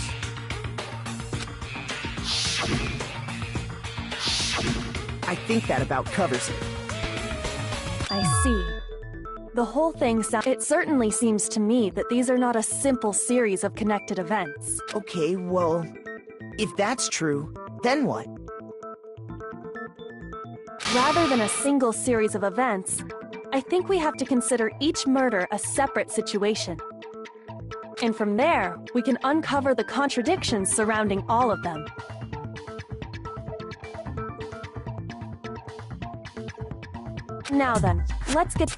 I think that about covers it. I see. The whole thing it certainly seems to me that these are not a simple series of connected events. Okay, well, if that's true, then what? Rather than a single series of events, I think we have to consider each murder a separate situation. And from there, we can uncover the contradictions surrounding all of them. Now then, let's get...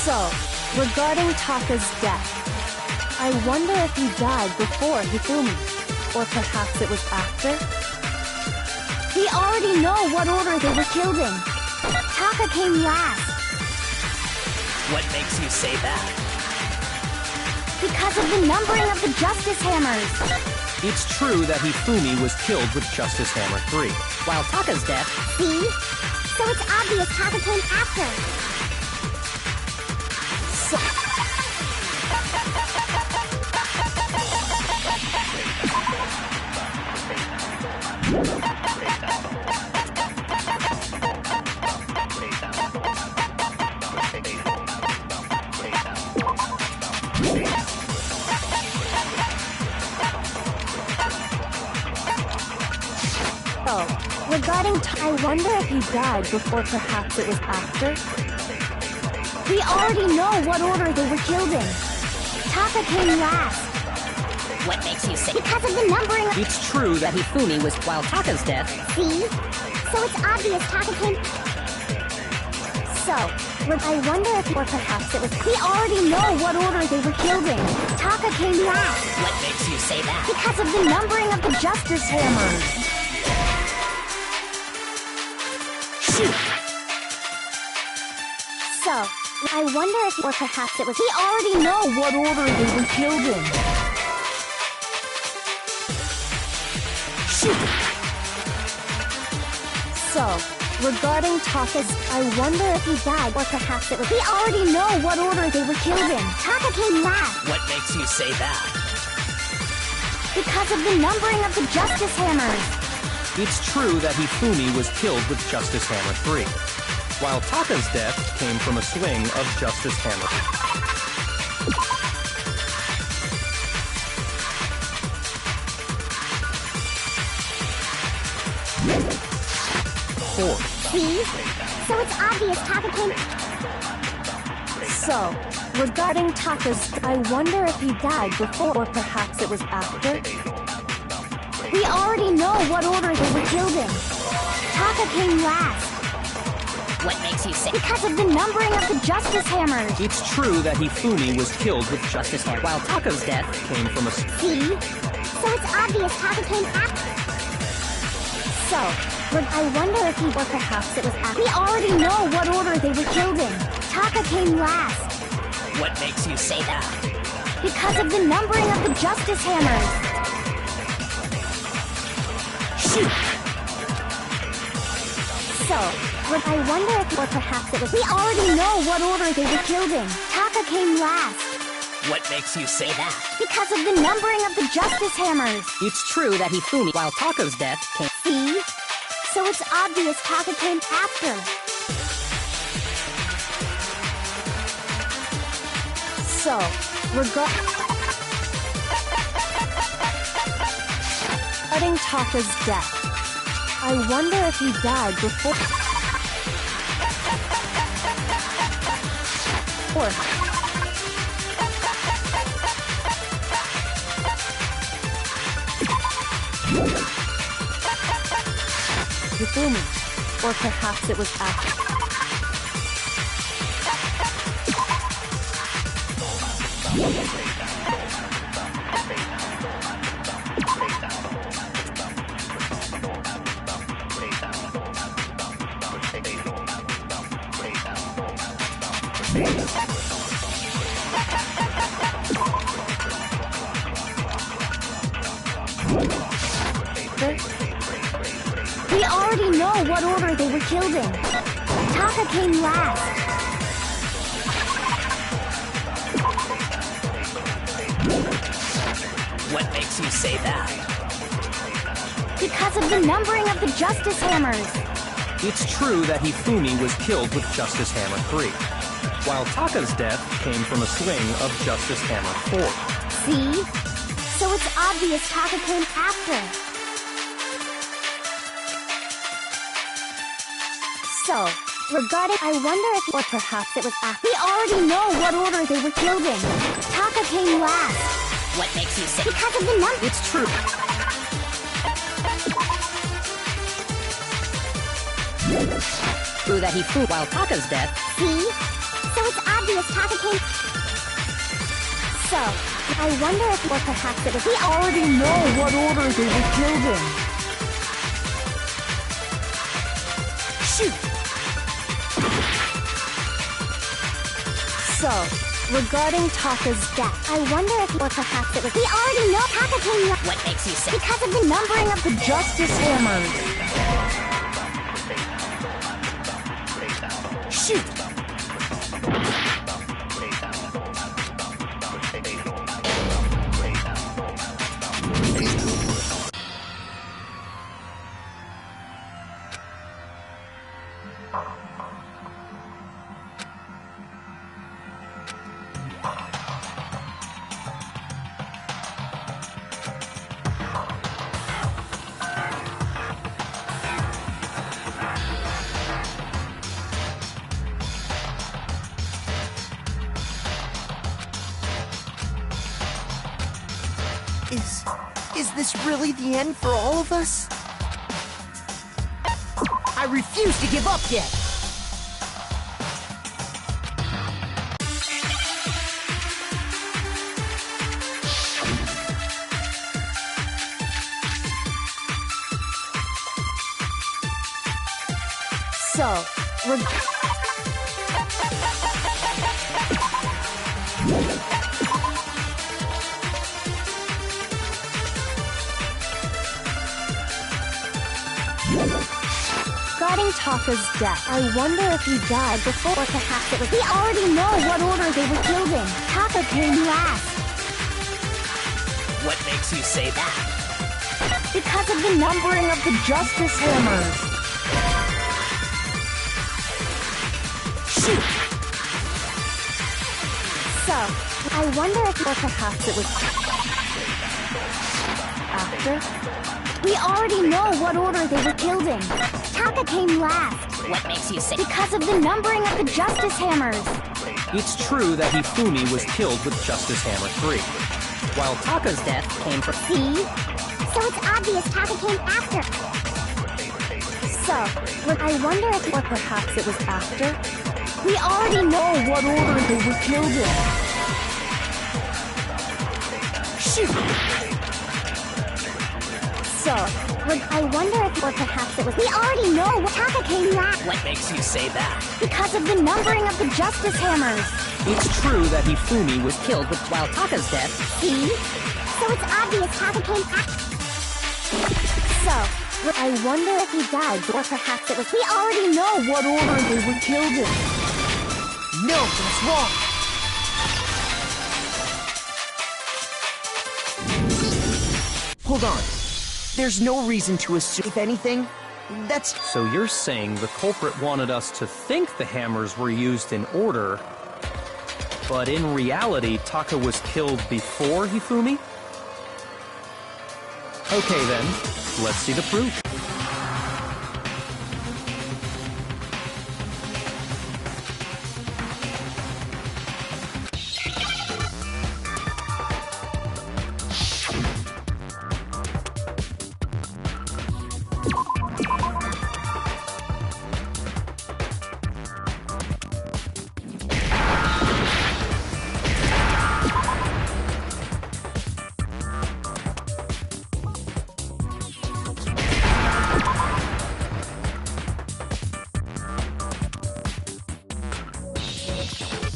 So, regarding Taka's death, I wonder if he died before Hifumi, or perhaps it was after? We already know what order they were killed in. Taka came last. What makes you say that? Because of the numbering of the Justice Hammers. It's true that Hifumi was killed with Justice Hammer 3. While Taka's death... See? So it's obvious Taka came after. Regarding I wonder if he died before perhaps it was after? We already know what order they were killed in. Taka came last. What makes you say... Because of the numbering of... It's true that Hifumi was while Taka's death... See? So it's obvious Taka came... So, I wonder if... Or perhaps it was... We already know what order they were killed in. Taka came last. What makes you say that? Because of the numbering of the Justice Hammers. So, I wonder if... Or perhaps it was... We already know what order they were killed in. So, regarding Taka's... I wonder if he died, or perhaps it was... We already know what order they were killed in. Taka came last. What makes you say that? Because of the numbering of the Justice Hammers. It's true that Hifumi was killed with Justice Hammer 3, while Taka's death came from a swing of Justice Hammer. Four. See? So it's obvious Taka came... So, regarding Taka's... I wonder if he died before or perhaps it was after? We already know what order they were killed in. Taka came last. What makes you say... Because of the numbering of the Justice Hammers. It's true that Hifumi was killed with Justice Hammer, while Taka's death came from a... See? So it's obvious Taka came after... So, I wonder if he... Or perhaps it was after... We already know what order they were killed in. Taka came last. What makes you say that? Because of the numbering of the Justice Hammers. So, I wonder if... Or perhaps it was... We already know what order they were killed in. Taka came last. What makes you say that? Because of the numbering of the Justice Hammers. It's true that Hifumi, while Taka's death came... See? So it's obvious Taka came after. So, regarding Taka's death, I wonder if he died before... Or Hifumi. Or perhaps it was after. We already know what order they were killed in. Taka came last. What makes you say that? Because of the numbering of the Justice Hammers. It's true that Hifumi was killed with Justice Hammer 3, while Taka's death came from a swing of Justice Hammer 4. See? So it's obvious Taka came after. So, regarding, I wonder if, or perhaps it was after. We already know what order they were killed in. Taka came last. What makes you say? Because of the number. It's true. True that he flew while Taka's death. See? So it's obvious Taka came. So, I wonder if, or perhaps it was. We already know what order they were killed in. Shoot! So, regarding Taka's death, I wonder if, or perhaps it was. We already know Taka came. What makes you say? Because of the numbering of the Justice Hammers. Shoot! Is this really the end for all of us? I refuse to give up yet! So, regarding Taka's death, I wonder if he died before, or perhaps it was. We already know what order they were killed in. Taka came last. What makes you say that? Because of the numbering of the Justice Hammers. Shoot! So, I wonder if, or perhaps it was after. We already know what order they were killed in. Taka came last. What makes you say? Because of the numbering of the Justice Hammers. It's true that Hifumi was killed with Justice Hammer 3, while Taka's death came from... See? So it's obvious Taka came after. So, look, I wonder if, or perhaps it was after. We already know what order they were killed in. Shoot! So, look, I wonder if, or perhaps it was. We already know what Taka came last. What makes you say that? Because of the numbering of the Justice Hammers. It's true that Hifumi was killed with while Taka's death. See? So it's obvious Taka came after. So, look, I wonder if he died, or perhaps it was. We already know what order they were killed in. No, that's wrong! Hold on. There's no reason to assume, if anything, that's... So you're saying the culprit wanted us to think the hammers were used in order, but in reality, Taka was killed before Hifumi? Okay then, let's see the proof.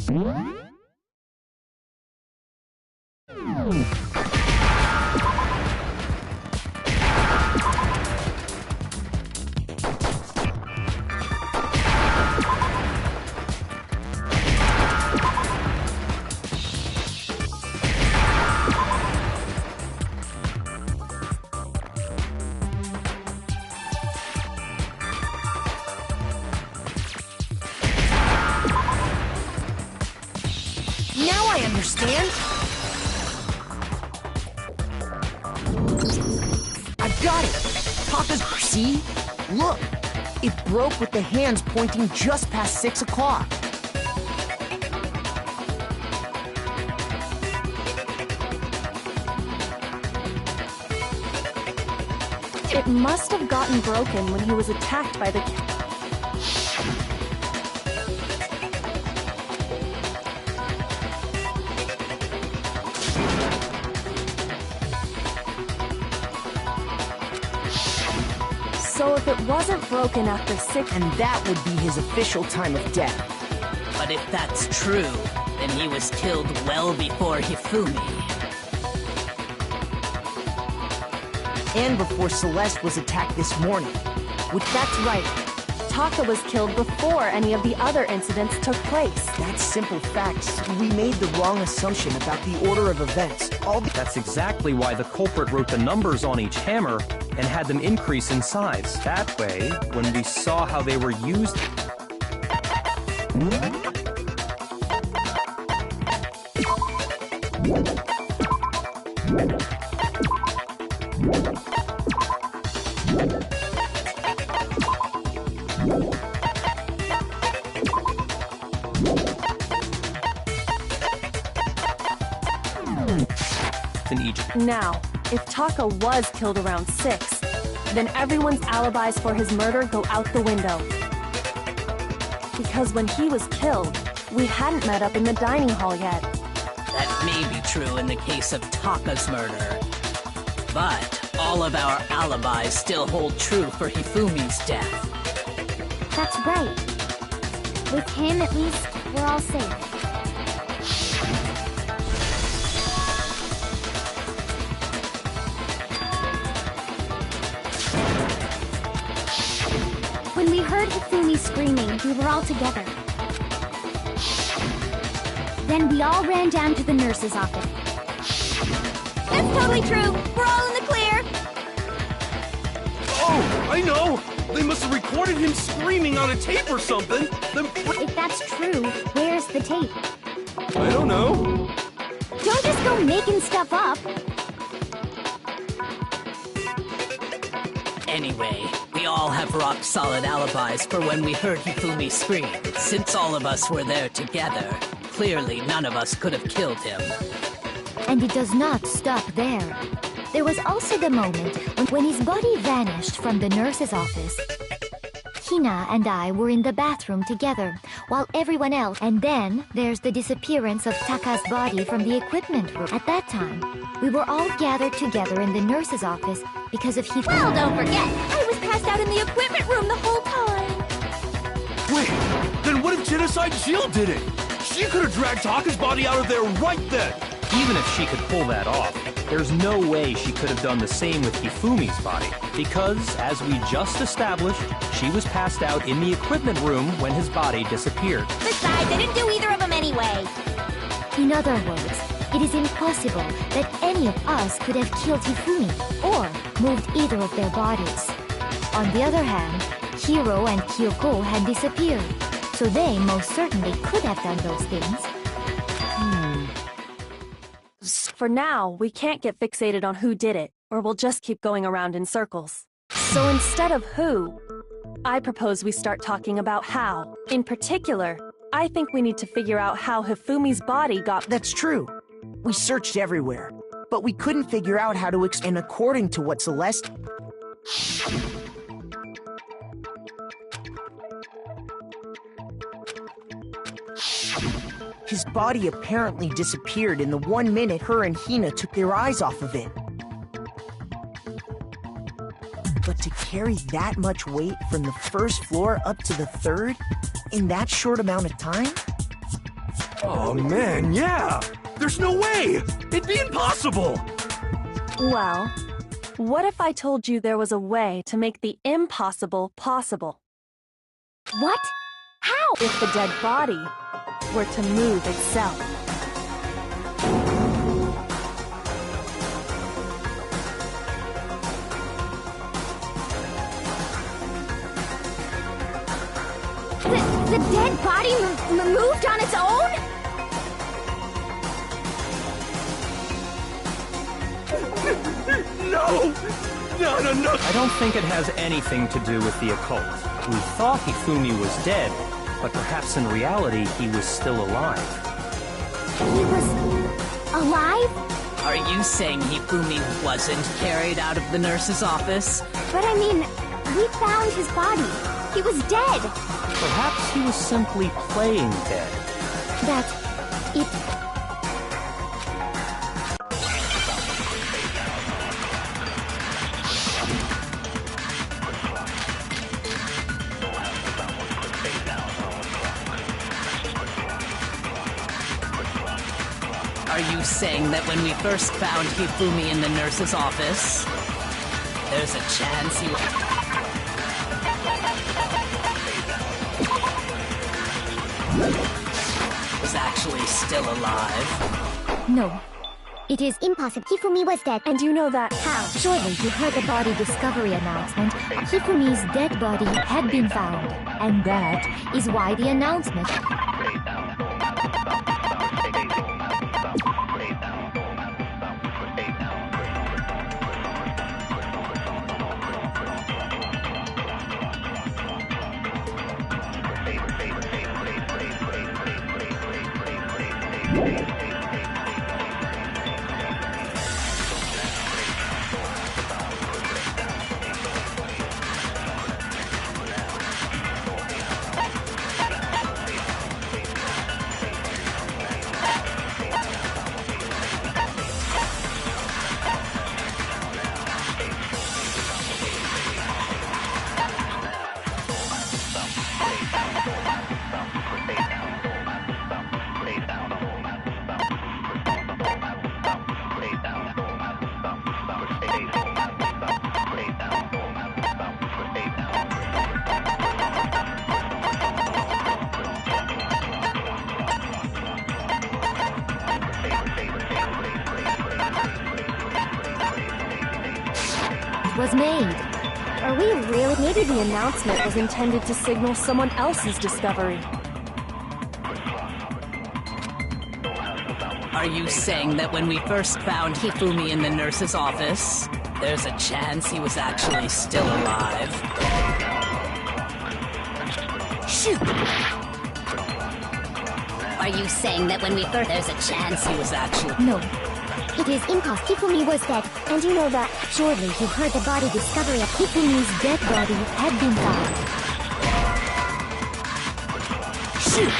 Now I understand. I've got it. Taka's... See? Look. It broke with the hands pointing just past 6 o'clock. It must have gotten broken when he was attacked by the... So if it wasn't broken after 6... And that would be his official time of death. But if that's true, then he was killed well before Hifumi. And before Celeste was attacked this morning. That's right. Taka was killed before any of the other incidents took place. That's simple facts. We made the wrong assumption about the order of events. That's exactly why the culprit wrote the numbers on each hammer and had them increase in size. That way, when we saw how they were used... in Egypt. Now, if Taka was killed around 6, then everyone's alibis for his murder go out the window. Because when he was killed, we hadn't met up in the dining hall yet. That may be true in the case of Taka's murder. But all of our alibis still hold true for Hifumi's death. That's right. With him, at least, we're all safe. When we heard Hifumi screaming, we were all together. Then we all ran down to the nurse's office. That's totally true. We're all in the clear. Oh, I know! They must have recorded him screaming on a tape or something. If that's true, where's the tape? I don't know. Don't just go making stuff up. Anyway, we all have rock-solid alibis for when we heard Hifumi scream. Since all of us were there together, clearly none of us could have killed him. And it does not stop there. There was also the moment when his body vanished from the nurse's office. Hina and I were in the bathroom together, while everyone else... And then, there's the disappearance of Taka's body from the equipment room. At that time, we were all gathered together in the nurse's office because of Hifumi. Well, don't forget, I was passed out in the equipment room the whole time. Wait, then what if Genocide Jill did it? She could have dragged Taka's body out of there right then. Even if she could pull that off, there's no way she could have done the same with Hifumi's body. Because, as we just established, she was passed out in the equipment room when his body disappeared. Besides, I didn't do either of them anyway. In other words, it is impossible that any of us could have killed Hifumi or moved either of their bodies. On the other hand, Hiro and Kyoko had disappeared, so they most certainly could have done those things. For now, we can't get fixated on who did it, or we'll just keep going around in circles. So instead of who, I propose we start talking about how. In particular, I think we need to figure out how Hifumi's body got... That's true. We searched everywhere, but we couldn't figure out how to and according to what Celeste... His body apparently disappeared in the 1 minute her and Hina took their eyes off of it. But to carry that much weight from the first floor up to the third in that short amount of time? Oh man, yeah! There's no way! It'd be impossible! Well, what if I told you there was a way to make the impossible possible? What? How? If the dead body were to move itself. The dead body moved on its own? No! No! I don't think it has anything to do with the occult. We thought Hifumi was dead, but perhaps in reality he was still alive. He was alive? Are you saying Hifumi wasn't carried out of the nurse's office? But I mean, we found his body. He was dead. Perhaps he was simply playing dead. Are you saying that when we first found Hifumi in the nurse's office, there's a chance he was actually still alive? No. It is impossible. Hifumi was dead. And you know that How? Surely you heard the body discovery announcement. Hifumi's dead body had been found. And that is why the announcement. Was made. Are we really? Maybe the announcement was intended to signal someone else's discovery. Are you saying that when we first found Hifumi in the nurse's office, there's a chance he was actually still alive? Shoot! Are you saying that when we first... There's a chance he was actually... No. It is impossible. Hifumi was dead. And you know that... Surely you heard the body discovery of Hifumi's dead body had been found. Shoot!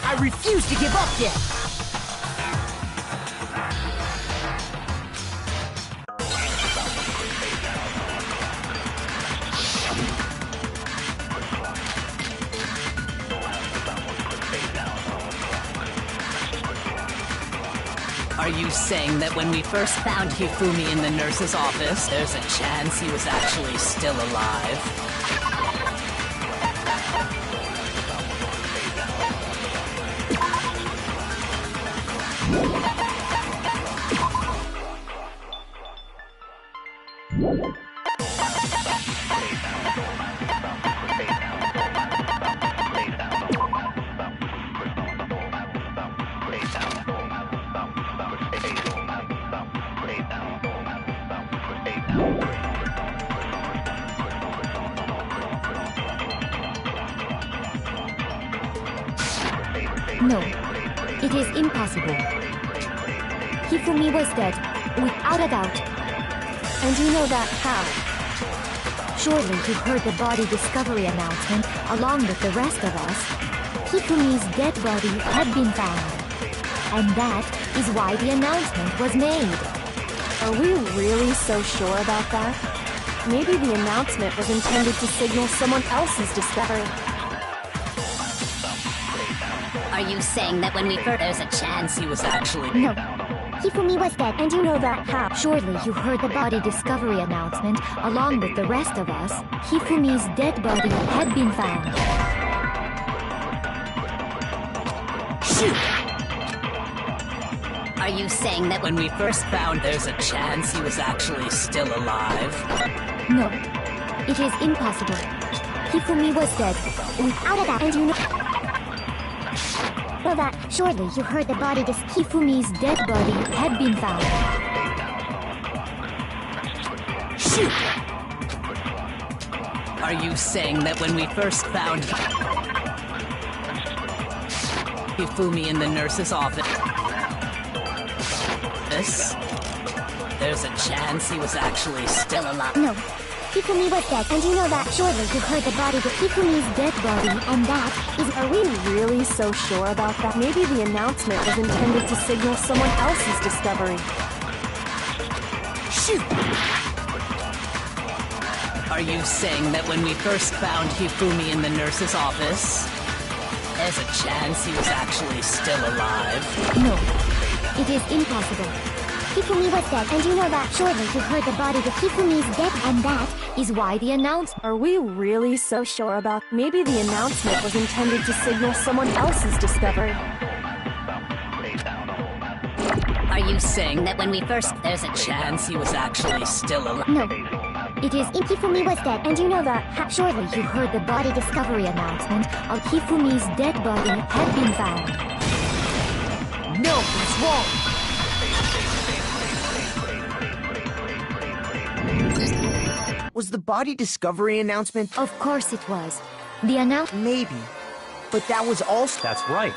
I refuse to give up yet! Are you saying that when we first found Hifumi in the nurse's office, there's a chance he was actually still alive? No, it is impossible. Hifumi was dead, without a doubt. And you know that how? Surely you heard the body discovery announcement along with the rest of us. Hifumi's dead body had been found. And that is why the announcement was made. Are we really so sure about that? Maybe the announcement was intended to signal someone else's discovery. Are you saying that when we first... There's a chance he was actually... No. Hifumi was dead, and you know that. How? Surely you heard the body discovery announcement along with the rest of us. Hifumi's dead body had been found. Shoot! Are you saying that When we first found there's a chance he was actually still alive? No, it is impossible. Hifumi was dead. Without a doubt, and you know that. Surely you heard the body Hifumi's dead body had been found. Shoot! Are you saying that when we first found Hifumi in the nurse's office, there's a chance he was actually still alive? No. Hifumi was dead, and you know that. Surely you heard the body Hifumi's dead body, and that is... Are we really so sure about that? Maybe the announcement was intended to signal someone else's discovery. Shoot! Are you saying that when we first found Hifumi in the nurse's office, there's a chance he was actually still alive? No, it is impossible. Hifumi was dead, and you know that. Surely you heard the body Hifumi's dead, and that is why the announcement... Are we really so sure about... Maybe the announcement was intended to signal someone else's discovery. Are you saying that when we first... There's a chance he was actually still alive? No. It is... Hifumi was dead, and you know that. Surely you heard the body discovery announcement of Hifumi's dead body had been found. No, it's wrong! Was the body discovery announcement? Of course it was. The announcement... Maybe. But that was also... That's right.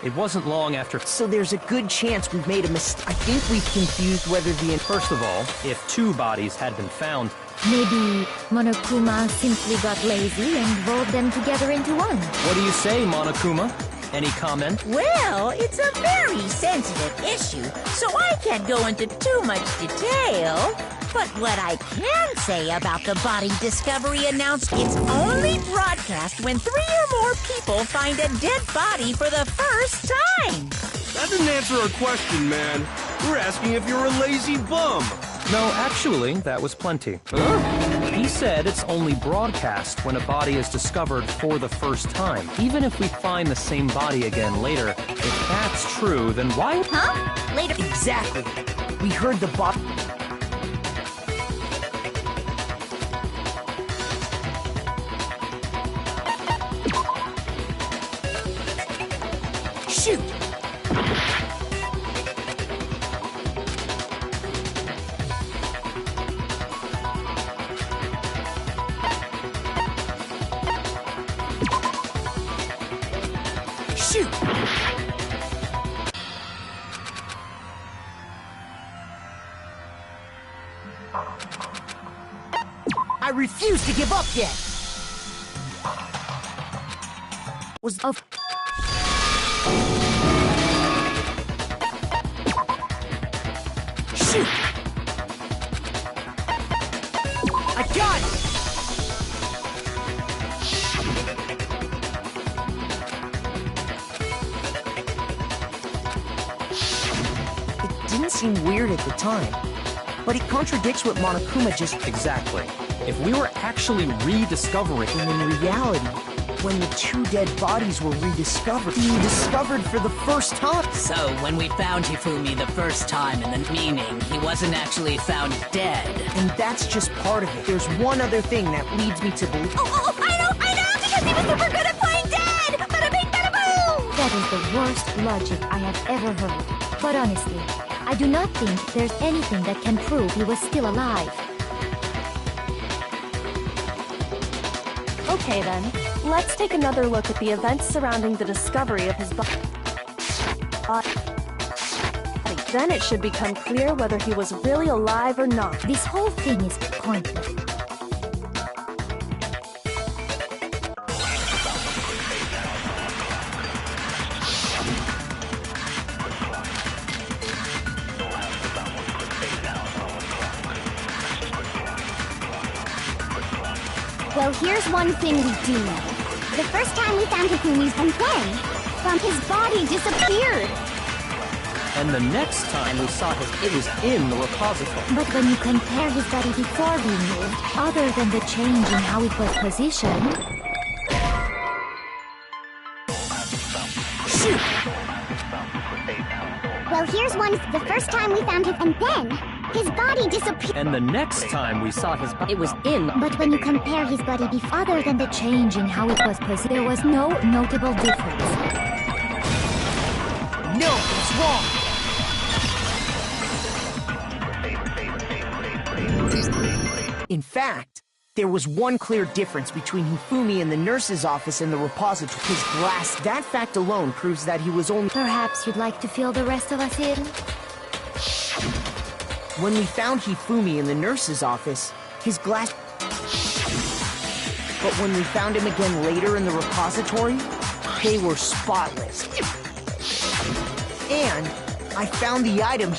It wasn't long after... So there's a good chance we've made a mistake. I think we've confused whether the... First of all, if 2 bodies had been found... Maybe Monokuma simply got lazy and rolled them together into one. What do you say, Monokuma? Any comment? Well, it's a very sensitive issue, so I can't go into too much detail. But what I can say about the body discovery announcement, it's only broadcast when 3 or more people find a dead body for the first time. That didn't answer our question, man. We're asking if you're a lazy bum. No, actually, that was plenty. He said it's only broadcast when a body is discovered for the first time. Even if we find the same body again later, if that's true, then why... Huh? Later... Exactly. We heard the body... Shoot! Shoot! I refuse to give up yet! Was of... Shoot! I got it! It didn't seem weird at the time, but it contradicts what Monokuma just... Exactly. If we were actually rediscovering... And in reality, when the 2 dead bodies were rediscovered, being discovered for the first time. So, when we found Hifumi the first time in the meaning, he wasn't actually found dead. And that's just part of it. There's one other thing that leads me to believe... Oh, I know! Because he was super good at playing dead! Bada bing, bada boom! That is the worst logic I have ever heard. But honestly, I do not think there's anything that can prove he was still alive. Okay then, let's take another look at the events surrounding the discovery of his body. Then it should become clear whether he was really alive or not. This whole thing is pointless. Well, here's one thing we do know. The first time we found Hifumi's and then, his body disappeared. And the next time we saw it was in the repository. But when you compare his body before being moved, other than the change in how it was positioned... Shoot! Well, here's one. The first time we found him, and then his body disappeared. And the next time we saw his body, it was in... But when you compare his body before, other than the change in how it was positioned, there was no notable difference. No, it's wrong! In fact, there was one clear difference between Hifumi in the nurse's office and the repository. His glass. That fact alone proves that he was only... Perhaps you'd like to fill the rest of us in? When we found Hifumi in the nurse's office, his glass... But when we found him again later in the repository, they were spotless. And I found the item...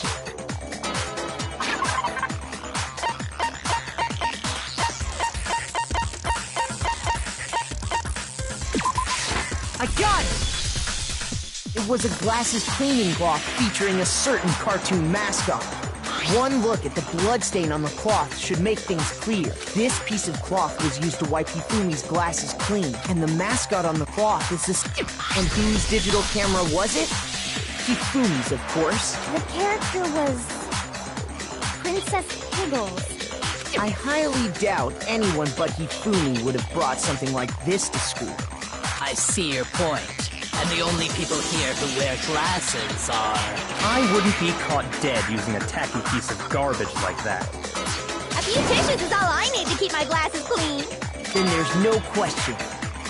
I got it! It was a glasses cleaning cloth featuring a certain cartoon mascot. One look at the bloodstain on the cloth should make things clear. This piece of cloth was used to wipe Hifumi's glasses clean, and the mascot on the cloth is this... And whose digital camera was it? Hifumi's, of course. The character was... Princess Piggles. I highly doubt anyone but Hifumi would have brought something like this to school. I see your point. And the only people here who wear glasses are... I wouldn't be caught dead using a tacky piece of garbage like that. A few tissues is all I need to keep my glasses clean. Then there's no question.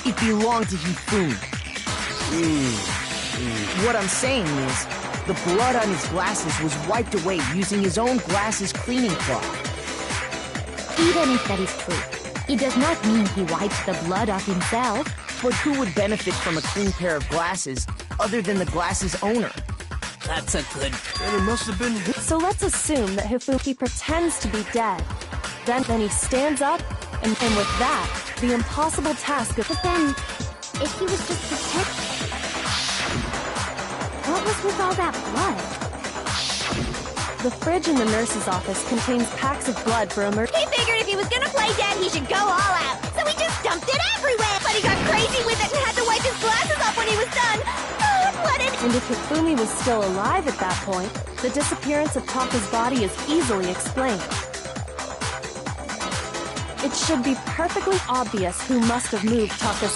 It belonged to Hifumi. What I'm saying is, the blood on his glasses was wiped away using his own glasses cleaning cloth. Even if that is true, it does not mean he wiped the blood off himself. But who would benefit from a clean pair of glasses other than the glasses owner? That's a good... And it must have been... So let's assume that Hifumi pretends to be dead. Then he stands up, and with that, the impossible task of... But then, if he was just pretending... What was with all that blood? The fridge in the nurse's office contains packs of blood for a murder. He figured if he was gonna play dead, he should go all out. So he just dumped it everywhere. But he got crazy with it and had to wipe his glasses off when he was done. And if Hifumi was still alive at that point, the disappearance of Taka's body is easily explained. It should be perfectly obvious who must have moved Taka's...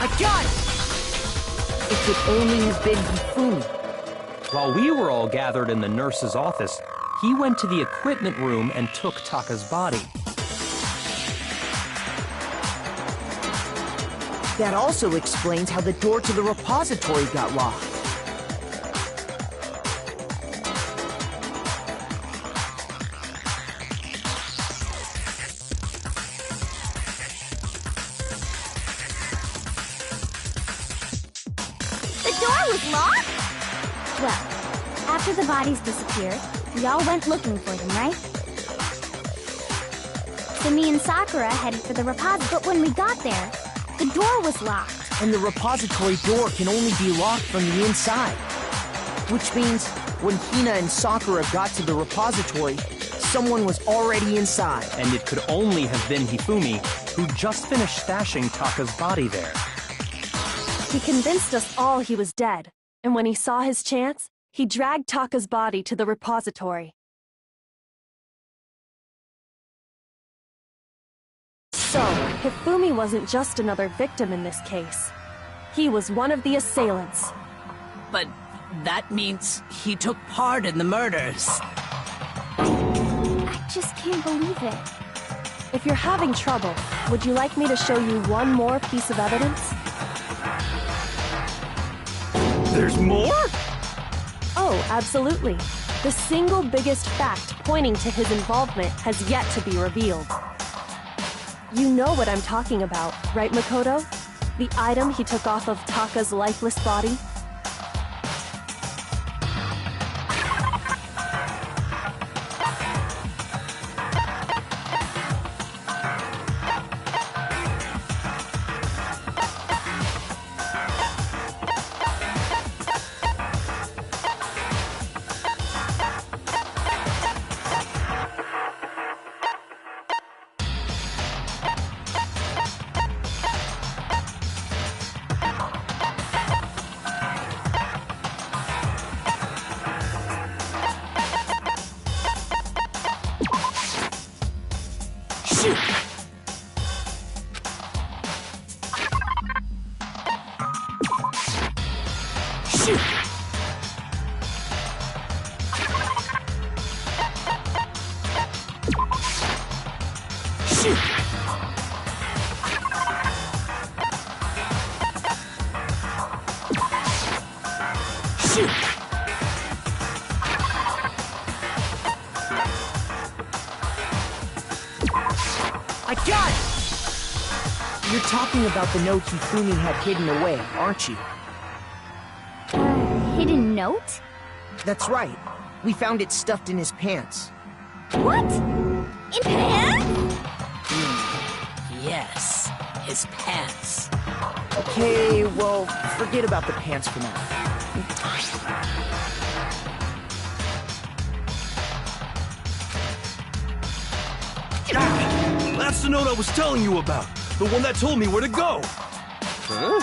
I got it! It could only have been Hifumi. While we were all gathered in the nurse's office, he went to the equipment room and took Taka's body. That also explains how the door to the repository got locked. The door was locked? Well, after the bodies disappeared, we all went looking for them, right? So me and Sakura headed for the repository, but when we got there, the door was locked. And the repository door can only be locked from the inside. Which means, when Hina and Sakura got to the repository, someone was already inside. And it could only have been Hifumi, who just finished stashing Taka's body there. He convinced us all he was dead, and when he saw his chance, he dragged Taka's body to the repository. So, Hifumi wasn't just another victim in this case. He was one of the assailants. But that means he took part in the murders. I just can't believe it. If you're having trouble, would you like me to show you one more piece of evidence? There's more? Oh, absolutely. The single biggest fact pointing to his involvement has yet to be revealed. You know what I'm talking about, right, Makoto? The item he took off of Taka's lifeless body? I got it! You're talking about the note Hifumi had hidden away, aren't you? Hidden note? That's right. We found it stuffed in his pants. What? In pants? Yes, his pants. Okay, well, forget about the pants for now. That's the note I was telling you about. The one that told me where to go. Huh?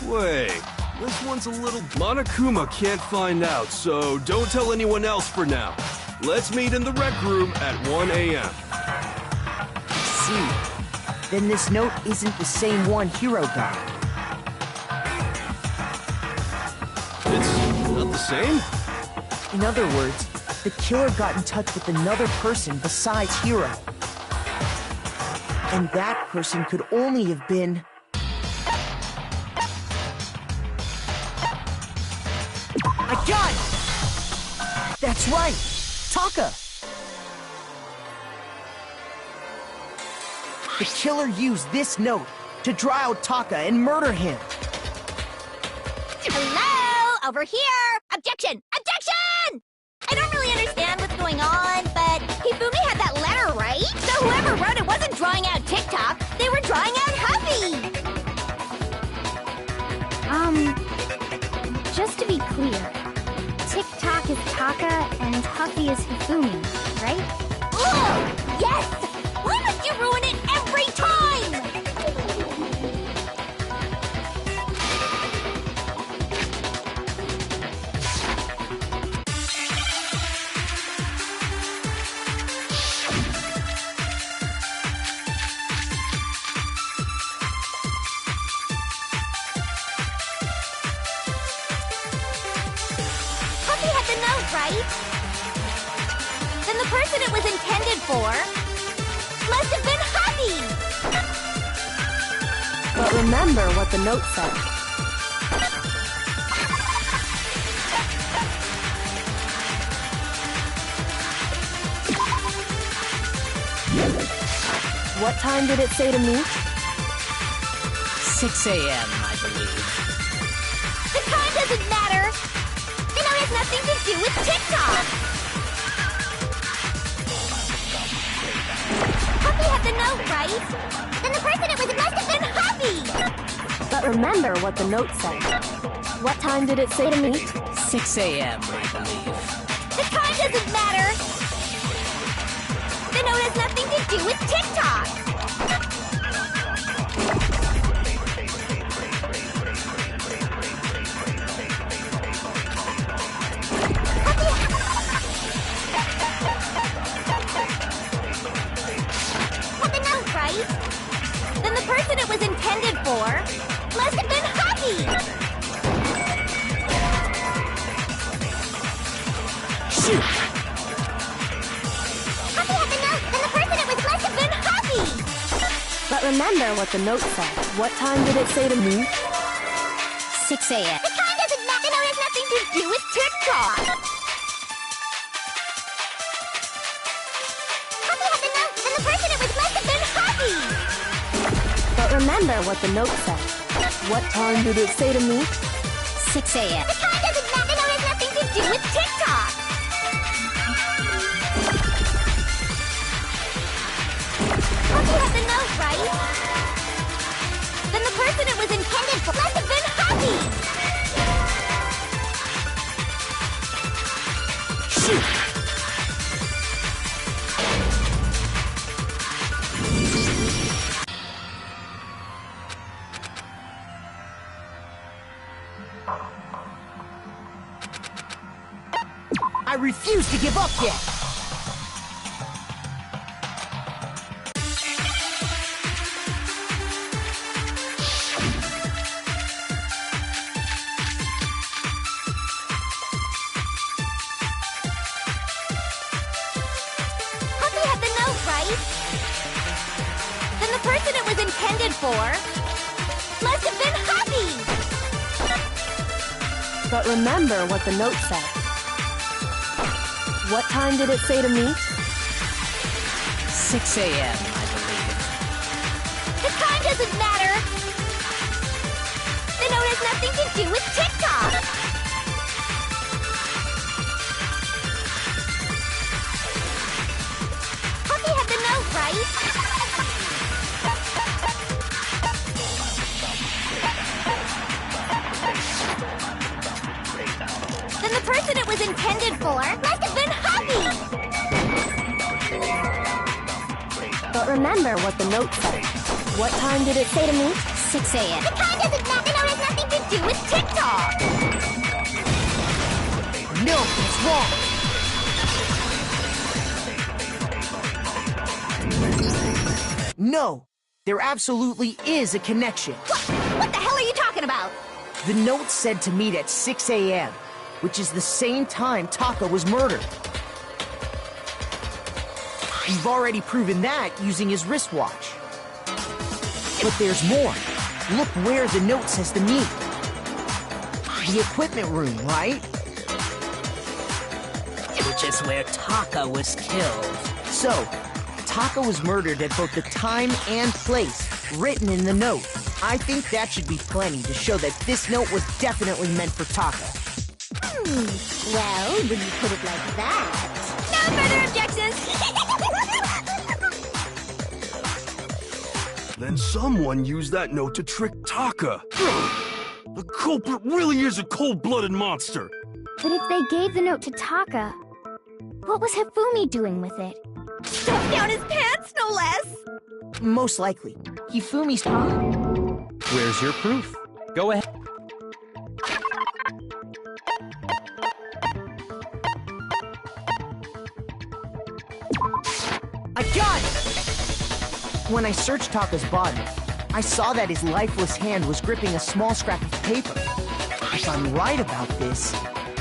Wait, this one's a little... Monokuma can't find out, so don't tell anyone else for now. Let's meet in the rec room at 1 a.m. See. Then this note isn't the same one Hiro got. It's not the same? In other words, the killer got in touch with another person besides Hiro. And that person could only have been... I got it! That's right! Taka! The killer used this note to draw out Taka and murder him. Hello? Over here! Objection! Objection! I don't really understand what's going on, but Hifumi had that letter, right? So whoever wrote it wasn't drawing out TikTok, they were drawing out Huffy! Just to be clear, TikTok is Taka and Huffy is Hifumi, right? Ugh! Yes! Why must you ruin it every time? Huffy had the note, right? Then the person it was intended for must have been Huffy! But remember what the note said. What time did it say to me? 6 a.m., I believe. The time doesn't matter! The note has nothing to do with TikTok! Huffy had the note, right? Then the person it was must have been Huffy! But remember what the note said. What time did it say to me? 6 a.m., I believe. The time doesn't matter! The note has nothing to do with TikTok! Had the note, right? Then the person it was intended for must have been Huffy! Shoot! Huffy had the note, then the person it was must have been Huffy! But remember what the note said. What time did it say to me? 6 a.m. The time doesn't matter. The note has nothing to do with TikTok. Huffy had the note, then the person it was must have been Huffy! But remember what the note said. What time did it say to me? 6 a.m. The time doesn't matter. It has nothing to do with TikTok. Hope you have the note, right? Then the person it was intended for must have been Happy. Shoot! I refuse to give up yet! Hope you have the note, right? Then the person it was intended for must have been Happy. But remember what the note said. What time did it say to meet? 6 a.m., I believe. The time doesn't matter. The note has nothing to do with TikTok. Hope you have the note, right? Then the person it was intended for must have been Happy. But remember what the note said. What time did it say to meet? 6 a.m. The time doesn't matter. The note has nothing to do with TikTok. No, it's wrong! No, there absolutely is a connection. What the hell are you talking about? The note said to meet at 6 a.m., which is the same time Taka was murdered. We've already proven that using his wristwatch. But there's more. Look where the note says to meet. The equipment room, right? Which is where Taka was killed. So, Taka was murdered at both the time and place written in the note. I think that should be plenty to show that this note was definitely meant for Taka. Well, when you put it like that... No further objections! Then someone used that note to trick Taka. The culprit really is a cold-blooded monster. But if they gave the note to Taka, what was Hifumi doing with it? Stuffed down his pants, no less! Most likely. Hifumi's... Where's your proof? Go ahead. I got it! When I searched Taka's body, I saw that his lifeless hand was gripping a small scrap of paper. If I'm right about this,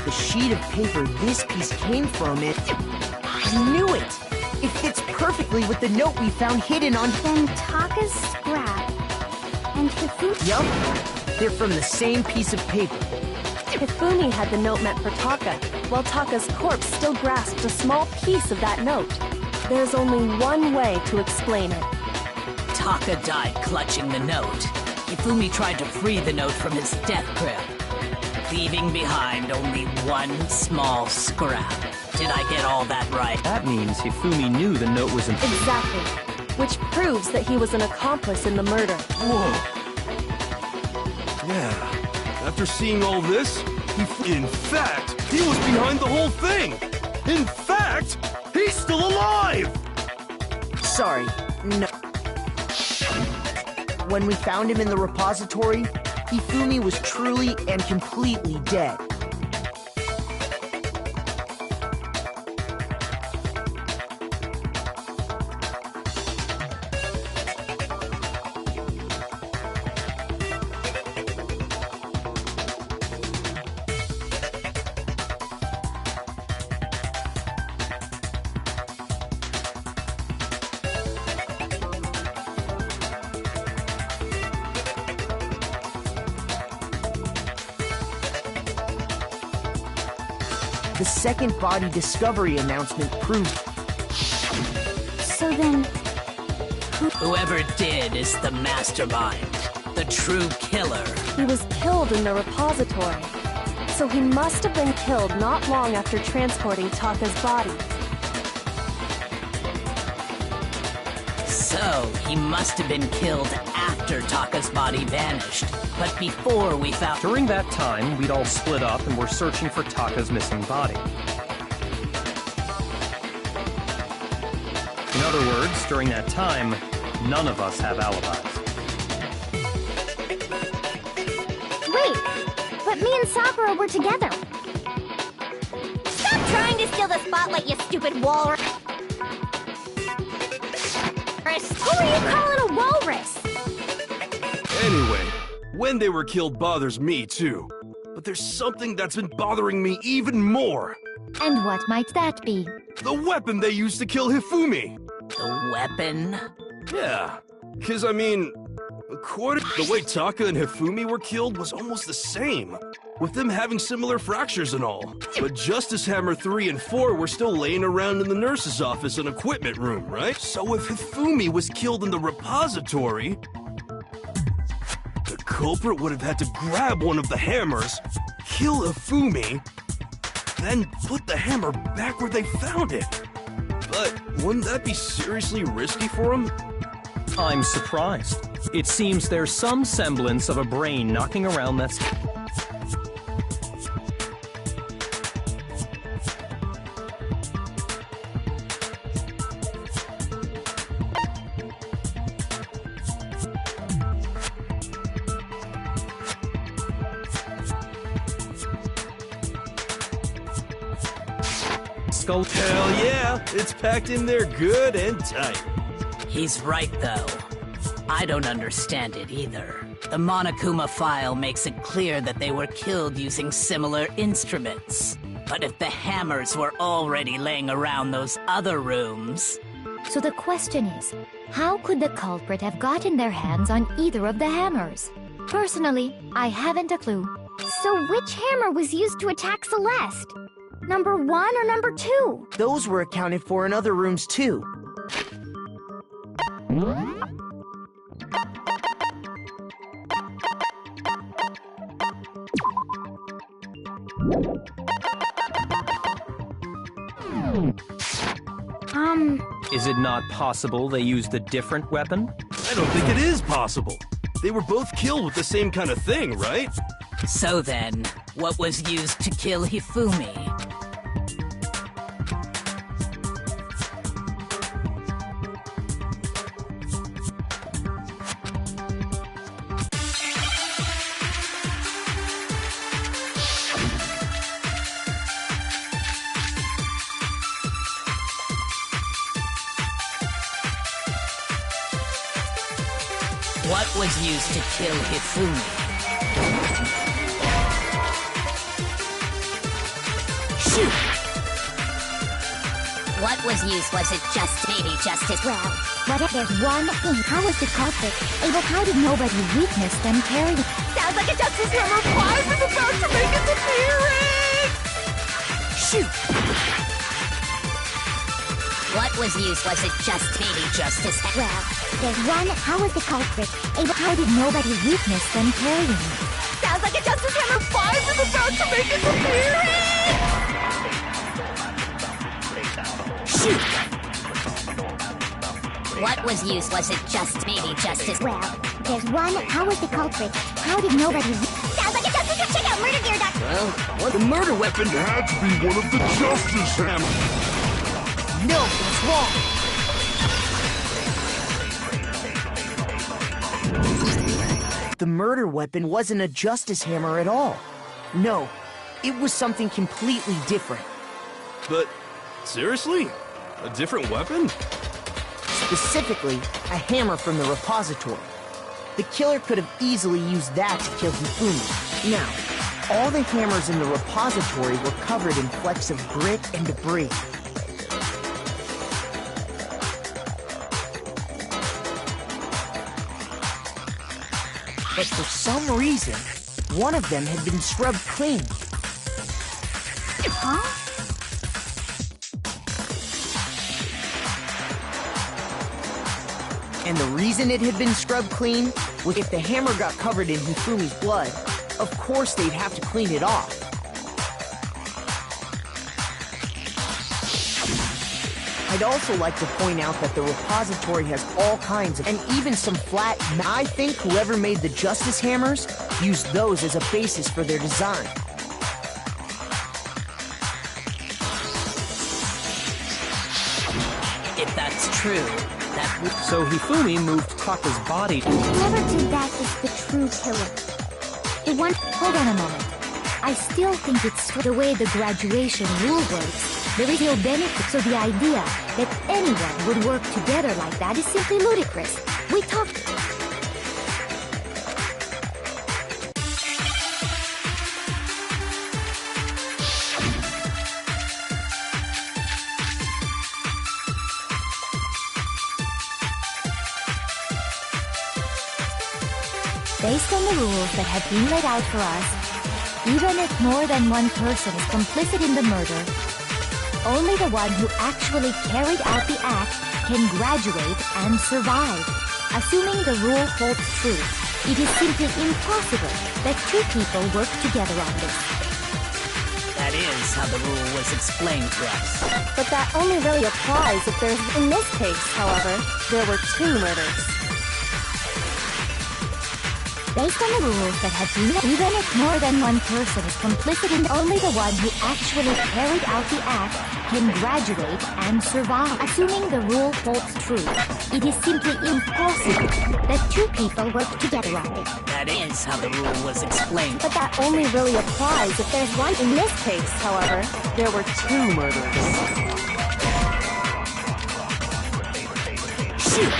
the sheet of paper this piece came from, I knew it! It fits perfectly with the note we found hidden on... Then Taka's scrap and Hifumi... Yup, they're from the same piece of paper. Hifumi had the note meant for Taka, while Taka's corpse still grasped a small piece of that note. There's only one way to explain it. Taka died clutching the note. Hifumi tried to free the note from his death grip, leaving behind only one small scrap. Did I get all that right? That means Hifumi knew the note was important. Exactly. Which proves that he was an accomplice in the murder. Whoa. Yeah. After seeing all this, in fact, he was behind the whole thing. In fact, he's still alive! Sorry, no. When we found him in the repository, Hifumi was truly and completely dead. The second body discovery announcement proved... So then... who... Whoever did is the mastermind, the true killer. He was killed in the repository, so he must have been killed not long after transporting Taka's body. So, he must have been killed after Taka's body vanished, but before we found... During that time, we'd all split up and were searching for Taka's missing body. In other words, during that time, none of us have alibis. Wait, but me and Sakura were together. Stop trying to steal the spotlight, you stupid walrus! Who are you calling a walrus? Anyway, when they were killed bothers me too. But there's something that's been bothering me even more. And what might that be? The weapon they used to kill Hifumi. The weapon? Yeah, because I mean, according to the way Taka and Hifumi were killed was almost the same, with them having similar fractures and all. But Justice Hammer 3 and 4 were still laying around in the nurse's office and equipment room, right? So if Hifumi was killed in the repository, the culprit would have had to grab one of the hammers, kill Hifumi, then put the hammer back where they found it. But wouldn't that be seriously risky for him? I'm surprised. It seems there's some semblance of a brain knocking around that's... Skull. Hell yeah, it's packed in there good and tight. He's right, though. I don't understand it either. The Monokuma file makes it clear that they were killed using similar instruments. But if the hammers were already laying around those other rooms... So the question is, how could the culprit have gotten their hands on either of the hammers? Personally, I haven't a clue. So which hammer was used to attack Celeste? Number 1 or number 2? Those were accounted for in other rooms too. Is it not possible they used a different weapon? I don't think it is possible. They were both killed with the same kind of thing, right? So then, what was used to kill Hifumi? What was used to kill Hifumi? Shoot! What was used? Was it just maybe justice? Well, what if there's one thing? How was the culprit able? How did nobody witness them carry it? Sounds like a Justice Hammer 5 is about to make its appearance! Shoot! What was used? Was it just maybe justice? Well, there's one. How was the culprit able? How did nobody witness them carrying it? Sounds like a Justice Hammer 5 is about to make its appearance! Shoot! What was used? Was it just maybe justice? Well, there's one. How was the culprit? How did nobody? Sounds like a justice hammer. Check out murdergear.com. Well, what? The murder weapon had to be one of the Justice Hammers. No, it's wrong! The murder weapon wasn't a justice hammer at all. No, it was something completely different. But, seriously? A different weapon? Specifically, a hammer from the repository. The killer could have easily used that to kill Hifumi. Now, all the hammers in the repository were covered in flecks of grit and debris. But for some reason, one of them had been scrubbed clean. Huh? And the reason it had been scrubbed clean was if the hammer got covered in Hifumi's blood, of course they'd have to clean it off. I'd also like to point out that the repository has all kinds of, and even some flat. I think whoever made the Justice Hammers used those as a basis for their design. If that's true, that would... So Hifumi moved Taka's body. Whoever did that is the true killer. The one... Hold on a moment. I still think it's the way the graduation rule works. There is no benefit, so the idea that anyone would work together like that is simply ludicrous. We talked... Based on the rules that have been laid out for us, even if more than one person is complicit in the murder, only the one who actually carried out the act can graduate and survive. Assuming the rule holds true, it is simply impossible that two people work together on this. That is how the rule was explained to us. But that only really applies if there's... In this case, however, there were two murders. Based on the rules that have been... Even if more than one person is complicit in... Only the one who actually carried out the act can graduate and survive. Assuming the rule holds true, it is simply impossible that two people work together on it. That is how the rule was explained. But that only really applies if there's one. In this case, however, there were two murders. Shoot!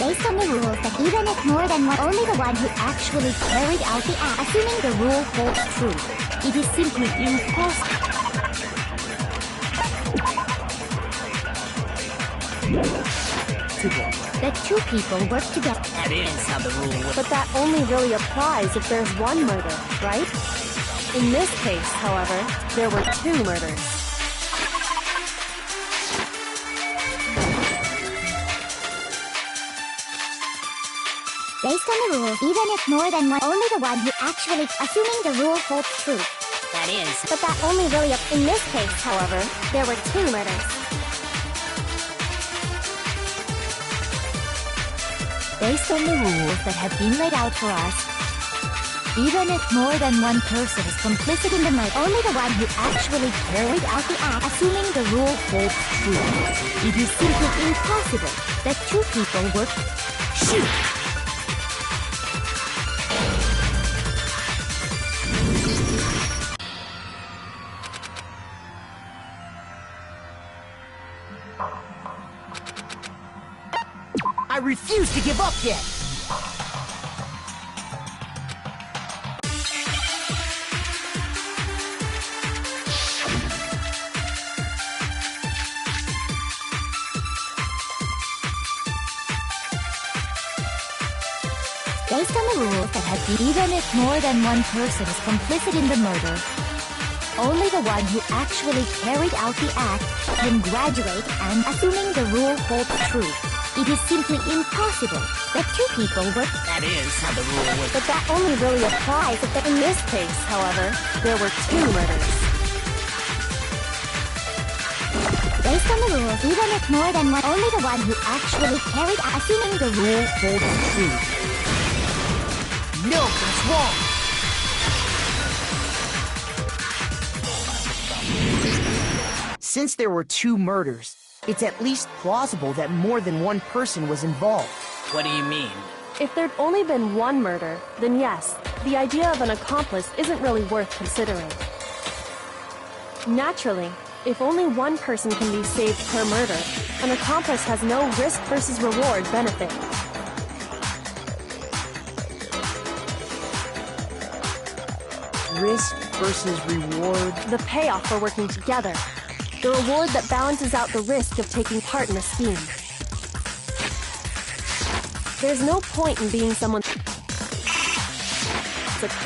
Based on the rules that even if more than one, only the one who actually carried out the act, assuming the rule holds true, it is simply impossible that two people work together. That is how the rule was... But that only really applies if there's one murder, right? In this case, however, there were two murders. Based on the rules, even if more than one, only the one who actually, assuming the rule holds true. That is... But that only really, in this case, however, there were two murders. Based on the rules that have been laid out for us, even if more than one person is complicit in the murder, only the one who actually carried out the act, assuming the rule holds true, it is simply impossible that two people work... Shoot! I refuse to give up yet! Based on the rules that have been, even if more than one person is complicit in the murder, only the one who actually carried out the act can graduate and, assuming the rule holds true, it is simply impossible that two people work... That is how the rule was... But that only really applies if in this case, however, there were two murders. Based on the rules, even if more than one, only the one who actually carried out, assuming the rule holds true. No, that's wrong! Since there were two murders, it's at least plausible that more than one person was involved. What do you mean? If there'd only been one murder, then yes, the idea of an accomplice isn't really worth considering. Naturally, if only one person can be saved per murder, an accomplice has no risk versus reward benefit. Risk versus reward. The payoff for working together. The reward that balances out the risk of taking part in a scheme. There's no point in being someone...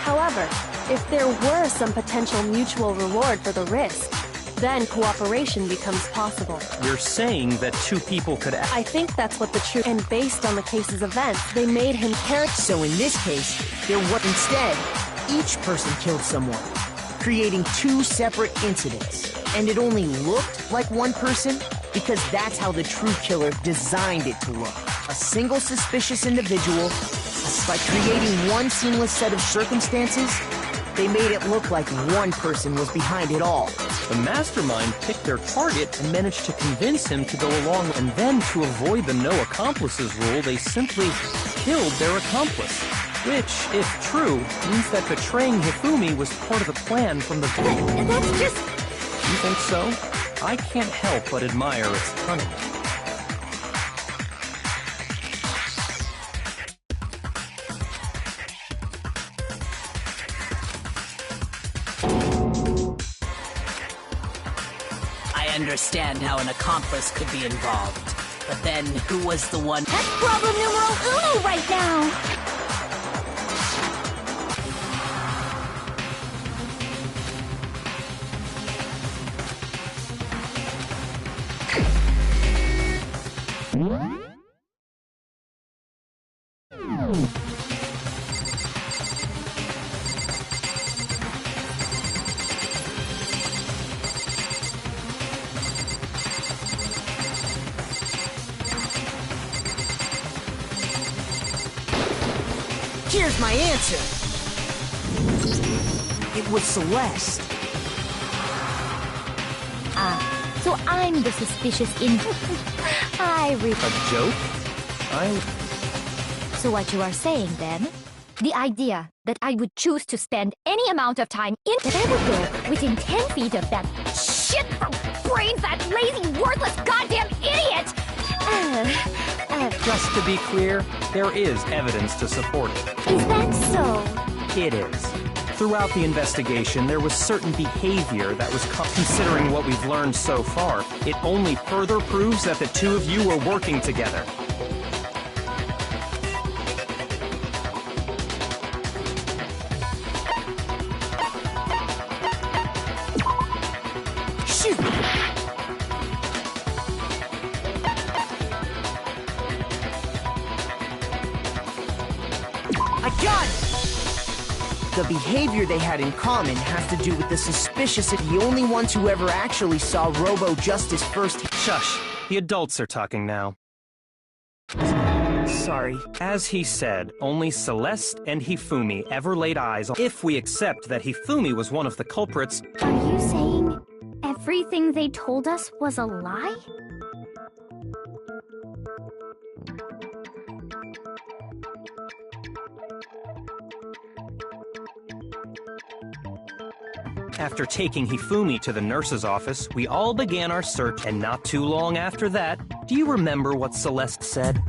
However, if there were some potential mutual reward for the risk, Then cooperation becomes possible. You're saying that two people could I think that's what the truth. And based on the case's events, they made him character. So in this case, there was instead, each person killed someone, creating two separate incidents. And it only looked like one person because that's how the true killer designed it to look. A single suspicious individual. By creating one seamless set of circumstances, they made it look like one person was behind it all. The mastermind picked their target and managed to convince him to go along, and then to avoid the no accomplices rule, they simply killed their accomplice. Which, if true, means that betraying Hifumi was part of the plan from the beginning. That's just... You think so? I can't help but admire its cunning. I understand how an accomplice could be involved, but then who was the one? That's problem numero uno right now! Here's my answer. It was Celeste. Ah, so I'm the suspicious A joke? So what you are saying then? The idea that I would choose to spend any amount of time in that I would go within 10 feet of that Shit from brains, that lazy, worthless, goddamn idiot! Just to be clear, there is evidence to support it. Is that so? It is. Throughout the investigation, there was certain behavior that was considering what we've learned so far. It only further proves that the two of you were working together. The behavior they had in common has to do with the suspicious and the only ones who ever actually saw Robo Justice first. Shush. The adults are talking now. Sorry. As he said, only Celeste and Hifumi ever laid eyes on. If we accept that Hifumi was one of the culprits... Are you saying everything they told us was a lie? After taking Hifumi to the nurse's office, we all began our search, and not too long after that, do you remember what Celeste said?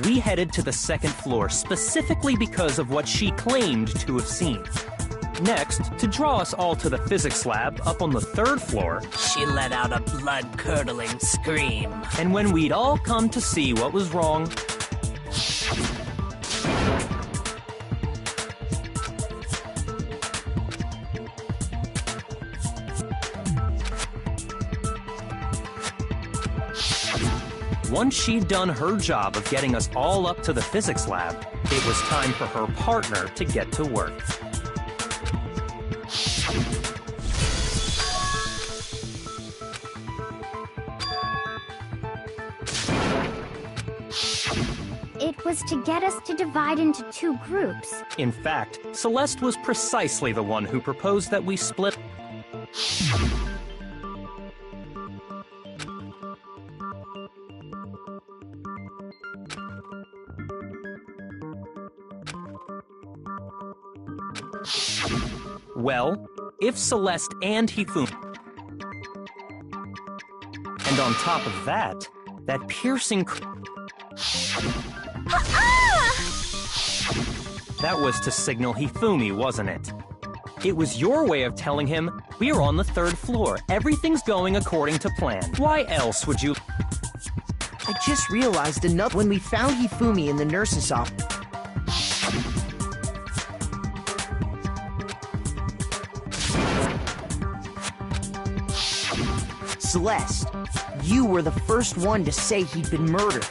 We headed to the second floor specifically because of what she claimed to have seen. Next, to draw us all to the physics lab up on the third floor, She let out a blood-curdling scream. And when we'd all come to see what was wrong, once she'd done her job of getting us all up to the physics lab, it was time for her partner to get to work. It was to get us to divide into two groups. In fact, Celeste was precisely the one who proposed that we split. Well, if Celeste and Hifumi... And on top of that, that piercing... That was to signal Hifumi, wasn't it? It was your way of telling him, we're on the third floor, everything's going according to plan. Why else would you... I just realized when we found Hifumi in the nurse's office. Celeste, you were the first one to say he'd been murdered.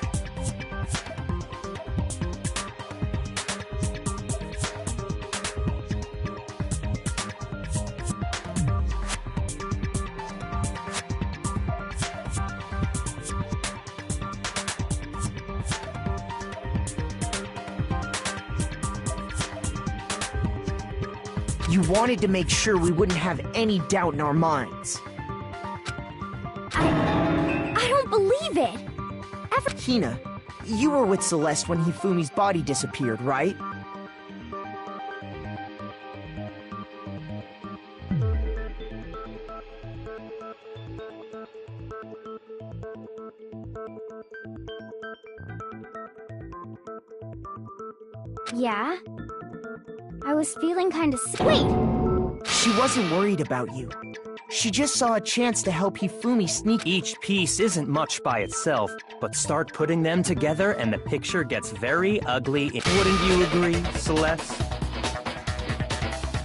You wanted to make sure we wouldn't have any doubt in our minds. I don't believe it! Hina, you were with Celeste when Hifumi's body disappeared, right? Yeah? I was feeling kinda Wait! She wasn't worried about you. She just saw a chance to help Hifumi sneak. Each piece isn't much by itself, but start putting them together and the picture gets very ugly. Wouldn't you agree, Celeste?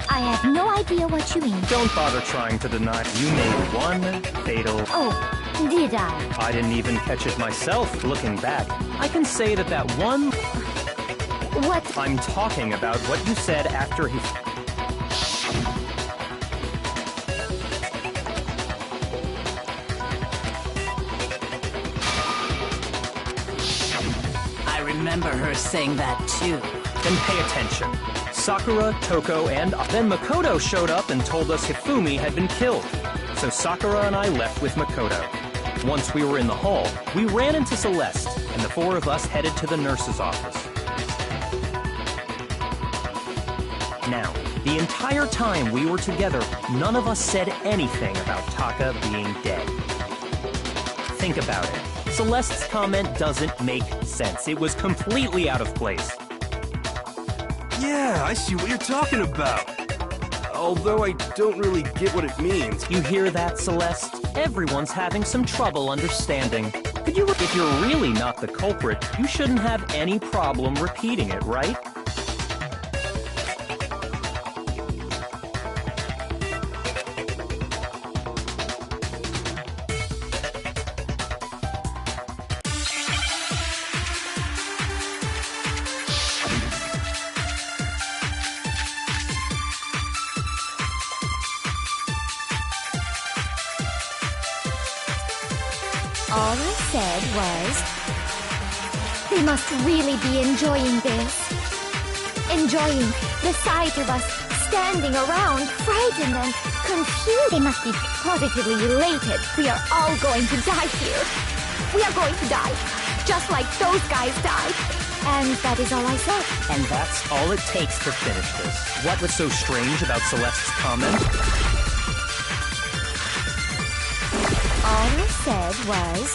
I have no idea what you mean. Don't bother trying to deny. You made one fatal... Oh, did I? I didn't even catch it myself, looking back. I can say that one... What? I'm talking about what you said after he... I remember her saying that too. Then pay attention. Sakura, Toko, and then Makoto showed up and told us Hifumi had been killed. So Sakura and I left with Makoto. Once we were in the hall, we ran into Celeste, and the four of us headed to the nurse's office. Now, the entire time we were together, none of us said anything about Taka being dead. Think about it. Celeste's comment doesn't make sense. It was completely out of place. Yeah, I see what you're talking about. Although I don't really get what it means. You hear that, Celeste? Everyone's having some trouble understanding. If you're really not the culprit, you shouldn't have any problem repeating it, right? All I said was, they must really be enjoying this. Enjoying the sight of us standing around, frightened and confused. They must be positively elated. We are all going to die here. We are going to die, just like those guys died. And that is all I said. And that's all it takes to finish this. What was so strange about Celeste's comment? All I said was,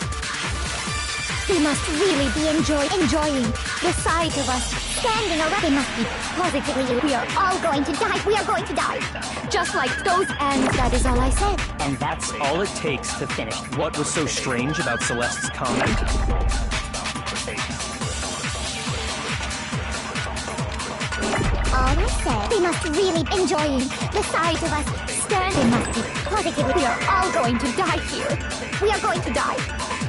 they must really be enjoying the sight of us standing around. They must be positively. We are all going to die. We are going to die, just like those. And that is all I said. And that's all it takes to finish. What was so strange about Celeste's comment? All I said, they must really be enjoying the sight of us standing. They must be positively. We are all going to die here. We are going to die,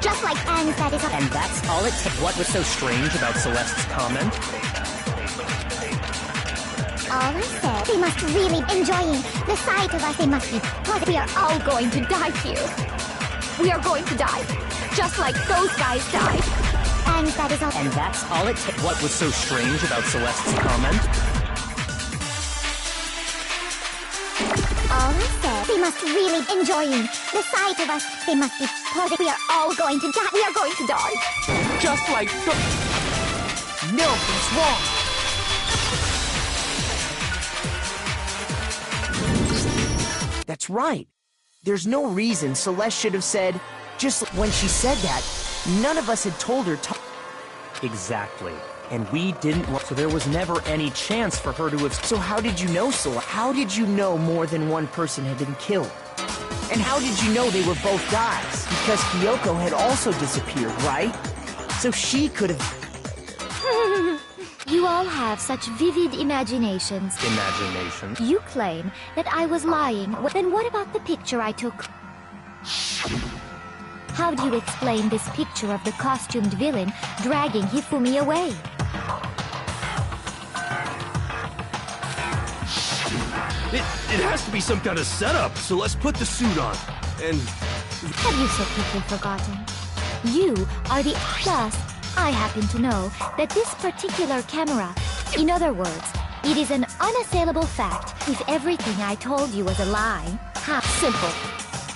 just like. And that is. And that's all it takes. What was so strange about Celeste's comment? All I said, they must really be enjoying the sight of us. They must be positive. We are all going to die here. We are going to die, just like those guys died. And that is all. And that's all it takes. What was so strange about Celeste's comment? All I said, they must really be enjoying the sight of us. They must be positive. We are all going to die. We are going to die, just like the. No, he's wrong. That's right. There's no reason Celeste should have said, just when she said that, none of us had told her to. Exactly. And we didn't want, so there was never any chance for her to have. So how did you know, Celeste? How did you know more than one person had been killed? And how did you know they were both guys? Because Kyoko had also disappeared, right? So she could have. You all have such vivid imaginations. Imagination? You claim that I was lying. Then what about the picture I took? How do you explain this picture of the costumed villain dragging Hifumi away? It has to be some kind of setup, so let's put the suit on. And... Have you so quickly forgotten? You are the... Plus, I happen to know that this particular camera... In other words, it is an unassailable fact if everything I told you was a lie. How Simple.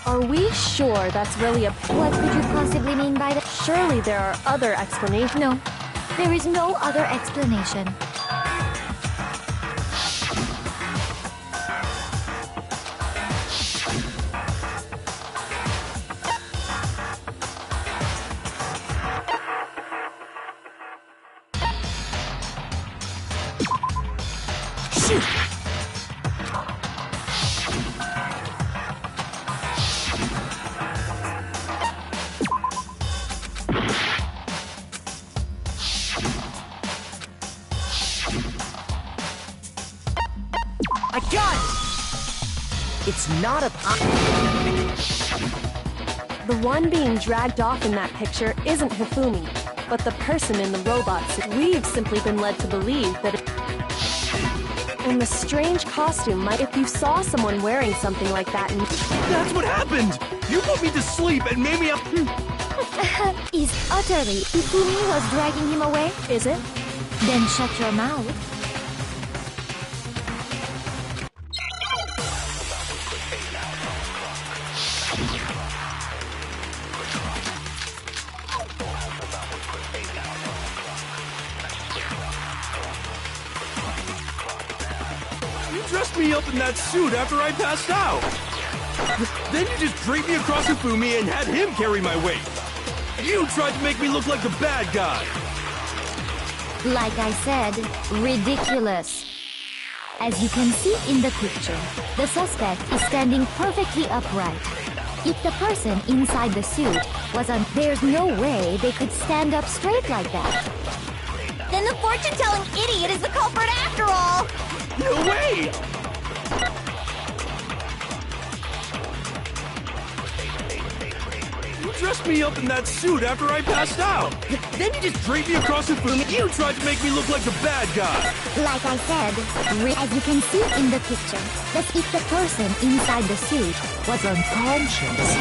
Are we sure that's really a... What could you possibly mean by that? Surely there are other explanations. No, there is no other explanation. I got it! It's not a... The one being dragged off in that picture isn't Hifumi, but the person in the robot suit. We've simply been led to believe that and the strange costume might... If you saw someone wearing something like that and... That's what happened! You put me to sleep and made me up... Is utterly... Hifumi was dragging him away? Is it? Then shut your mouth. You dressed me up in that suit after I passed out. Then you just draped me across Hifumi and had him carry my weight. You tried to make me look like the bad guy. Like I said, ridiculous. As you can see in the picture, the suspect is standing perfectly upright. If the person inside the suit was on... There's no way they could stand up straight like that. Then the fortune-telling idiot is the culprit after all! No way! You dressed me up in that suit after I passed out. Then you just draped me across Hifumi. You tried to make me look like the bad guy. Like I said, as you can see in the picture, that if the person inside the suit was unconscious...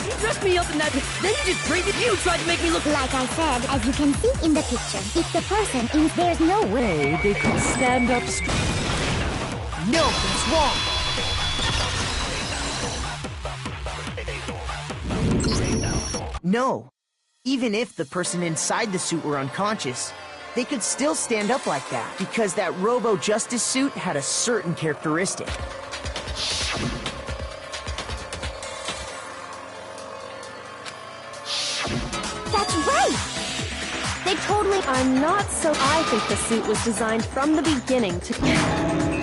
You dressed me up in that... Then you just draped me... You tried to make me look... Like I said, as you can see in the picture, if the person in... There's no way they could stand up straight. No, it's wrong! No. Even if the person inside the suit were unconscious, they could still stand up like that, because that Robo-Justice suit had a certain characteristic. That's right! They totally... I'm not so... I think the suit was designed from the beginning to...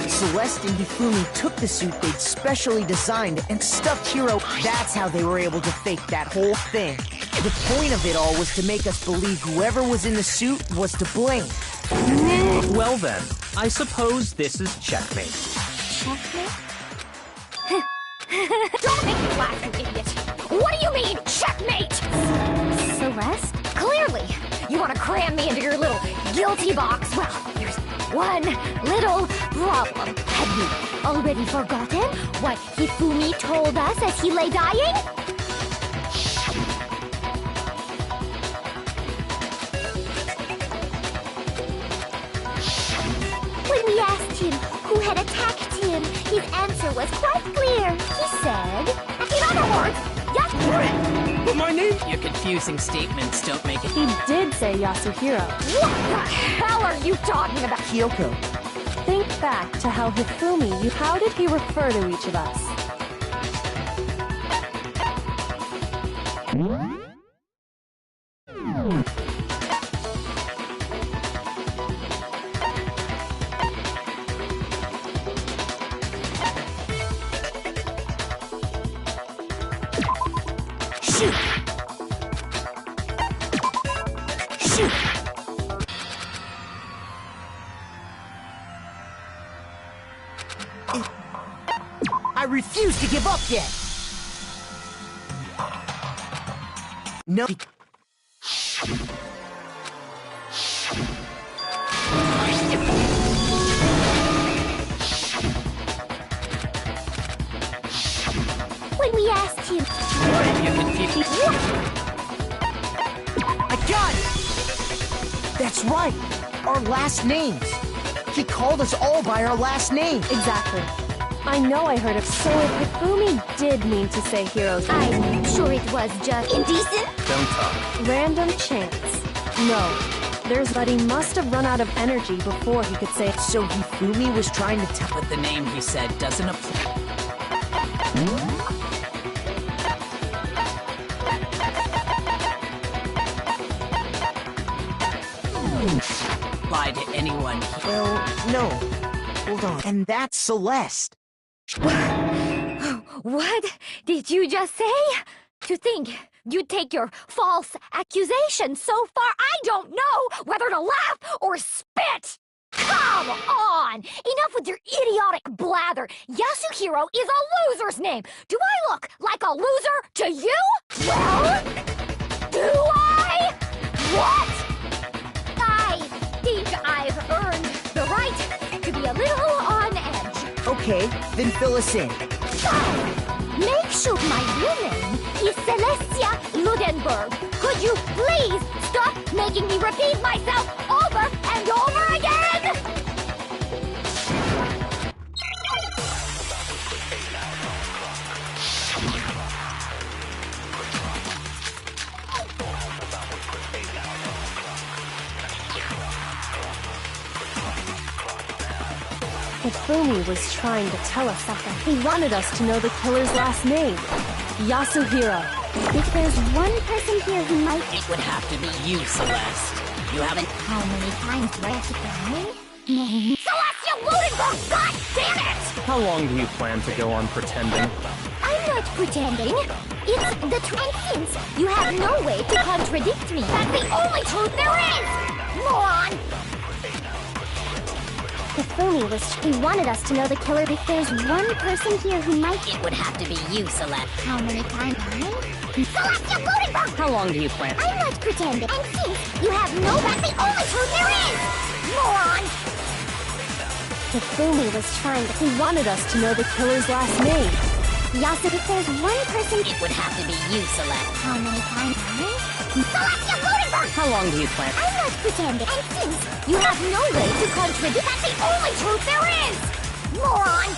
Celeste and Hifumi took the suit they'd specially designed and stuffed Hiro. That's how they were able to fake that whole thing. The point of it all was to make us believe whoever was in the suit was to blame. Well then, I suppose this is checkmate. Checkmate? Don't make me laugh, you idiot! What do you mean, checkmate? Celeste? Clearly! You want to cram me into your little guilty box? Well, there's one little problem. Have you already forgotten what Hifumi told us as he lay dying? When we asked him who had attacked him, his answer was quite clear. He said... In other words, yes! But my name... Your confusing statements don't make it... He did say Yasuhiro. What the hell are you talking about? Kyoko. Think back to how Hifumi... How did he refer to each of us? I refuse to give up yet! No. When we asked him... I got it! That's right! Our last names! He called us all by our last name! Exactly. I know I heard it. So if Hifumi did mean to say heroes... I'm sure it was just... Indecent? Don't talk. Random chance. No. But he must have run out of energy before he could say it. So Hifumi was trying to tell... But the name he said doesn't apply. Apply to anyone. Well, no. Hold on. And that's Celeste. What did you just say? To think you'd take your false accusation so far, I don't know whether to laugh or spit! Come on! Enough with your idiotic blather! Yasuhiro is a loser's name! Do I look like a loser to you? Well, do I? What? I think I've earned the right to be a little on edge. Okay, then fill us in. Make sure my real name is Celestia Ludenberg. Could you please stop making me repeat myself over and over again? Hifumi was trying to tell us something. He wanted us to know the killer's last name. Yasuhiro. If there's one person here who might... It would have to be you, Celeste. You haven't... How many times do I have to cry? Name. Celestia Ludenberg, god damn it! How long do you plan to go on pretending? I'm not pretending. It's the truth. Since you have no way to contradict me. That's the only truth there is! Moron! He wanted us to know the killer. If there's one person here who might... It would have to be you, Celeste. How many times? Celestia Ludenberg! How long do you plan? I'm not pretending. And since you have no... That's the only truth there is! Moron! He wanted us to know the killer's last name. Yasu, if there's one person... It would have to be you, Celeste. How many times? Celestia Ludenberg! How long do you plan? I'm not pretending. And since you have no way to contradict... That's the only truth there is! Moron!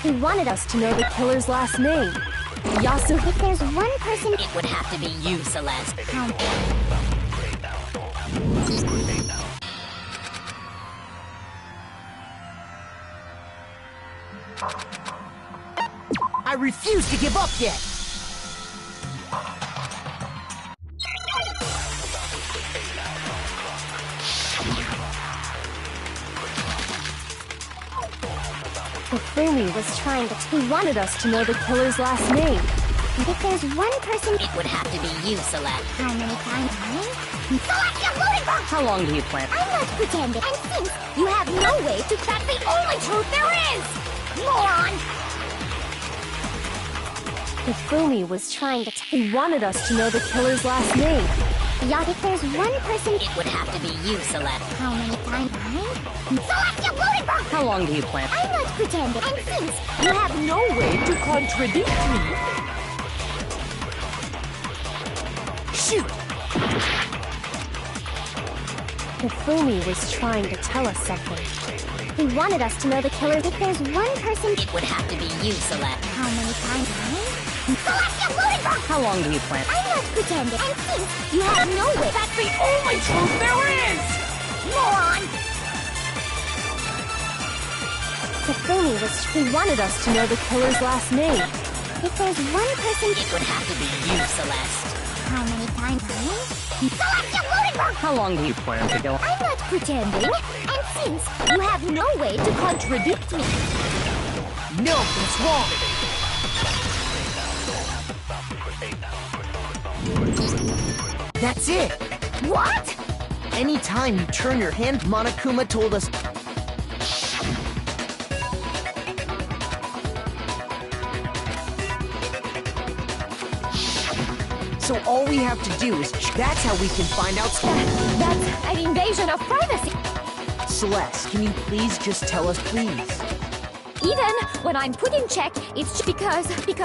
He wanted us to know the killer's last name. Yasu. If there's one person... It would have to be you, Celeste. I refuse to give up yet! He wanted us to know the killer's last name. If there's one person... It would have to be you, Celeste. How many times? Celestia Ludenberg! How long do you plan? I'm not pretending. And since you have no way to... That's the only truth there is! Moron! He wanted us to know the killer's last name. If there's one person... It would have to be you, Celeste. How many times? Celestia Ludenberg! How long do you plan? I'm not pretending. And since you have no way to contradict me... Shoot! Hifumi was trying to tell us something. He wanted us to know the killer. If there's one person... It would have to be you, Celeste. How many times? Celestia Ludenberg! How long do you plan? I'm not pretending. And since you have no way... That's the only truth there is! Moron! He wanted us to know the killer's last name. If there's one person... It would have to be you, Celeste. How many times? Celestia Ludenberg! How long do you plan to go? I'm not pretending. And since you have no way to contradict me... No, that's wrong! That's it! What? Anytime you turn your hand, Monokuma told us... So all we have to do is that's how we can find out. That's an invasion of privacy. Celeste, can you please just tell us, please? Even when I'm put in check, it's because until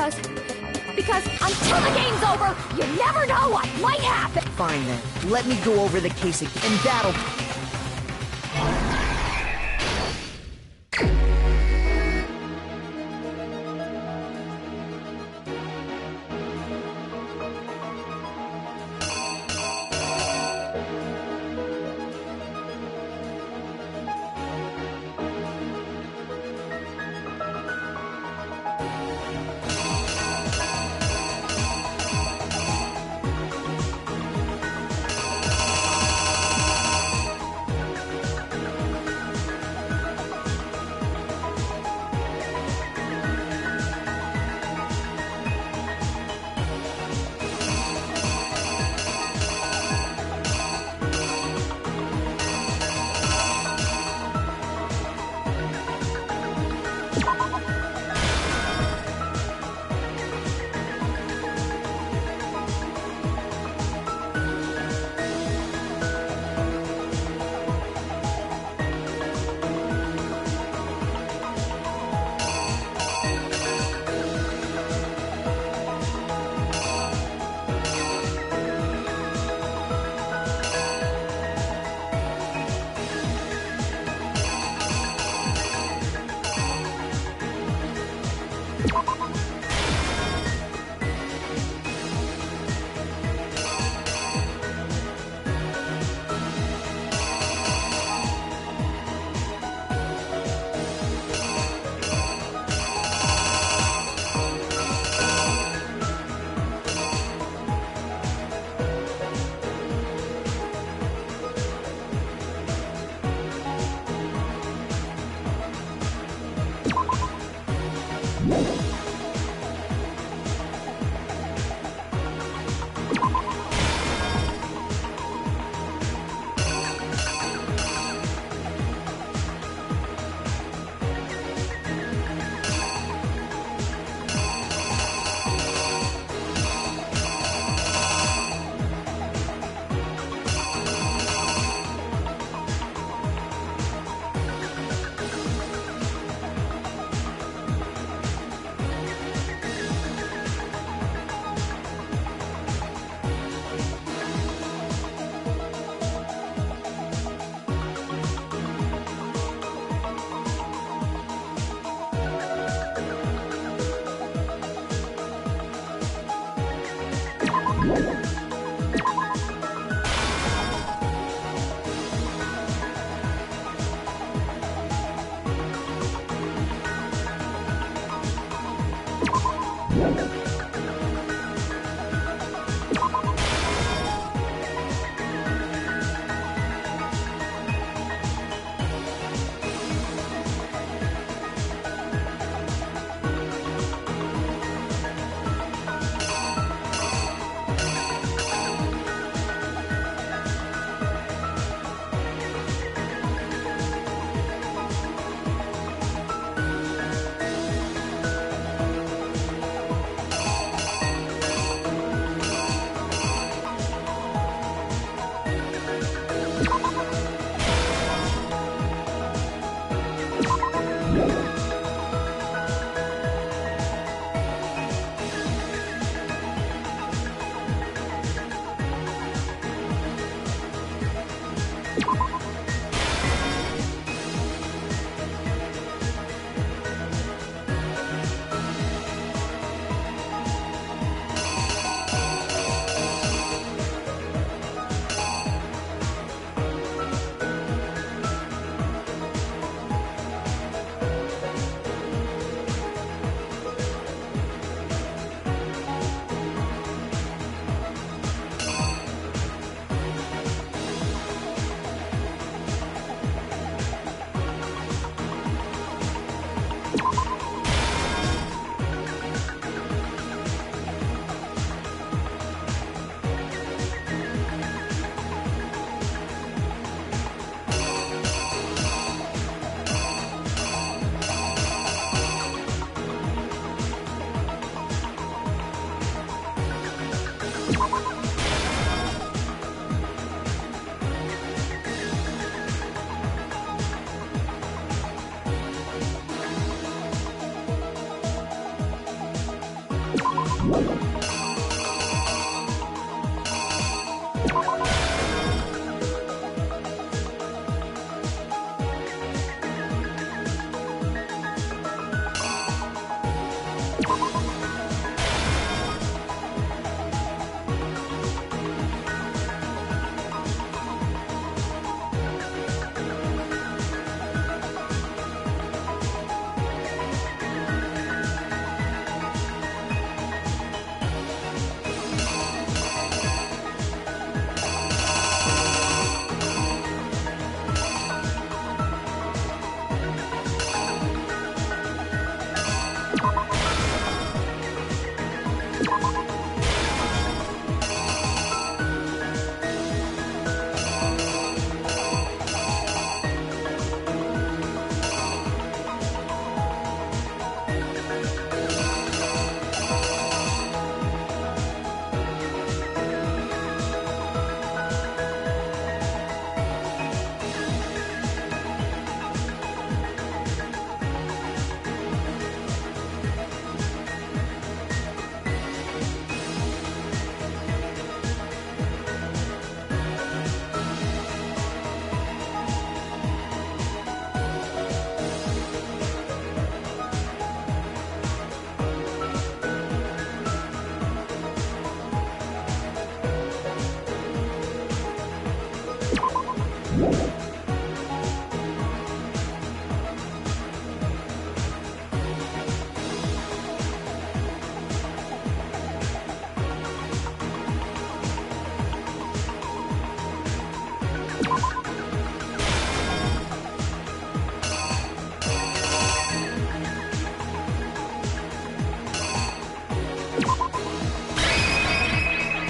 the game's over, you never know what might happen. Fine then. Let me go over the case again, and that'll...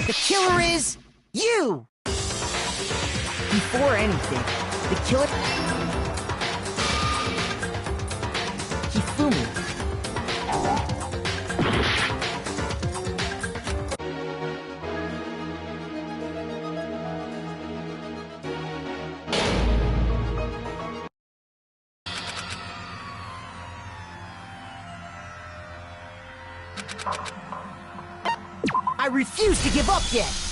The killer is you! Before anything, the killer... Hifumi. I refuse to give up yet!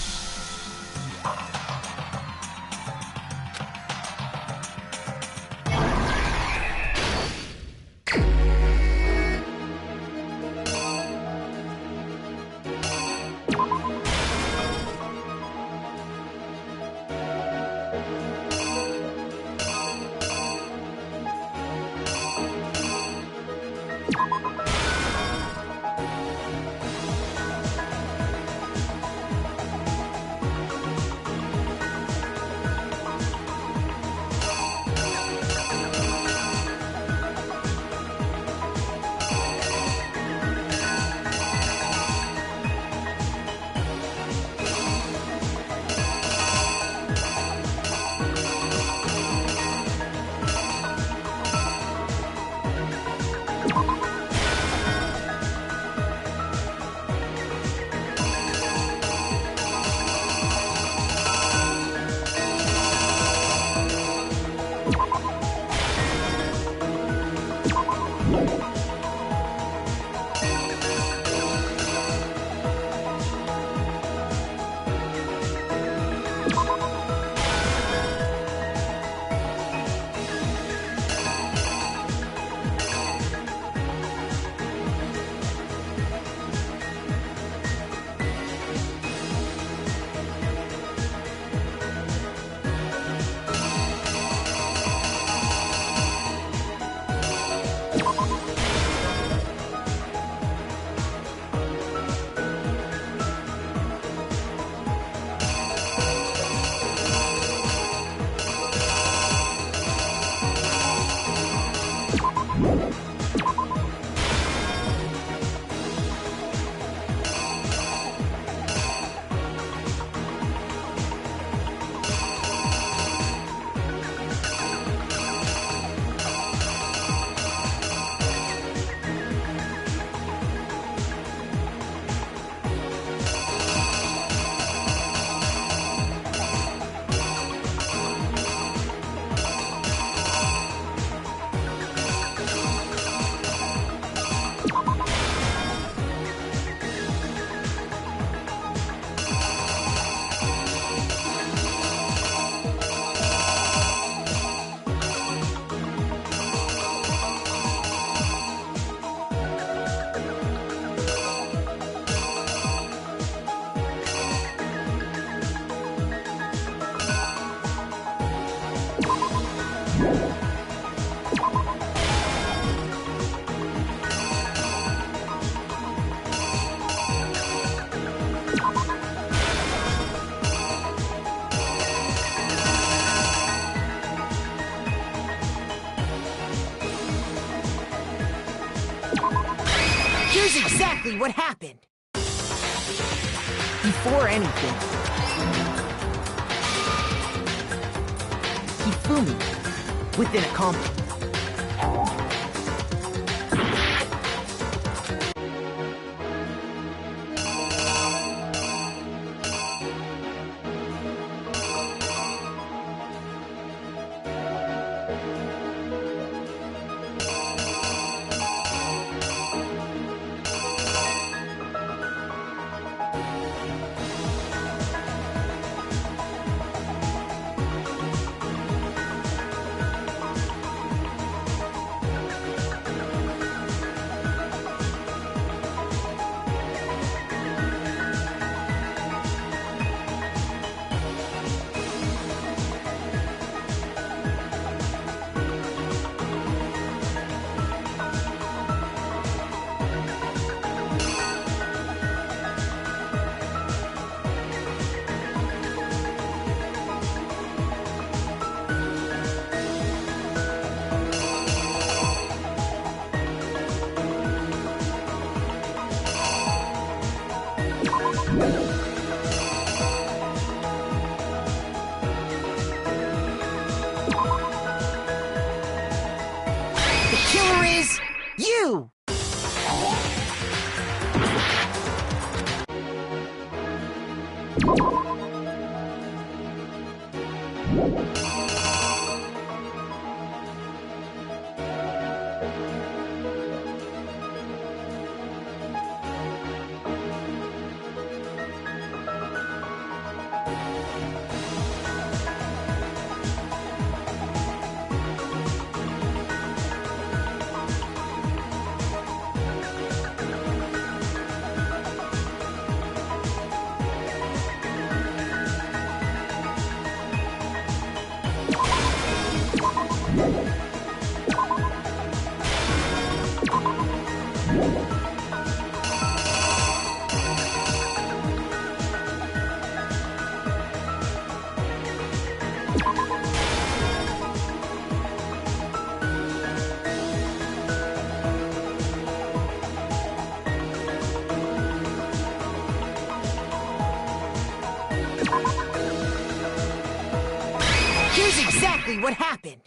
Here's exactly what happened. Before anything, Hifumi, within a compliment. You! Here's exactly what happened.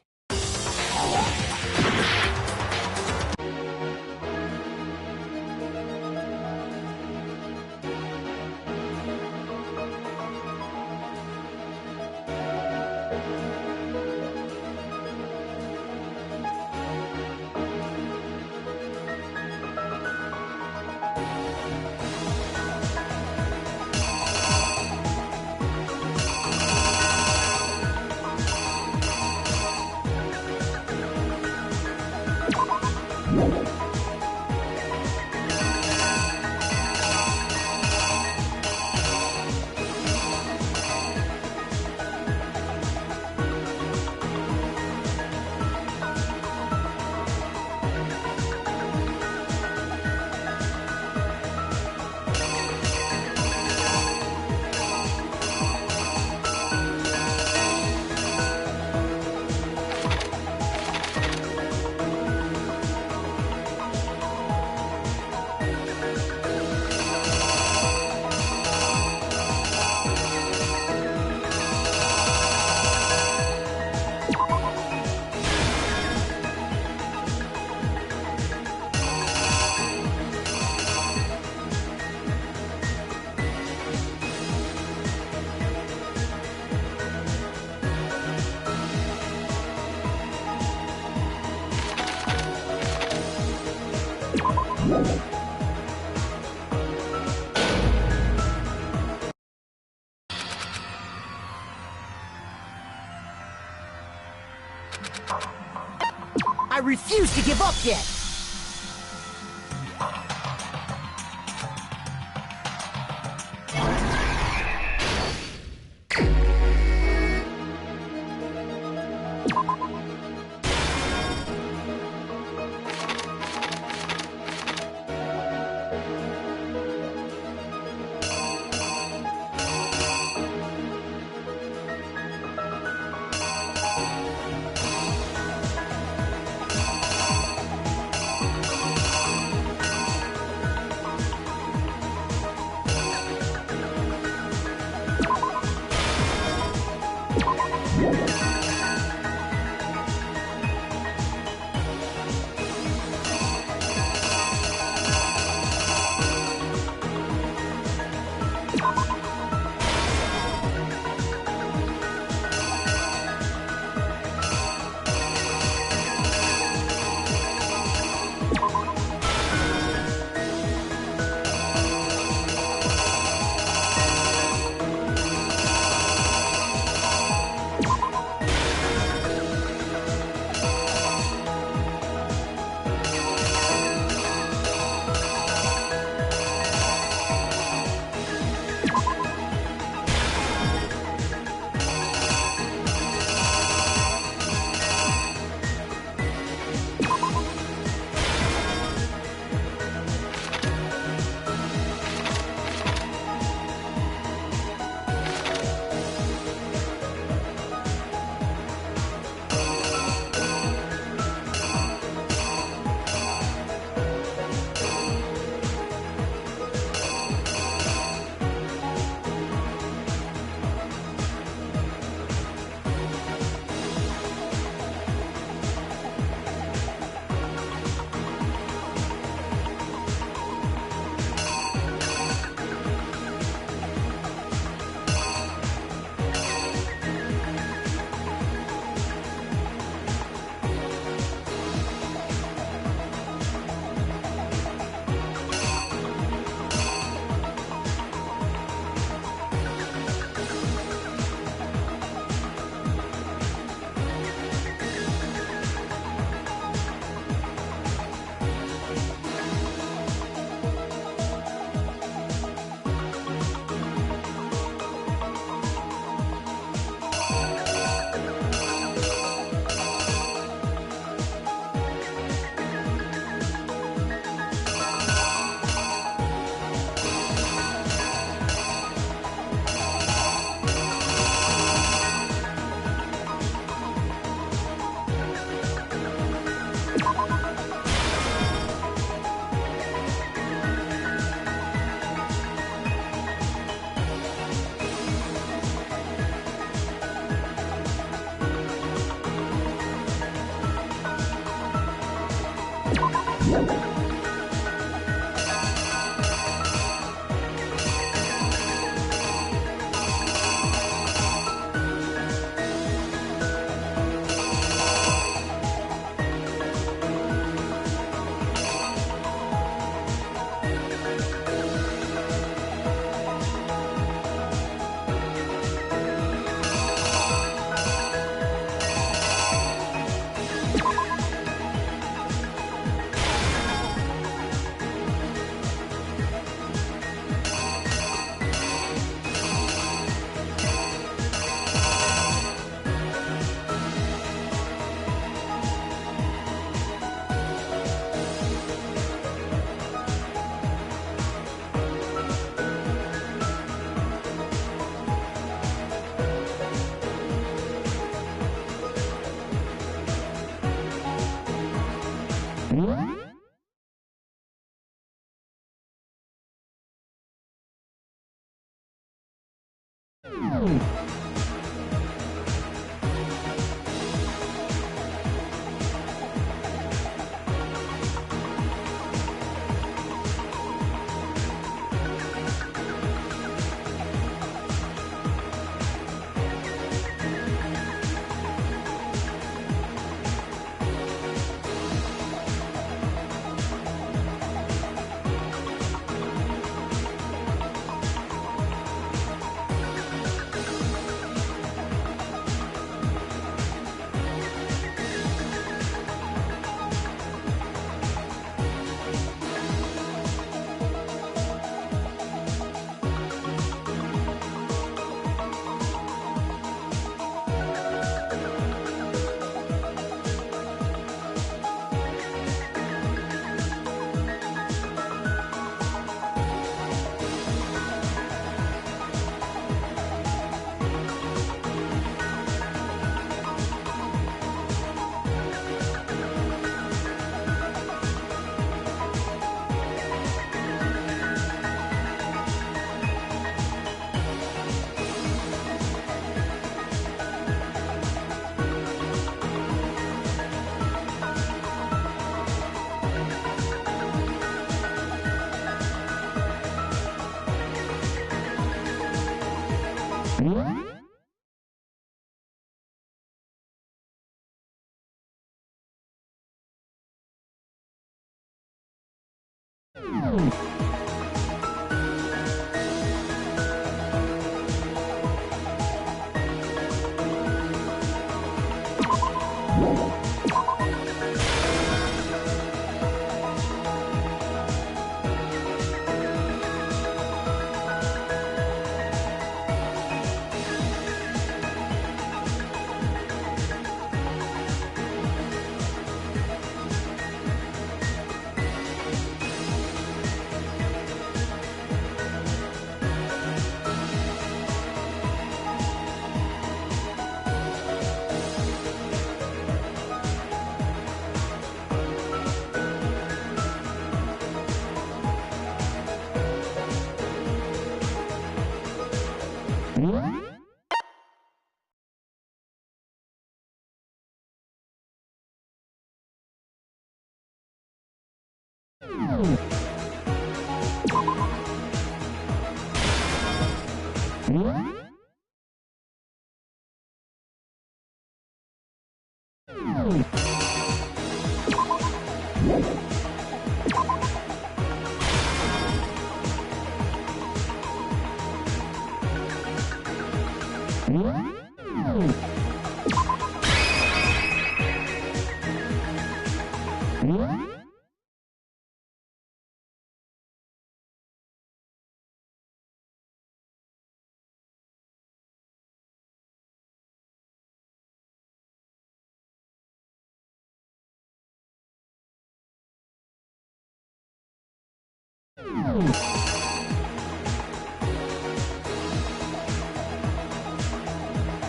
I refuse to give up yet!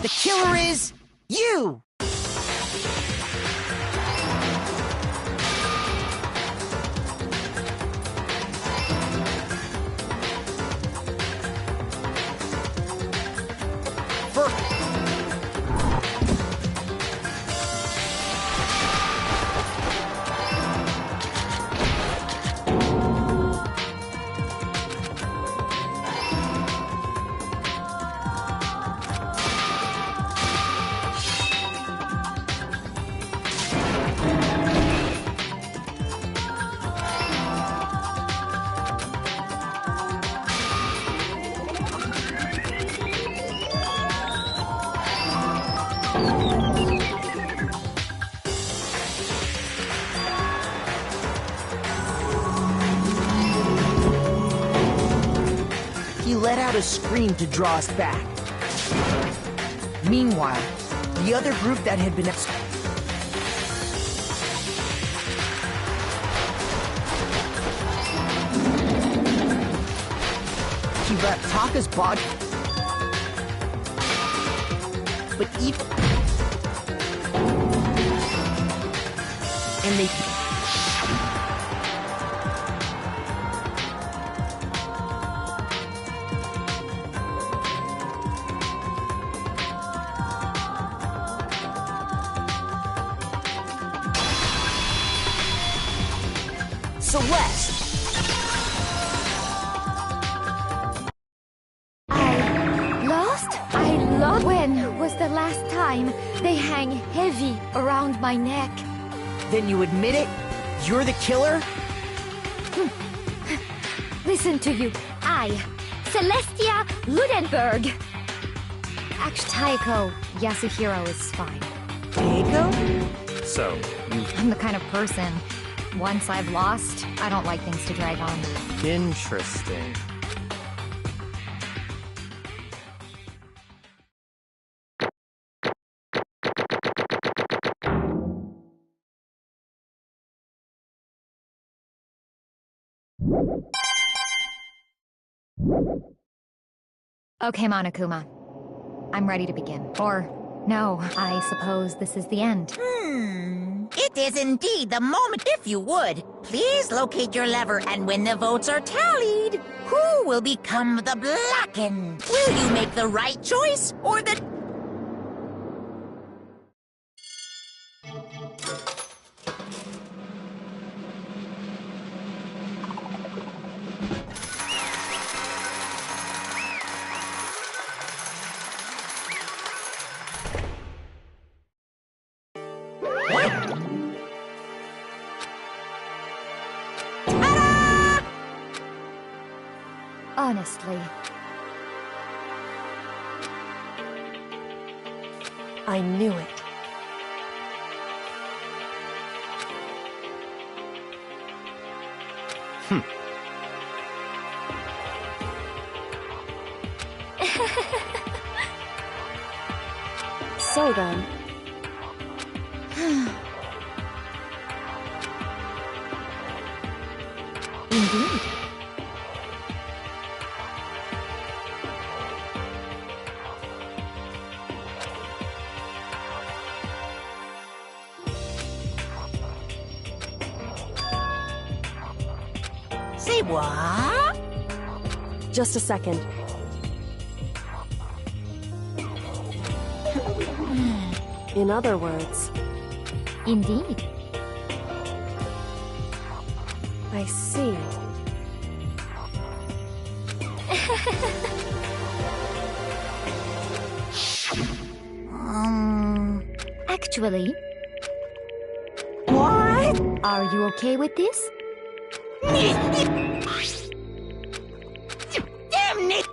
The killer is you! let out a scream to draw us back. Meanwhile, the other group that had been... He wrapped Taka's body... But even... And they... Celeste! When was the last time they hang heavy around my neck? Then you admit it? You're the killer? Listen to you. I, Celestia Ludenberg. Actually, Taiko Yasuhiro is fine. Taiko? So, I'm the kind of person, once I've lost, I don't like things to drag on. interesting. Okay, Monokuma. I'm ready to begin. Or, no, I suppose this is the end. It is indeed the moment. If you would, please locate your lever, and when the votes are tallied, who will become the blackened? Will you make the right choice, or the... Honestly, I knew it. So then... Indeed. Say what? Just a second. In other words... Indeed. I see. Actually... What? Are you okay with this? Damn it!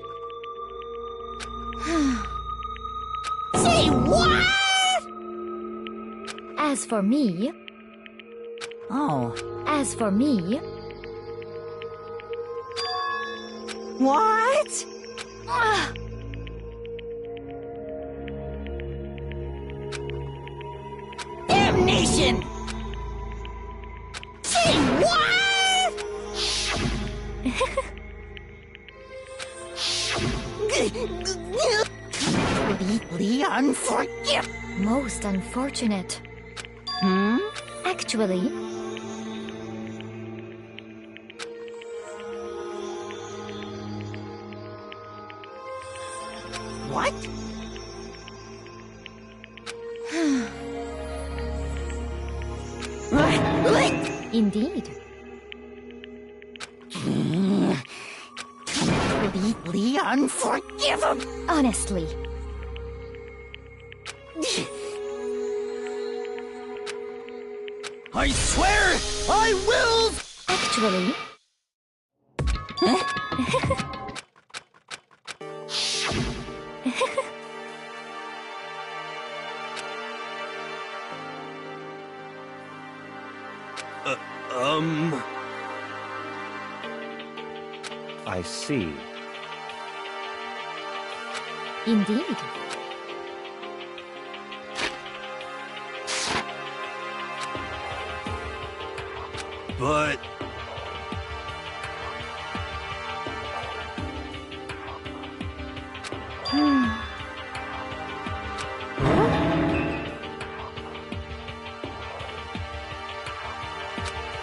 Say what? As for me... Oh. As for me... What? Damnation! Say what? Completely unforgivable. Most unfortunate. Actually... What? Indeed. Completely unforgivable. Honestly. I swear I will! Actually... I see. Indeed. But...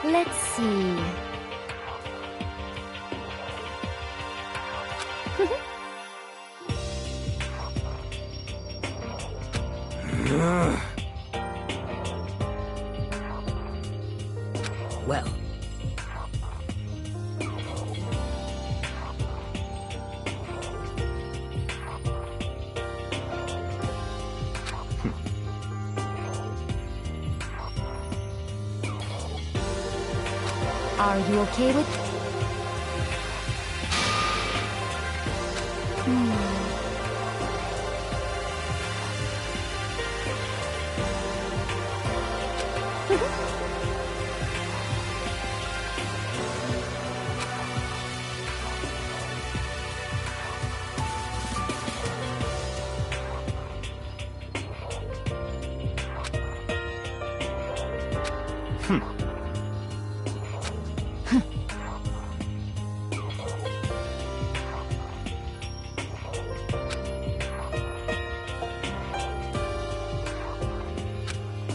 Let's see. Well. Are you okay with...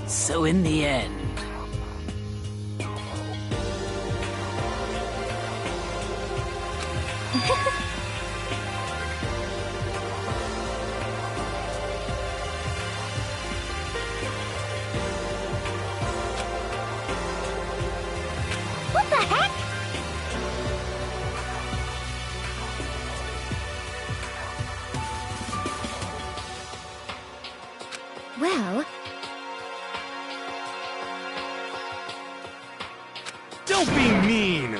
So in the end... What the heck? Well... Don't be mean!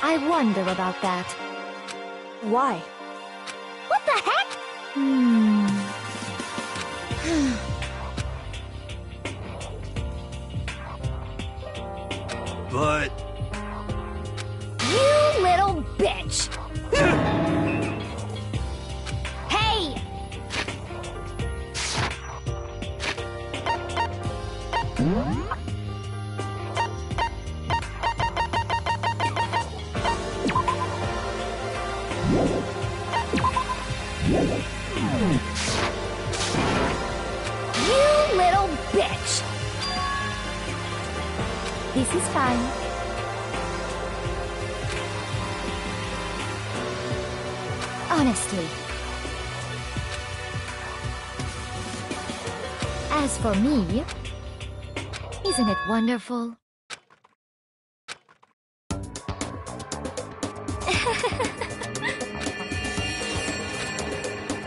I wonder about that. Why? What the heck? But... You little bitch! Hey! You little bitch! This is fine. Honestly. As for me, isn't it wonderful?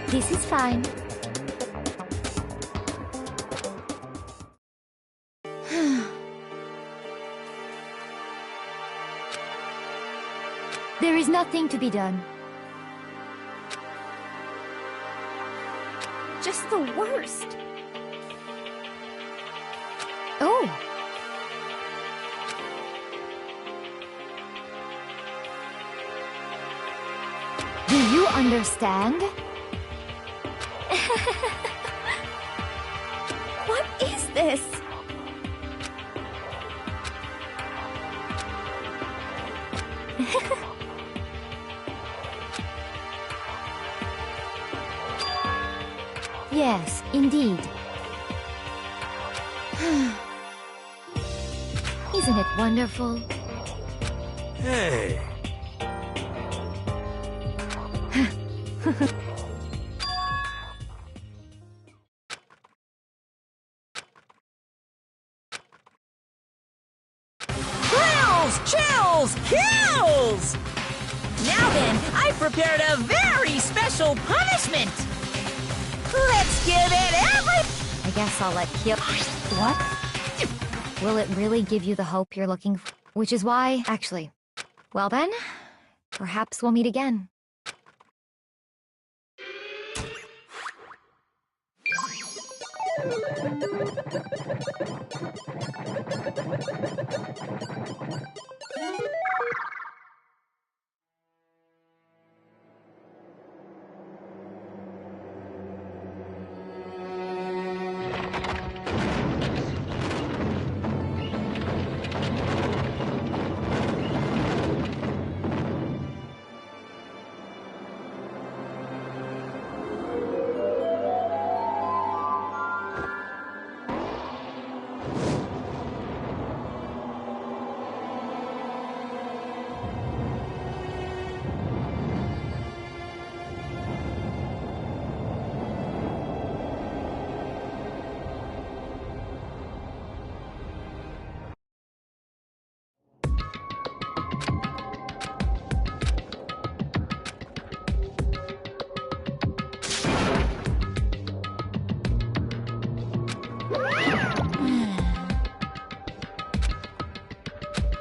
This is fine. There is nothing to be done. Just the worst. Oh. Do you understand? What is this? Yes, indeed. Isn't it wonderful? Hey... Chills! Kills! Now then, I've prepared a very special punishment! Let's give it every... I guess I'll let kill... What? Will it really give you the hope you're looking for? Which is why... Actually... Well then, perhaps we'll meet again.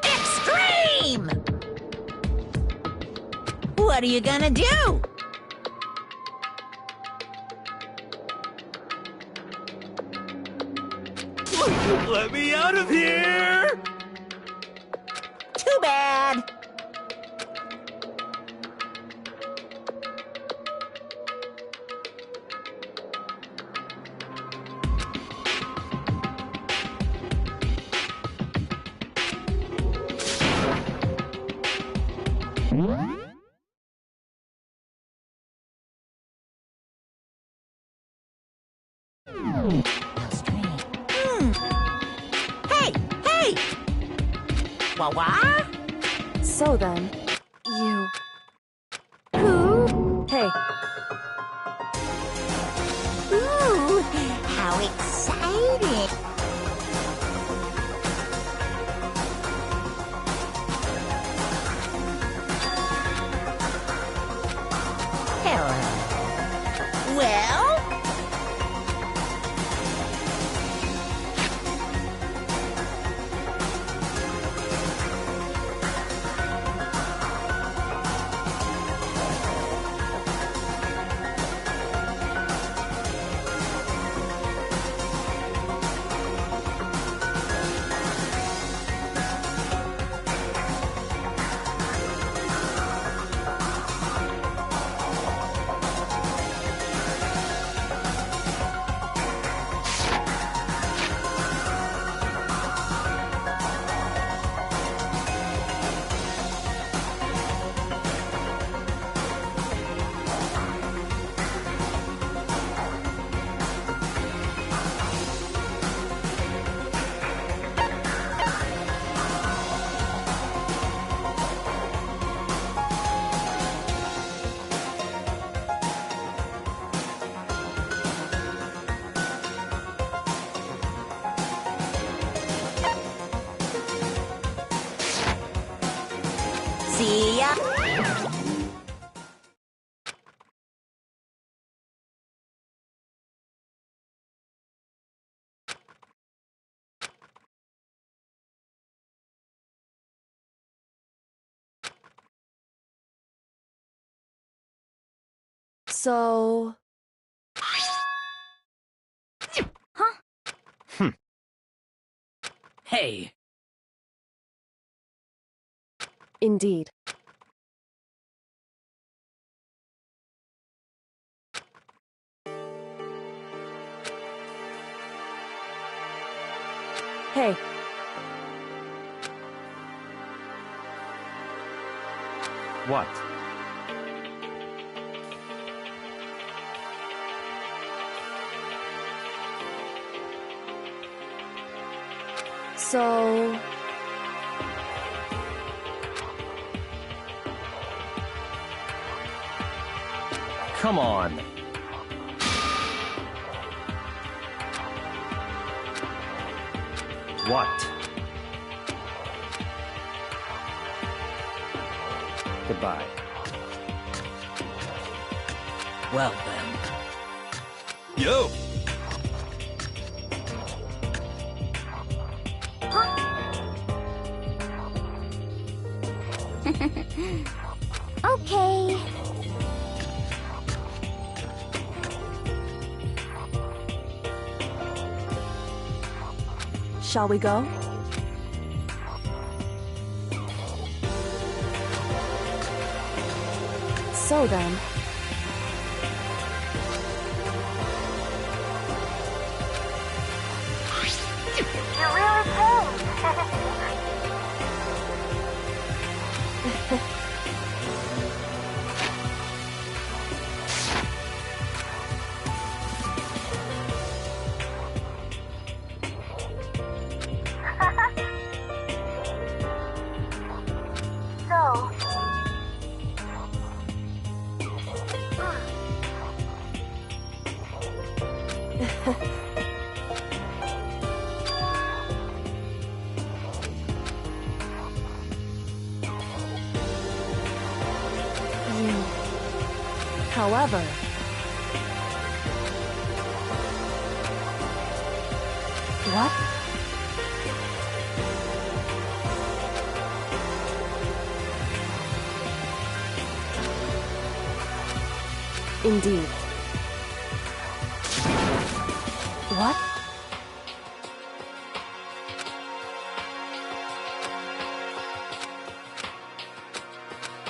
Extreme! What are you gonna do? Let me out of here! Too bad. Hey! Hey! Wah-wah? So then, you... Who? Hey, Ooh, how exciting! Hello. Well? See ya. so... Hey, Indeed. Hey, What? so... Come on. What? Goodbye. well then. Yo! Okay. Shall we go? So then... However... What? Indeed. What?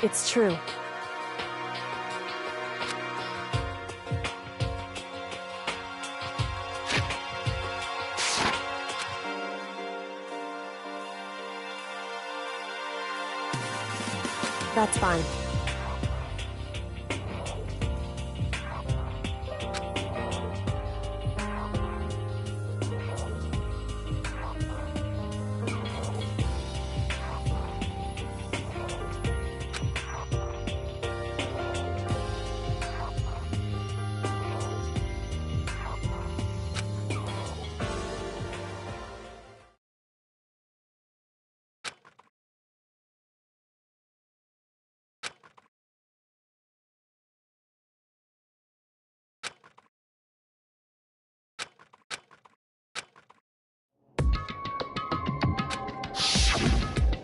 It's true. That's fine.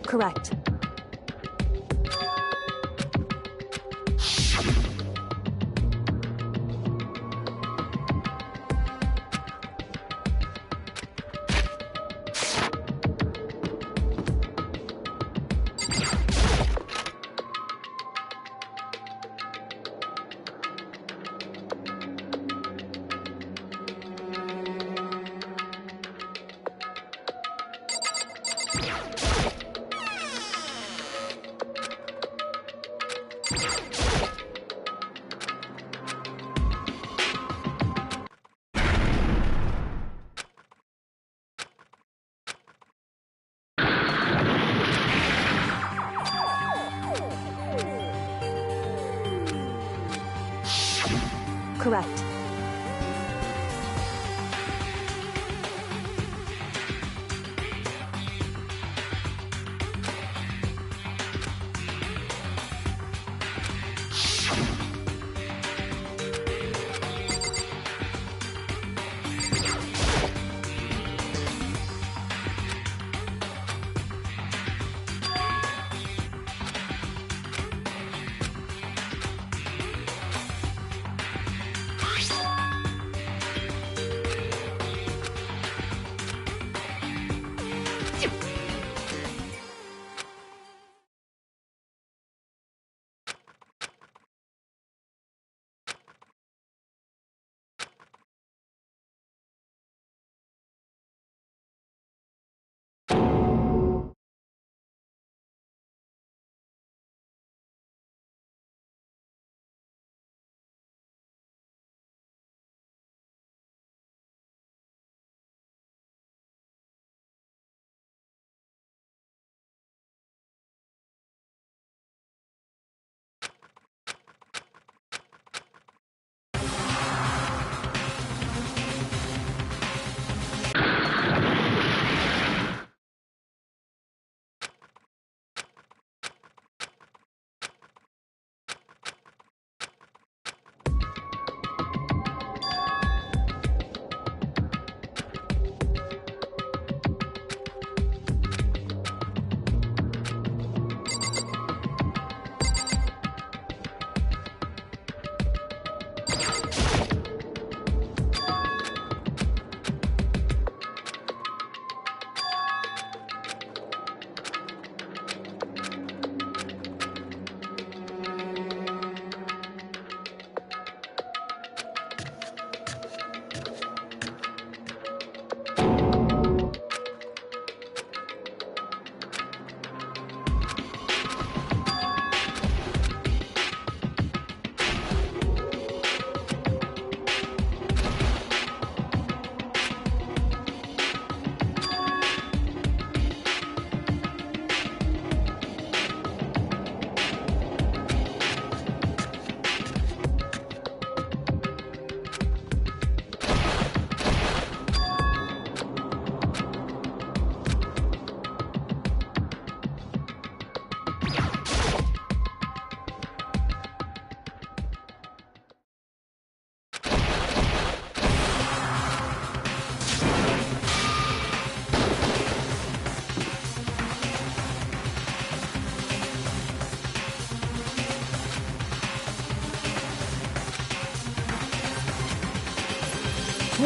Correct.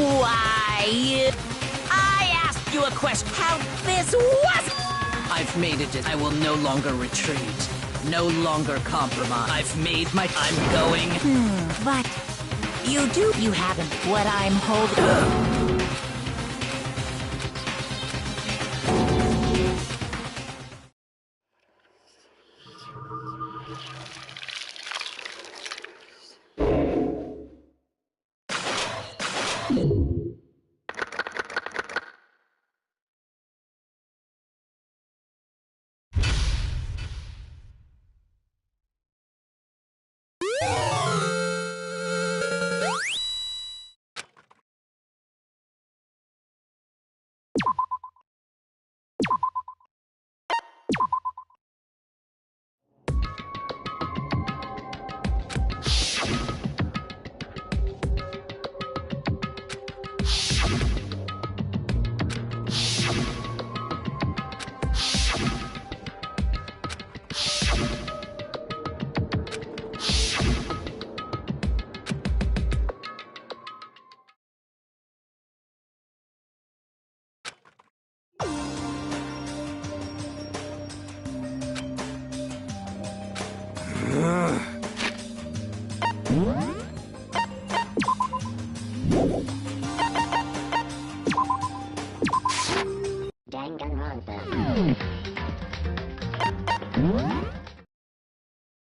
Why? I asked you a question. How this was? I've made it. I will no longer retreat. No longer compromise. I've made my... I'm going. But you haven't what I'm holding.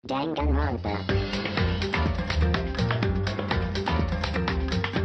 Danganronpa.